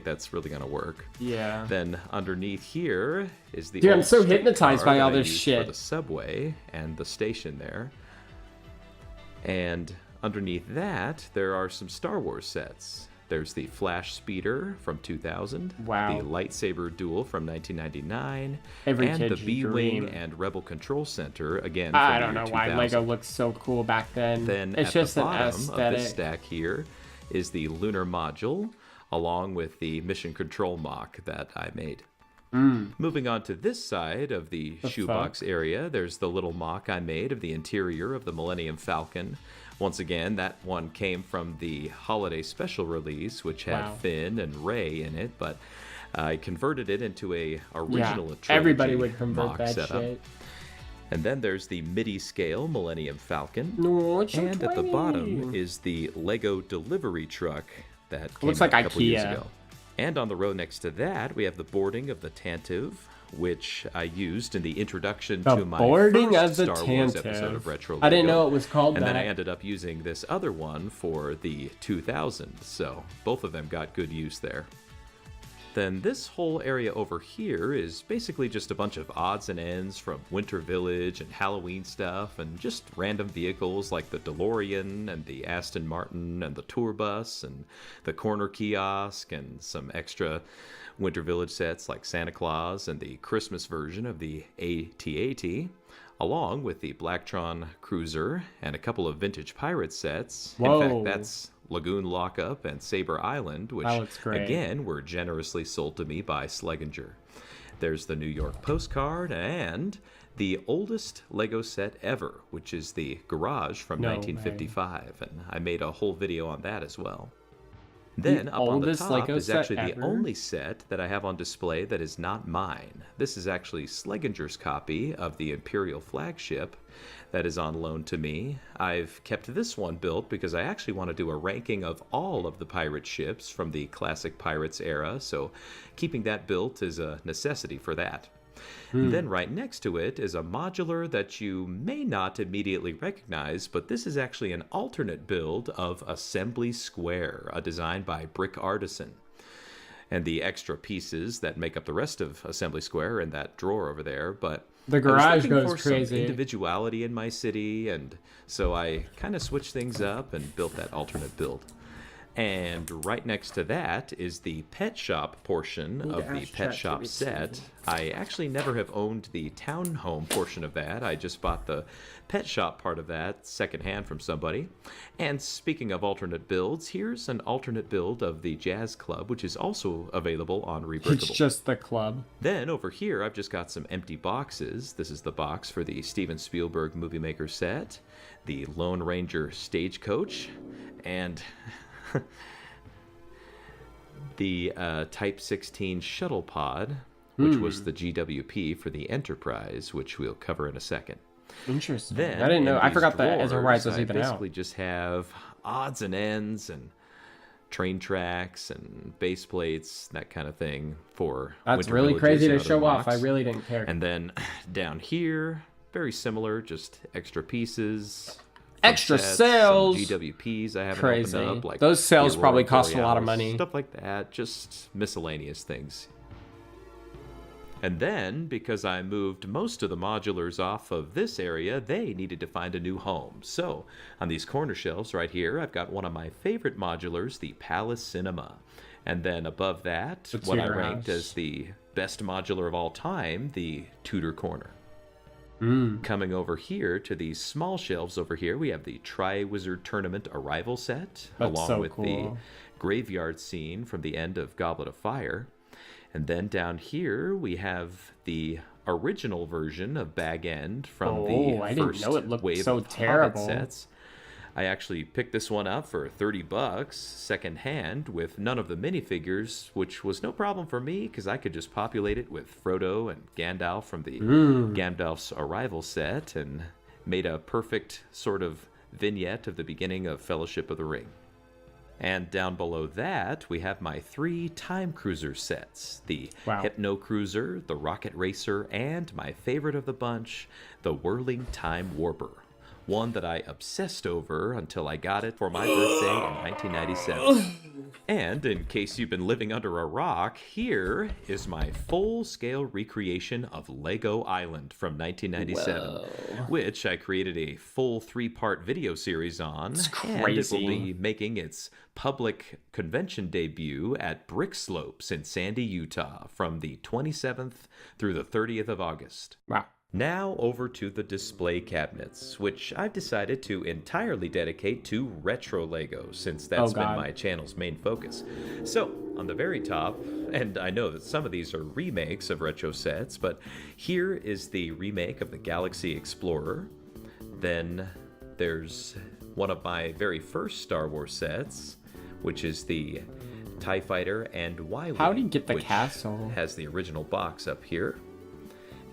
that's really gonna work. Yeah. Then underneath here is the Dude, I'm so hypnotized by all this shit. For the subway and the station there. And underneath that, there are some Star Wars sets. There's the Flash Speeder from 2000, the Lightsaber Duel from 1999, and the B-Wing and Rebel Control Center, again, from I don't the year know 2000. why Lego looked so cool back then. Then it's at just the an bottom aesthetic. of this stack here is the lunar module, along with the mission control mock that I made. Moving on to this side of the shoebox area, there's the little mock I made of the interior of the Millennium Falcon. Once again, that one came from the holiday special release, which had Finn and Rey in it, but I converted it into a original everybody would convert that setup. shit. And then there's the MIDI scale Millennium Falcon. And at the bottom is the Lego delivery truck that came out a couple years ago. And on the row next to that, we have the boarding of the Tantive, which I used in the introduction to my first Star Wars episode of Retro Lego. I didn't know it was called and that. And then I ended up using this other one for the 2000, so both of them got good use there. Then this whole area over here is basically just a bunch of odds and ends from Winter Village and Halloween stuff, and just random vehicles like the DeLorean and the Aston Martin and the tour bus and the corner kiosk, and some extra Winter Village sets like Santa Claus and the Christmas version of the AT-AT, along with the Blacktron Cruiser and a couple of vintage pirate sets. Whoa. In fact, that's Lagoon Lockup and Saber Island, which again were generously sold to me by Schleginger. There's the New York postcard and the oldest Lego set ever, which is the Garage from 1955, and I made a whole video on that as well. Then up on the top Lego is actually the ever? only set that I have on display that is not mine. This is actually Schleginger's copy of the Imperial flagship that is on loan to me. I've kept this one built because I actually want to do a ranking of all of the pirate ships from the classic Pirates era, so keeping that built is a necessity for that. Then right next to it is a modular that you may not immediately recognize, but this is actually an alternate build of Assembly Square, a design by Brick Artisan. And the extra pieces that make up the rest of Assembly Square are in that drawer over there, but the garage goes goes crazy. Some individuality in my city, and so I kind of switched things up and built that alternate build. And right next to that is the pet shop portion of the pet shop set. I actually never have owned the townhome portion of that. I just bought the pet shop part of that secondhand from somebody. And speaking of alternate builds, here's an alternate build of the Jazz Club, which is also available on Rebrickable. It's just the club. Then over here, I've just got some empty boxes. This is the box for the Steven Spielberg Movie Maker set, the Lone Ranger Stagecoach, and the Type 16 shuttle pod, which was the GWP for the Enterprise, which we'll cover in a second. Interesting. Then, I didn't know. I forgot that drawers, Enterprise was even out. I basically just have odds and ends and train tracks and base plates, that kind of thing for That's Winter really Villages crazy and to other show off. I mocks. really didn't care. And then down here, very similar, just extra pieces. Extra sets, sales. some GWPs I haven't Crazy. opened up. Like those sales the probably Aurora cost a lot of Borealis, money. Stuff like that, just miscellaneous things. And then, because I moved most of the modulars off of this area, they needed to find a new home. So, on these corner shelves right here, I've got one of my favorite modulars, the Palace Cinema. And then above that, what I ranked as the best modular of all time, the Tudor Corner. Coming over here to these small shelves over here, we have the Tri-Wizard Tournament Arrival Set, along with the graveyard scene from the end of Goblet of Fire. And then down here, we have the original version of Bag End from the first wave of Hobbit sets. I actually picked this one up for $30 secondhand with none of the minifigures, which was no problem for me because I could just populate it with Frodo and Gandalf from the Gandalf's Arrival set and made a perfect sort of vignette of the beginning of Fellowship of the Ring. And down below that, we have my 3 Time Cruiser sets. The Hypno Cruiser, the Rocket Racer, and my favorite of the bunch, the Whirling Time Warper. One that I obsessed over until I got it for my birthday in 1997. And in case you've been living under a rock, here is my full-scale recreation of Lego Island from 1997, which I created a full 3-part video series on, and it will be making its public convention debut at Brick Slopes in Sandy, Utah from the 27th through the 30th of August. Wow. Now over to the display cabinets, which I've decided to entirely dedicate to retro Lego, since that's been my channel's main focus. So, on the very top, and I know that some of these are remakes of retro sets, but here is the remake of the Galaxy Explorer. Then there's one of my very first Star Wars sets, which is the TIE Fighter and Y-Wing. How do you get the castle? Has the original box up here.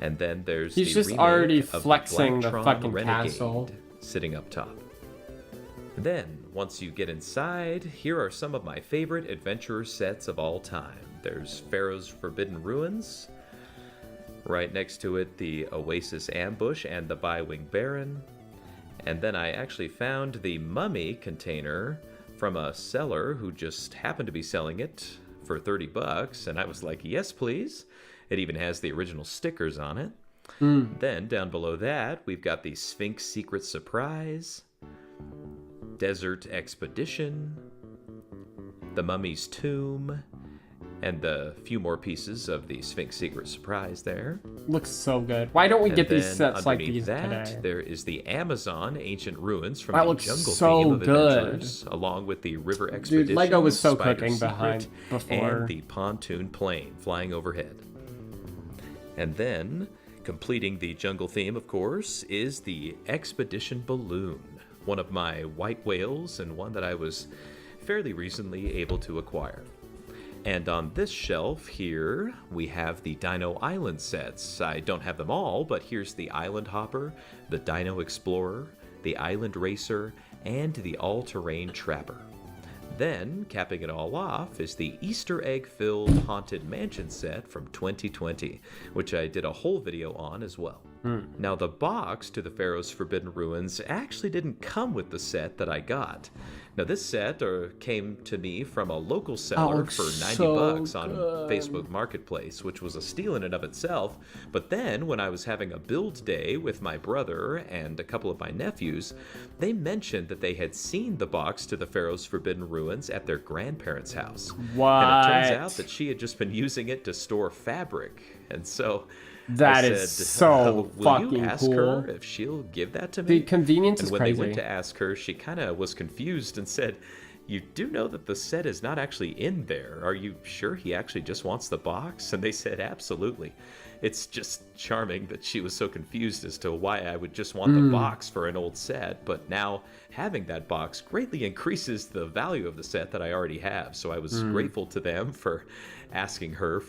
And then there's He's just already flexing the fucking castle sitting up top. Then, once you get inside, here are some of my favorite adventurer sets of all time. There's Pharaoh's Forbidden Ruins. Right next to it, the Oasis Ambush and the Bi-Wing Baron. And then I actually found the Mummy container from a seller who just happened to be selling it for 30 bucks, and I was like, yes, please. It even has the original stickers on it. Then, down below that, we've got the Sphinx Secret Surprise, Desert Expedition, the Mummy's Tomb, and a few more pieces of the Sphinx Secret Surprise there. Looks so good. Why don't we get these then sets like underneath these that, today? There is the Amazon Ancient Ruins from That the looks Jungle so theme of good. Adventures, along with the River Expedition, Dude, Lego was so Spider cooking Secret, behind before. and the Pontoon Plane flying overhead. And then, completing the jungle theme, of course, is the Expedition Balloon, one of my white whales and one that I was fairly recently able to acquire. And on this shelf here, we have the Dino Island sets. I don't have them all, but here's the Island Hopper, the Dino Explorer, the Island Racer, and the All-Terrain Trapper. Then, capping it all off, is the Easter egg-filled Haunted Mansion set from 2020, which I did a whole video on as well. Now, the box to the Pharaoh's Forbidden Ruins actually didn't come with the set that I got. Now, this set came to me from a local seller for 90 bucks on Facebook Marketplace, which was a steal in and of itself. But then, when I was having a build day with my brother and a couple of my nephews, they mentioned that they had seen the box to the Pharaoh's Forbidden Ruins at their grandparents' house. What? And it turns out that she had just been using it to store fabric. And so That I is said, so will fucking you ask cool. her if she'll give that to me? The convenience and is when crazy. they went to ask her, she kind of was confused and said, you do know that the set is not actually in there. Are you sure he actually just wants the box? And they said, absolutely. It's just charming that she was so confused as to why I would just want the box for an old set, but now having that box greatly increases the value of the set that I already have. So I was grateful to them for asking her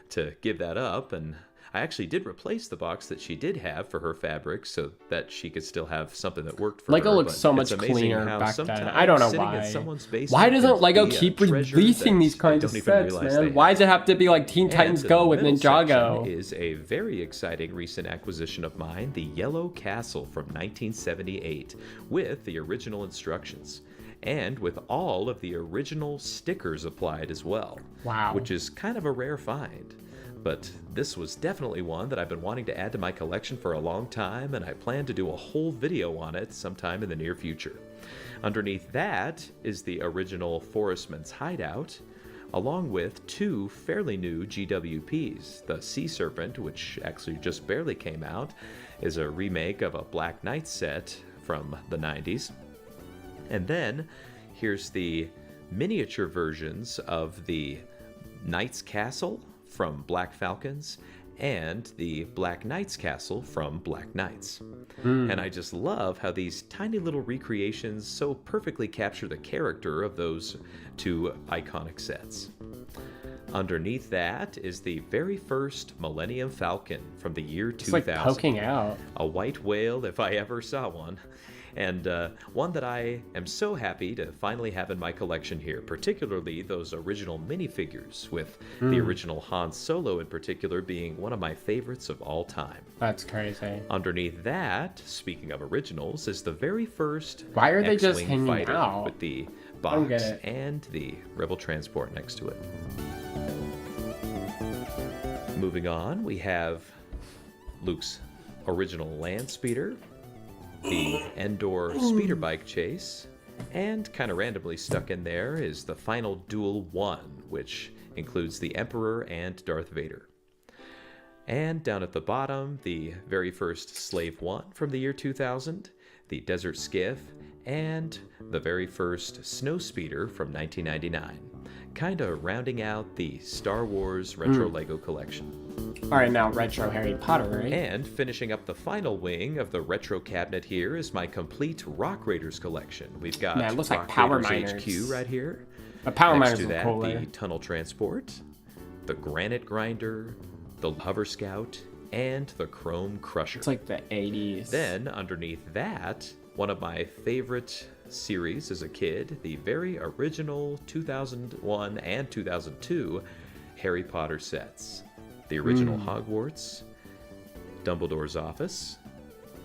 to give that up, and I actually did replace the box that she did have for her fabric so that she could still have something that worked for her. Lego looks But so it's much amazing cleaner how back then. sometimes I don't know sitting in why. someone's basement Why doesn't can Lego be a keep treasure releasing that these they kinds of don't even sets, realize they man? Why have. does it have to be like Teen Titans And Go the with middle Ninjago? section is a very exciting recent acquisition of mine, the Yellow Castle from 1978, with the original instructions. And with all of the original stickers applied as well. Wow. Which is kind of a rare find. But this was definitely one that I've been wanting to add to my collection for a long time, and I plan to do a whole video on it sometime in the near future. Underneath that is the original Forestman's Hideout, along with two fairly new GWPs. The Sea Serpent, which actually just barely came out, is a remake of a Black Knight set from the 90s. And then here's the miniature versions of the Knight's Castle from Black Falcons and the Black Knight's Castle from Black Knights. And I just love how these tiny little recreations so perfectly capture the character of those two iconic sets. Underneath that is the very first Millennium Falcon from the year 2000. It's like poking out. A white whale if I ever saw one. And one that I am so happy to finally have in my collection here, particularly those original minifigures, with the original Han Solo in particular being one of my favorites of all time. That's crazy. Underneath that, speaking of originals, is the very first Why are they just X-Wing hanging fighter out? with the don't get box it. and the Rebel transport next to it. Moving on, we have Luke's original land speeder, the Endor speeder bike chase, and kind of randomly stuck in there is the final Duel 1, which includes the Emperor and Darth Vader. And down at the bottom, the very first Slave 1 from the year 2000, the Desert Skiff, and the very first Snowspeeder from 1999. Kinda rounding out the Star Wars retro Lego collection. Alright, now retro Harry Potter, right? And finishing up the final wing of the retro cabinet here is my complete Rock Raiders collection. We've got Man, it looks like Rock Power Raiders Miners. HQ right here. The Power Next Miners to are that, cooler. the Tunnel Transport, the Granite Grinder, the Hover Scout, and the Chrome Crusher. It's like the 80s. Then, underneath that, one of my favorite series as a kid, the very original 2001 and 2002 Harry Potter sets. The original Hogwarts, Dumbledore's Office,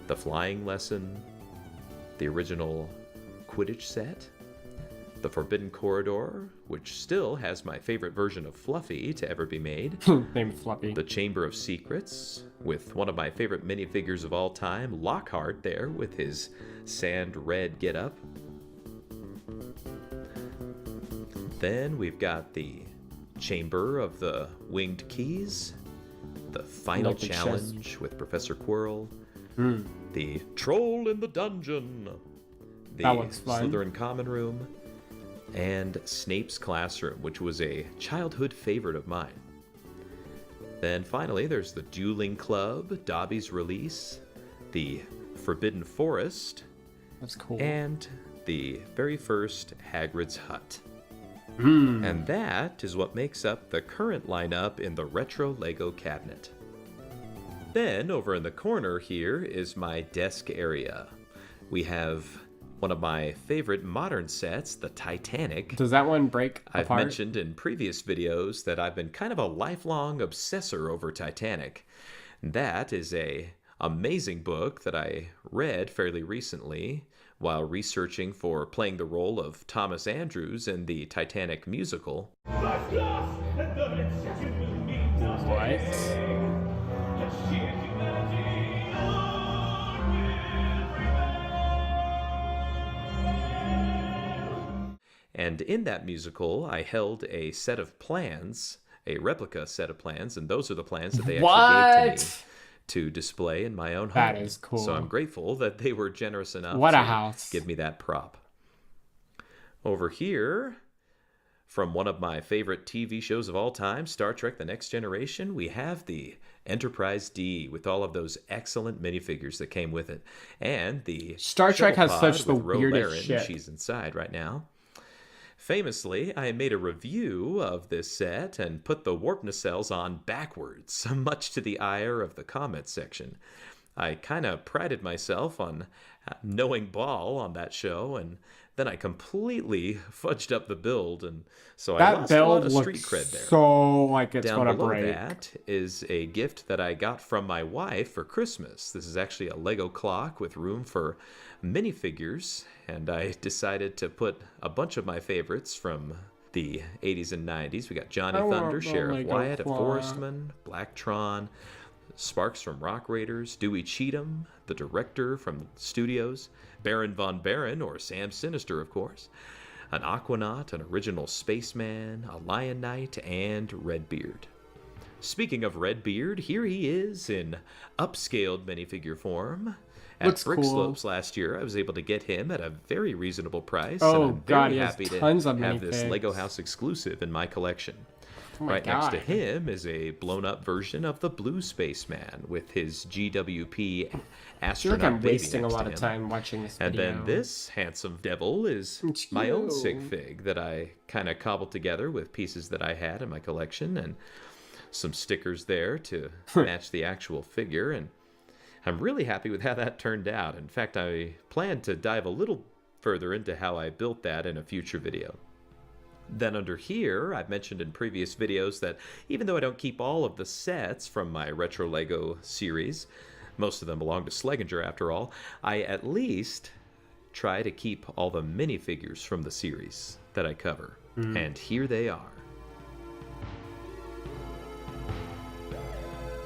the Flying Lesson, the original Quidditch set, the Forbidden Corridor, which still has my favorite version of Fluffy to ever be made. Named Fluffy. The Chamber of Secrets, with one of my favorite minifigures of all time, Lockhart there with his sand red getup. Then we've got the Chamber of the Winged Keys, the Final Like the Challenge with Professor Quirrell, Hmm. the Troll in the Dungeon, the That looks fun. Slytherin Common Room, and Snape's Classroom, which was a childhood favorite of mine. Then finally, there's the Dueling Club, Dobby's Release, the Forbidden Forest, That's cool. and the very first Hagrid's Hut. Hmm. And that is what makes up the current lineup in the retro Lego cabinet. Then, over in the corner here is my desk area. We have one of my favorite modern sets, the Titanic. Does that one break I've apart? mentioned in previous videos that I've been kind of a lifelong obsessor over Titanic. That is a amazing book that I read fairly recently while researching for playing the role of Thomas Andrews in the Titanic musical. What? And in that musical, I held a set of plans, a replica set of plans, and those are the plans that they actually gave to me to display in my own home. That is cool. So I'm grateful that they were generous enough What a to house. give me that prop. Over here, from one of my favorite TV shows of all time, Star Trek The Next Generation, we have the Enterprise D with all of those excellent minifigures that came with it. And the Star Trek has Shuttlepod such the with Ro weirdest Laren. shit. She's inside right now. Famously, I made a review of this set and put the warp nacelles on backwards, much to the ire of the comments section. I kind of prided myself on knowing ball on that show, and then I completely fudged up the build, and so I That lost a lot build of street looks cred there. so like it's Down gonna below break. that is a gift that I got from my wife for Christmas. This is actually a Lego clock with room for minifigures, and I decided to put a bunch of my favorites from the 80s and 90s. We got Johnny I want Thunder, the Sheriff Lego Wyatt, a clock. Forestman, Blacktron, Sparks from Rock Raiders, Dewey Cheatham, the director from the studios, Baron Von Baron, or Sam Sinister, of course, an Aquanaut, an original Spaceman, a Lion Knight, and Redbeard. Speaking of Redbeard, here he is in upscaled minifigure form. At Looks Brick cool. Slopes last year, I was able to get him at a very reasonable price, Oh, and I'm God, very he has happy to tons of have this minifigs. Lego House exclusive in my collection. Oh my Right next to God. him is a blown-up version of the Blue Spaceman with his GWP I feel astronaut like I'm baby wasting a next lot to of him. time watching this And video. then this handsome devil is It's my own you. sig fig that I kind of cobbled together with pieces that I had in my collection and some stickers there to match the actual figure. And I'm really happy with how that turned out. In fact, I plan to dive a little further into how I built that in a future video. Then under here, I've mentioned in previous videos that even though I don't keep all of the sets from my Retro Lego series, most of them belong to Sleginger after all, I at least try to keep all the minifigures from the series that I cover. And here they are.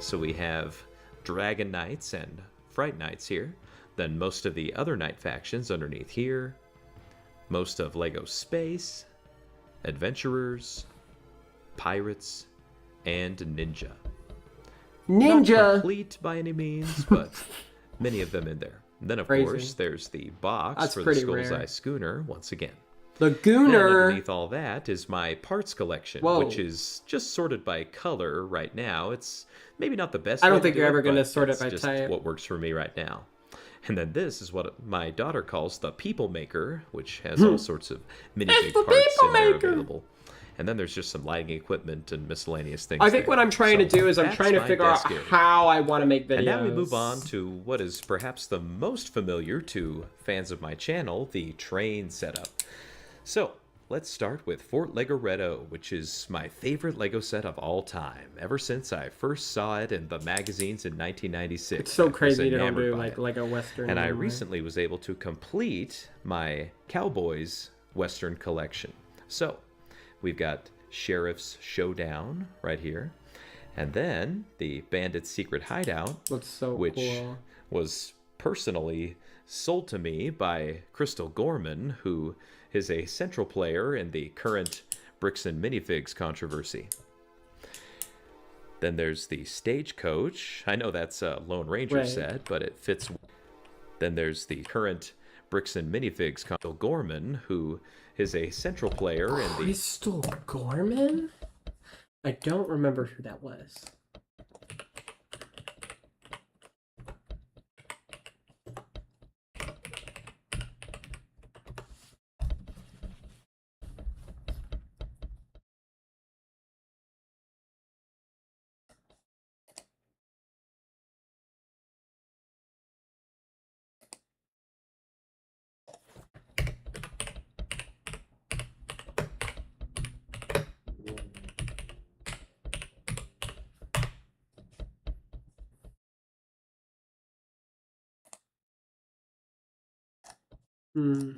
So we have Dragon Knights and Fright Knights here, then most of the other Knight factions underneath here, most of Lego Space, Adventurers, Pirates, and Ninja. Ninja! Not complete by any means, but many of them in there. And then, of Crazy. course, there's the box That's for the pretty Skull's rare. Eye Schooner, once again. The Then Gooner! underneath all that is my parts collection, Whoa. which is just sorted by color right now. It's maybe not the best I don't way to think do you're it, ever gonna but sort it it's by just type. what works for me right now. And then this is what my daughter calls the People Maker, which has all sorts of minifig the parts People in there Maker! available. And then there's just some lighting equipment and miscellaneous things. I think there. what I'm trying to So do is I'm that's trying to my figure out desk area. how I want to make videos. And now we move on to what is perhaps the most familiar to fans of my channel, the train setup. So, let's start with Fort Legoretto, which is my favorite Lego set of all time, ever since I first saw it in the magazines in 1996. It's so I was crazy they don't enamored do by like it. Lego Western. And I anymore. recently was able to complete my Cowboys Western collection. So, we've got Sheriff's Showdown right here. And then the Bandit's Secret Hideout, That's so which cool. was personally sold to me by Crystal Gorman, who is a central player in the current Bricks and Minifigs controversy. Then there's the Stagecoach. I know that's a Lone Ranger Right. set, but it fits. Then there's the current Bricks and Minifigs Crystal Gorman, who is a central player in the... Crystal Gorman? I don't remember who that was. Hmm.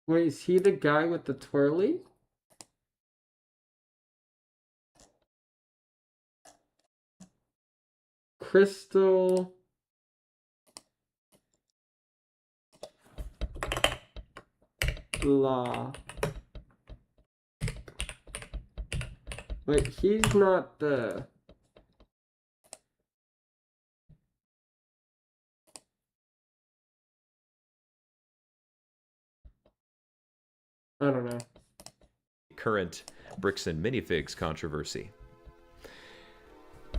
Wait, is he the guy with the twirly? Crystal... Law. Wait, he's not the... I don't know. current Bricks and Minifigs controversy.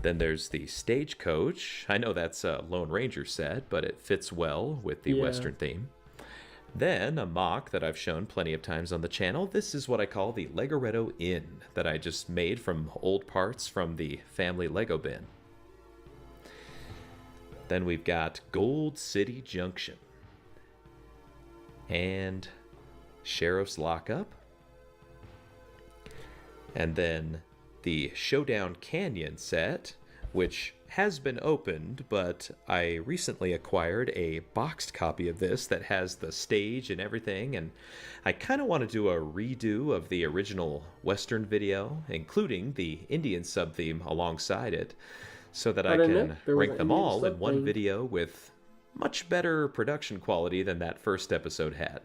Then there's the Stagecoach. I know that's a Lone Ranger set, but it fits well with the Western theme. Then a mock that I've shown plenty of times on the channel. This is what I call the Legoretto Inn that I just made from old parts from the family Lego bin. Then we've got Gold City Junction and Sheriff's Lockup. And then the Showdown Canyon set, which has been opened, but I recently acquired a boxed copy of this that has the stage and everything, and I kind of want to do a redo of the original Western video, including the Indian sub-theme alongside it, so that I can rank them all in one video with much better production quality than that first episode had.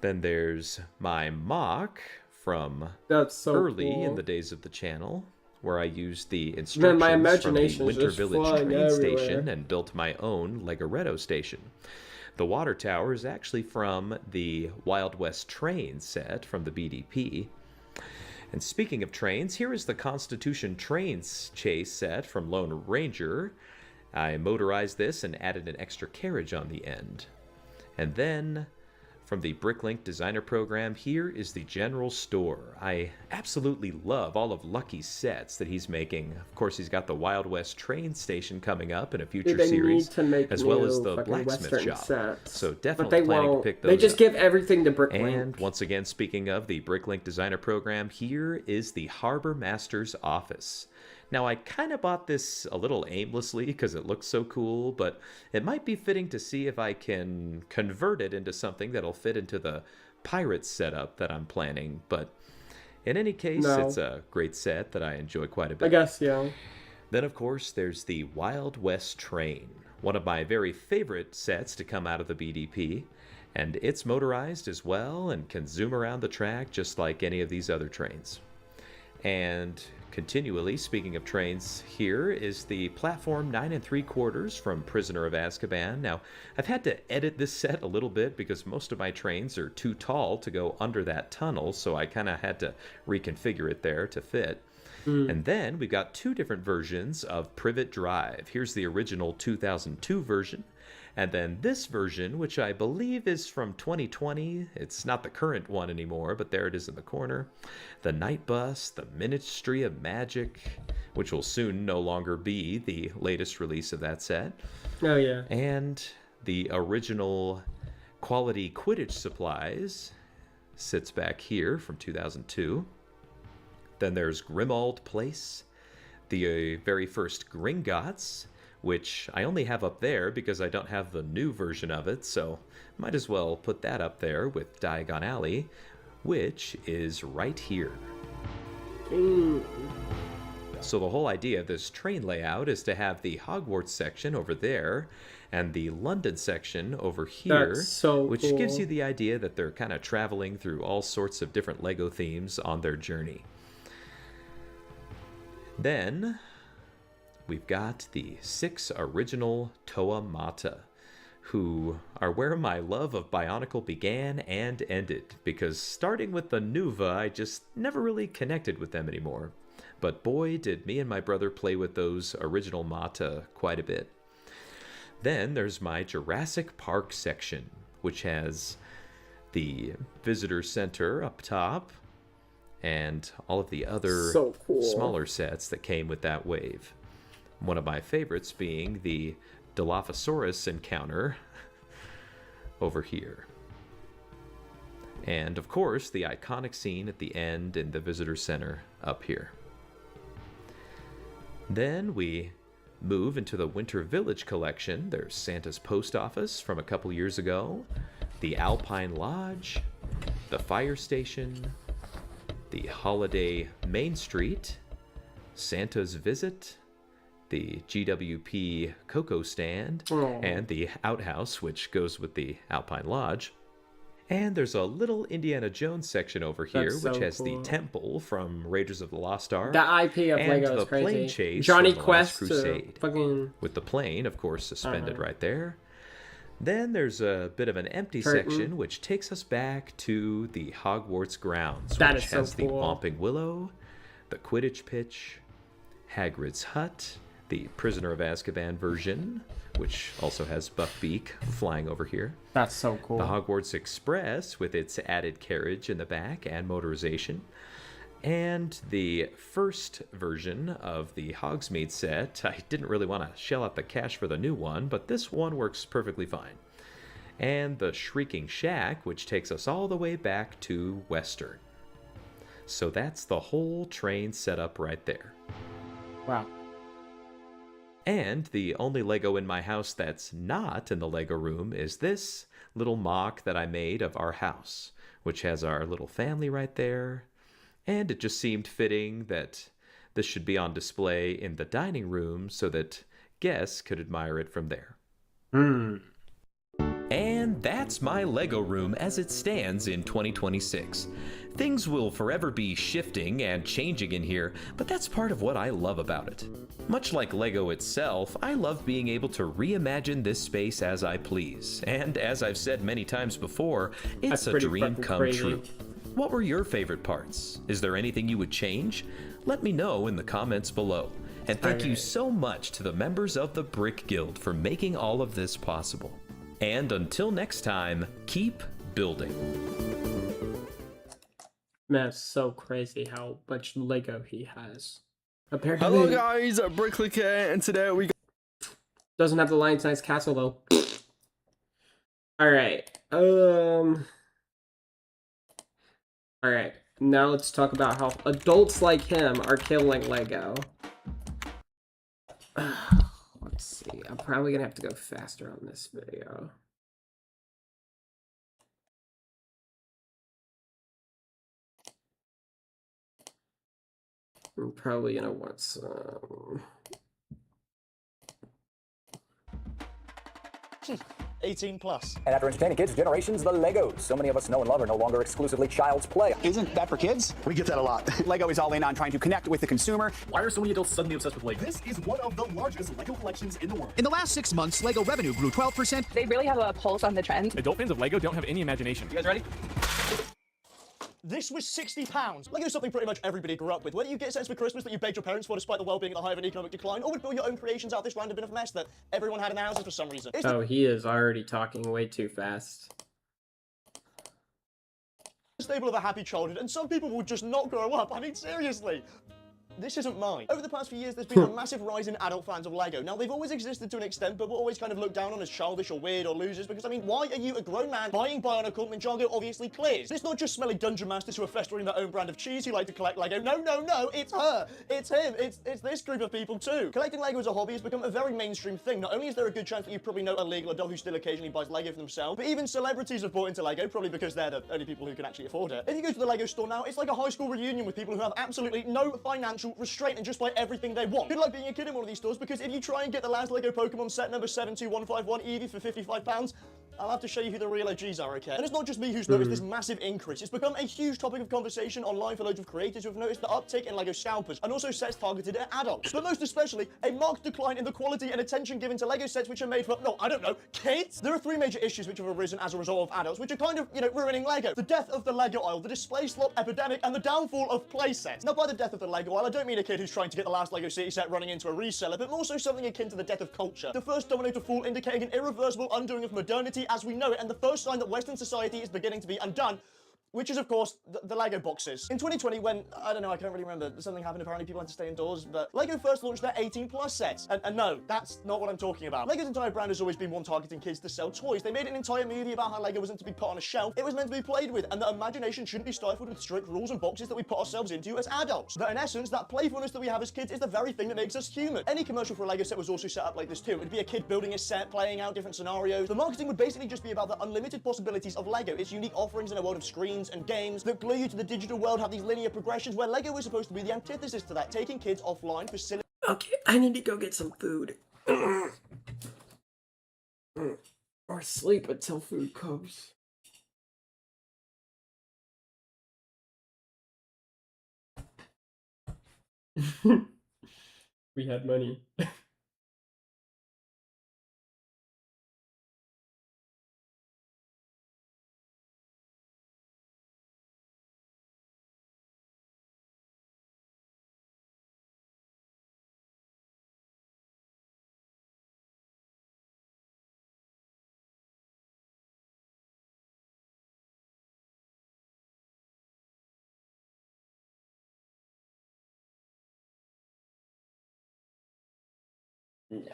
Then there's my mock from early in the days of the channel, where I used the instructions from the Winter Village train station and built my own Legoretto station. The water tower is actually from the Wild West train set from the BDP. And speaking of trains, here is the Constitution Trains chase set from Lone Ranger. I motorized this and added an extra carriage on the end. And then, from the Bricklink designer program, here is the General Store. I absolutely love all of Lucky's sets that he's making. Of course, he's got the Wild West train station coming up in a future series, as well as the blacksmith shop. So definitely planning to pick those They just up. give everything to Bricklink. And once again, speaking of the Bricklink designer program, here is the Harbor Master's office. Now, I kind of bought this a little aimlessly because it looks so cool, but it might be fitting to see if I can convert it into something that'll fit into the pirate setup that I'm planning. But in any case, it's a great set that I enjoy quite a bit. I guess, yeah. Then, of course, there's the Wild West Train, one of my very favorite sets to come out of the BDP, and it's motorized as well and can zoom around the track just like any of these other trains. And continually, speaking of trains, here is the platform 9 3/4 from Prisoner of Azkaban. Now, I've had to edit this set a little bit because most of my trains are too tall to go under that tunnel, so I kind of had to reconfigure it there to fit. And then we've got two different versions of Privet Drive. Here's the original 2002 version, and then this version, which I believe is from 2020. It's not the current one anymore, but there it is in the corner. The Night Bus, the Ministry of Magic, which will soon no longer be the latest release of that set. Oh, yeah. And the original Quality Quidditch Supplies sits back here from 2002. Then there's Grimmauld Place, the very first Gringotts, which I only have up there because I don't have the new version of it, so might as well put that up there with Diagon Alley, which is right here. So the whole idea of this train layout is to have the Hogwarts section over there and the London section over here, which gives you the idea that they're kind of traveling through all sorts of different LEGO themes on their journey. Then we've got the 6 original Toa Mata, who are where my love of Bionicle began and ended, because starting with the Nuva, I just never really connected with them anymore. But boy, did me and my brother play with those original Mata quite a bit. Then there's my Jurassic Park section, which has the visitor center up top, and all of the other smaller sets that came with that wave. One of my favorites being the Dilophosaurus encounter over here. And of course, the iconic scene at the end in the visitor center up here. Then we move into the Winter Village collection. There's Santa's Post Office from a couple years ago, the Alpine Lodge, the Fire Station, the Holiday Main Street, Santa's Visit, the GWP Cocoa Stand, and the Outhouse, which goes with the Alpine Lodge. And there's a little Indiana Jones section over here, which has the temple from Raiders of the Lost Ark. The IP of and Lego the is crazy. plane chase Johnny from the Last Quest, Crusade, fucking... with the plane, of course, suspended right there. Then there's a bit of an empty section, which takes us back to the Hogwarts grounds, which has the Whomping Willow, the Quidditch pitch, Hagrid's hut, the Prisoner of Azkaban version, which also has Buckbeak flying over here. That's so cool. The Hogwarts Express with its added carriage in the back and motorization. And the first version of the Hogsmeade set. I didn't really want to shell out the cash for the new one, but this one works perfectly fine. And the Shrieking Shack, which takes us all the way back to Western. So that's the whole train setup right there. Wow. And the only Lego in my house that's not in the Lego room is this little mock that I made of our house, which has our little family right there. And it just seemed fitting that this should be on display in the dining room so that guests could admire it from there. And that's my Lego room as it stands in 2026. Things will forever be shifting and changing in here, but that's part of what I love about it. Much like Lego itself, I love being able to reimagine this space as I please. And as I've said many times before, it's a dream come true. What were your favorite parts? Is there anything you would change? Let me know in the comments below. And thank you so much to the members of the Brick Guild for making all of this possible. And until next time, keep building. Man, it's so crazy how much Lego he has. Apparently, Hello guys, Bricklick here, and today we doesn't have the Lion Size Castle though. Alright. Alright. Now let's talk about how adults like him are killing Lego. Let's see. I'm probably gonna have to go faster on this video. I'm probably gonna want some 18 plus. And after entertaining kids, generations, the Legos. So many of us know and love are no longer exclusively child's play. Isn't that for kids? We get that a lot. Lego is all in on trying to connect with the consumer. Why are so many adults suddenly obsessed with Lego? This is one of the largest Lego collections in the world. In the last 6 months, Lego revenue grew 12%. They really have a pulse on the trend. Adult fans of Lego don't have any imagination. You guys ready? This was £60. Lego is something pretty much everybody grew up with. Whether you get sets for Christmas that you begged your parents for despite the well-being at the height of an economic decline, or would build your own creations out of this random bit of mess that everyone had in their houses for some reason. Oh, he is already talking way too fast. Stable of a happy childhood, and some people will just not grow up. I mean, seriously. This isn't mine. Over the past few years, there's been a massive rise in adult fans of Lego. Now, they've always existed to an extent, but were always kind of looked down on as childish or weird or losers, because, I mean, why are you a grown man buying Bionicle? Ninjago obviously clears. It's not just smelly dungeon masters who are festering their own brand of cheese who like to collect Lego. No, no, no, it's her. It's him. It's this group of people, too. Collecting Lego as a hobby has become a very mainstream thing. Not only is there a good chance that you probably know a legal adult who still occasionally buys Lego for themselves, but even celebrities have bought into Lego, probably because they're the only people who can actually afford it. If you go to the Lego store now, it's like a high school reunion with people who have absolutely no financial restraint and just buy everything they want. Good luck being a kid in one of these stores, because if you try and get the last Lego Pokemon set number 72151 Eevee for £55, I'll have to show you who the real OGs are, okay? And it's not just me who's noticed this massive increase. It's become a huge topic of conversation online for loads of creators who have noticed the uptick in Lego scalpers, and also sets targeted at adults. But most especially, a marked decline in the quality and attention given to Lego sets which are made for, no, I don't know, kids? There are three major issues which have arisen as a result of adults, which are kind of, you know, ruining Lego. The death of the Lego aisle, the display slop epidemic, and the downfall of playsets. Now, by the death of the Lego aisle, I don't mean a kid who's trying to get the last Lego City set running into a reseller, but more so something akin to the death of culture. The first domino to fall, indicating an irreversible undoing of modernity as we know it, and the first sign that Western society is beginning to be undone, which is, of course, the Lego boxes. In 2020, when, I don't know, I can't really remember, something happened, apparently people had to stay indoors, but Lego first launched their 18+ sets. And no, that's not what I'm talking about. Lego's entire brand has always been one targeting kids to sell toys. They made an entire movie about how Lego wasn't to be put on a shelf, it was meant to be played with, and that imagination shouldn't be stifled with strict rules and boxes that we put ourselves into as adults. That in essence, that playfulness that we have as kids is the very thing that makes us human. Any commercial for a Lego set was also set up like this too. It'd be a kid building a set, playing out different scenarios. The marketing would basically just be about the unlimited possibilities of Lego, its unique offerings in a world of screens and games that glue you to the digital world, have these linear progressions, where Lego was supposed to be the antithesis to that, taking kids offline for silly. Okay, I need to go get some food. Or sleep until food comes. We had money. Yeah.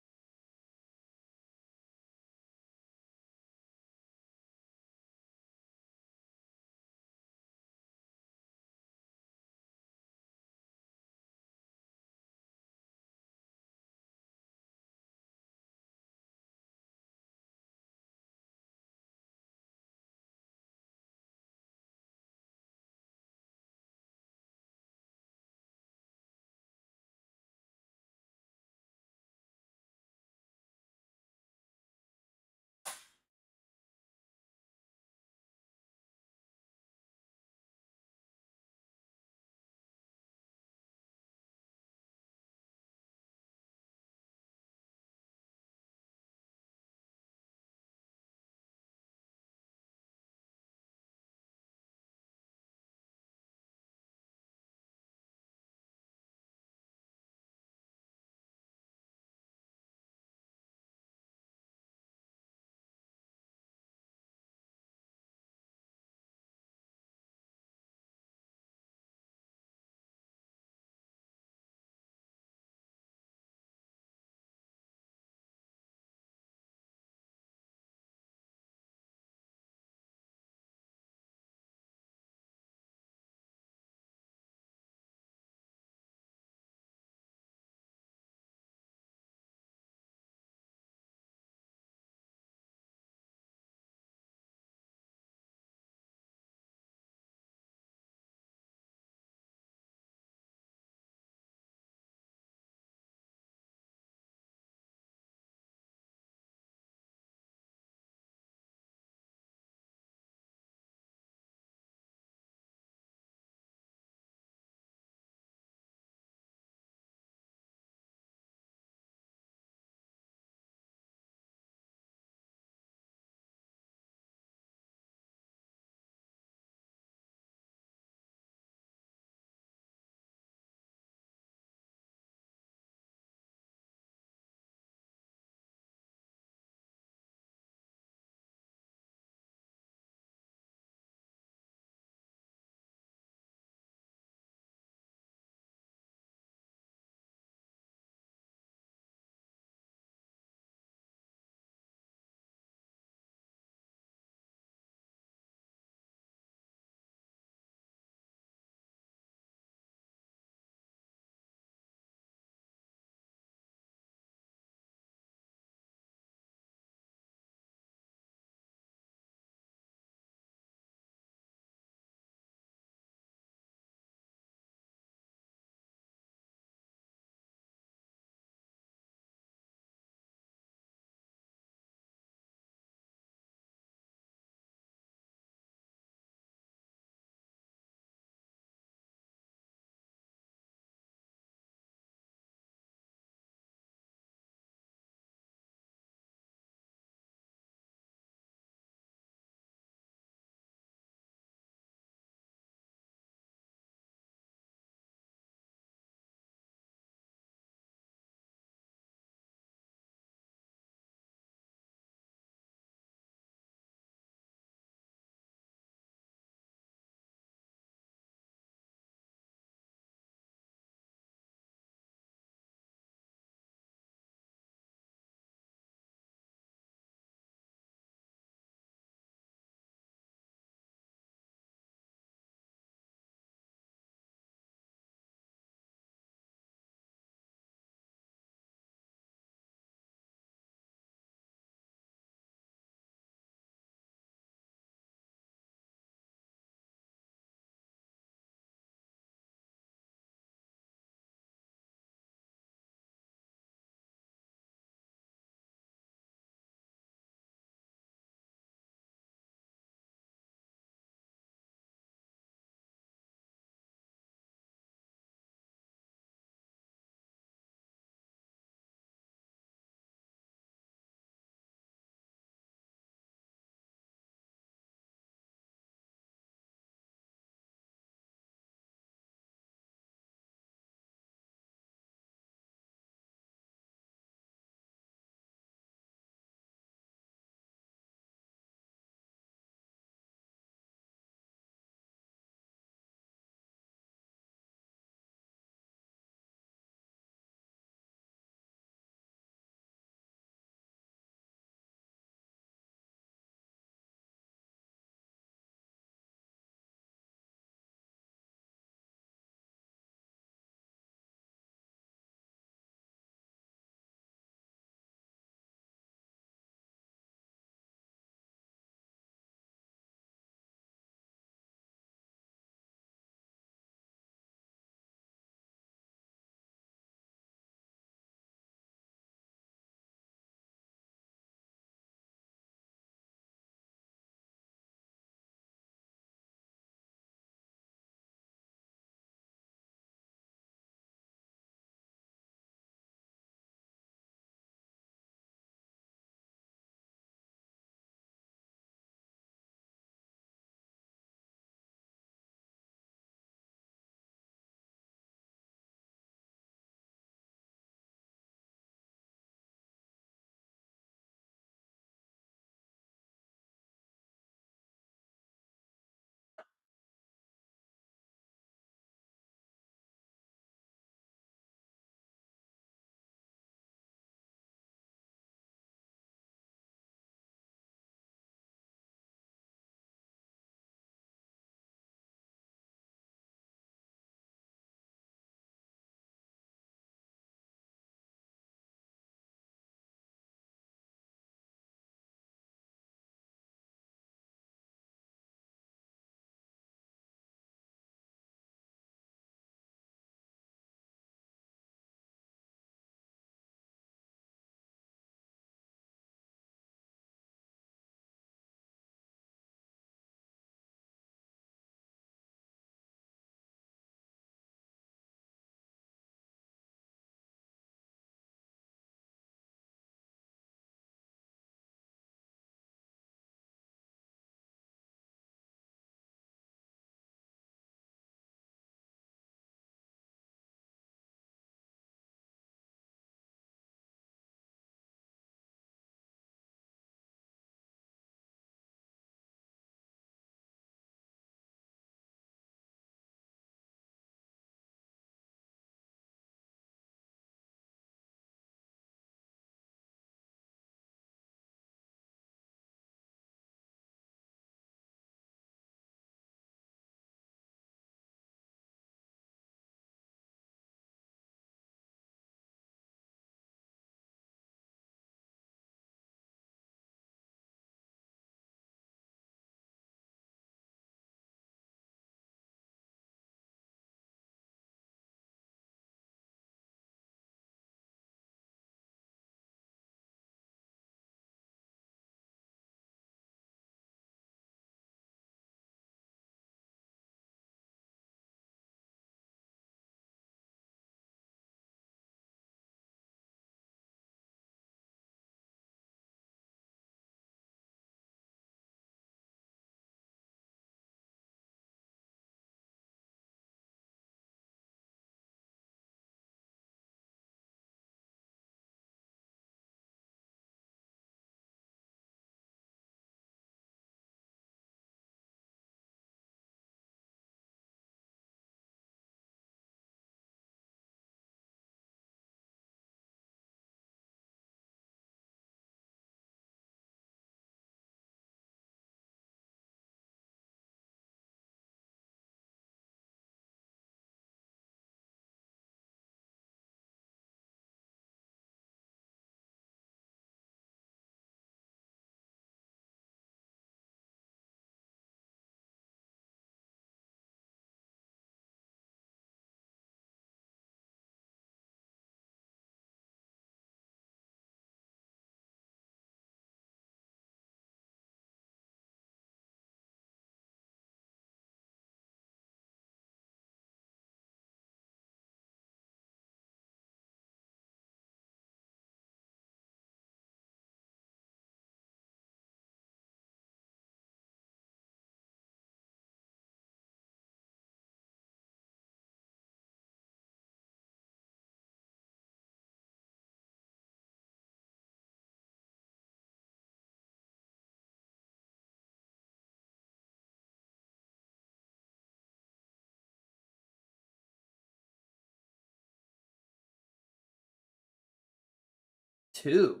2.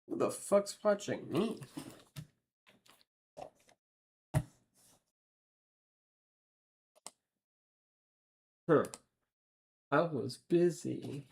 Who the fuck's watching me? Huh. I was busy.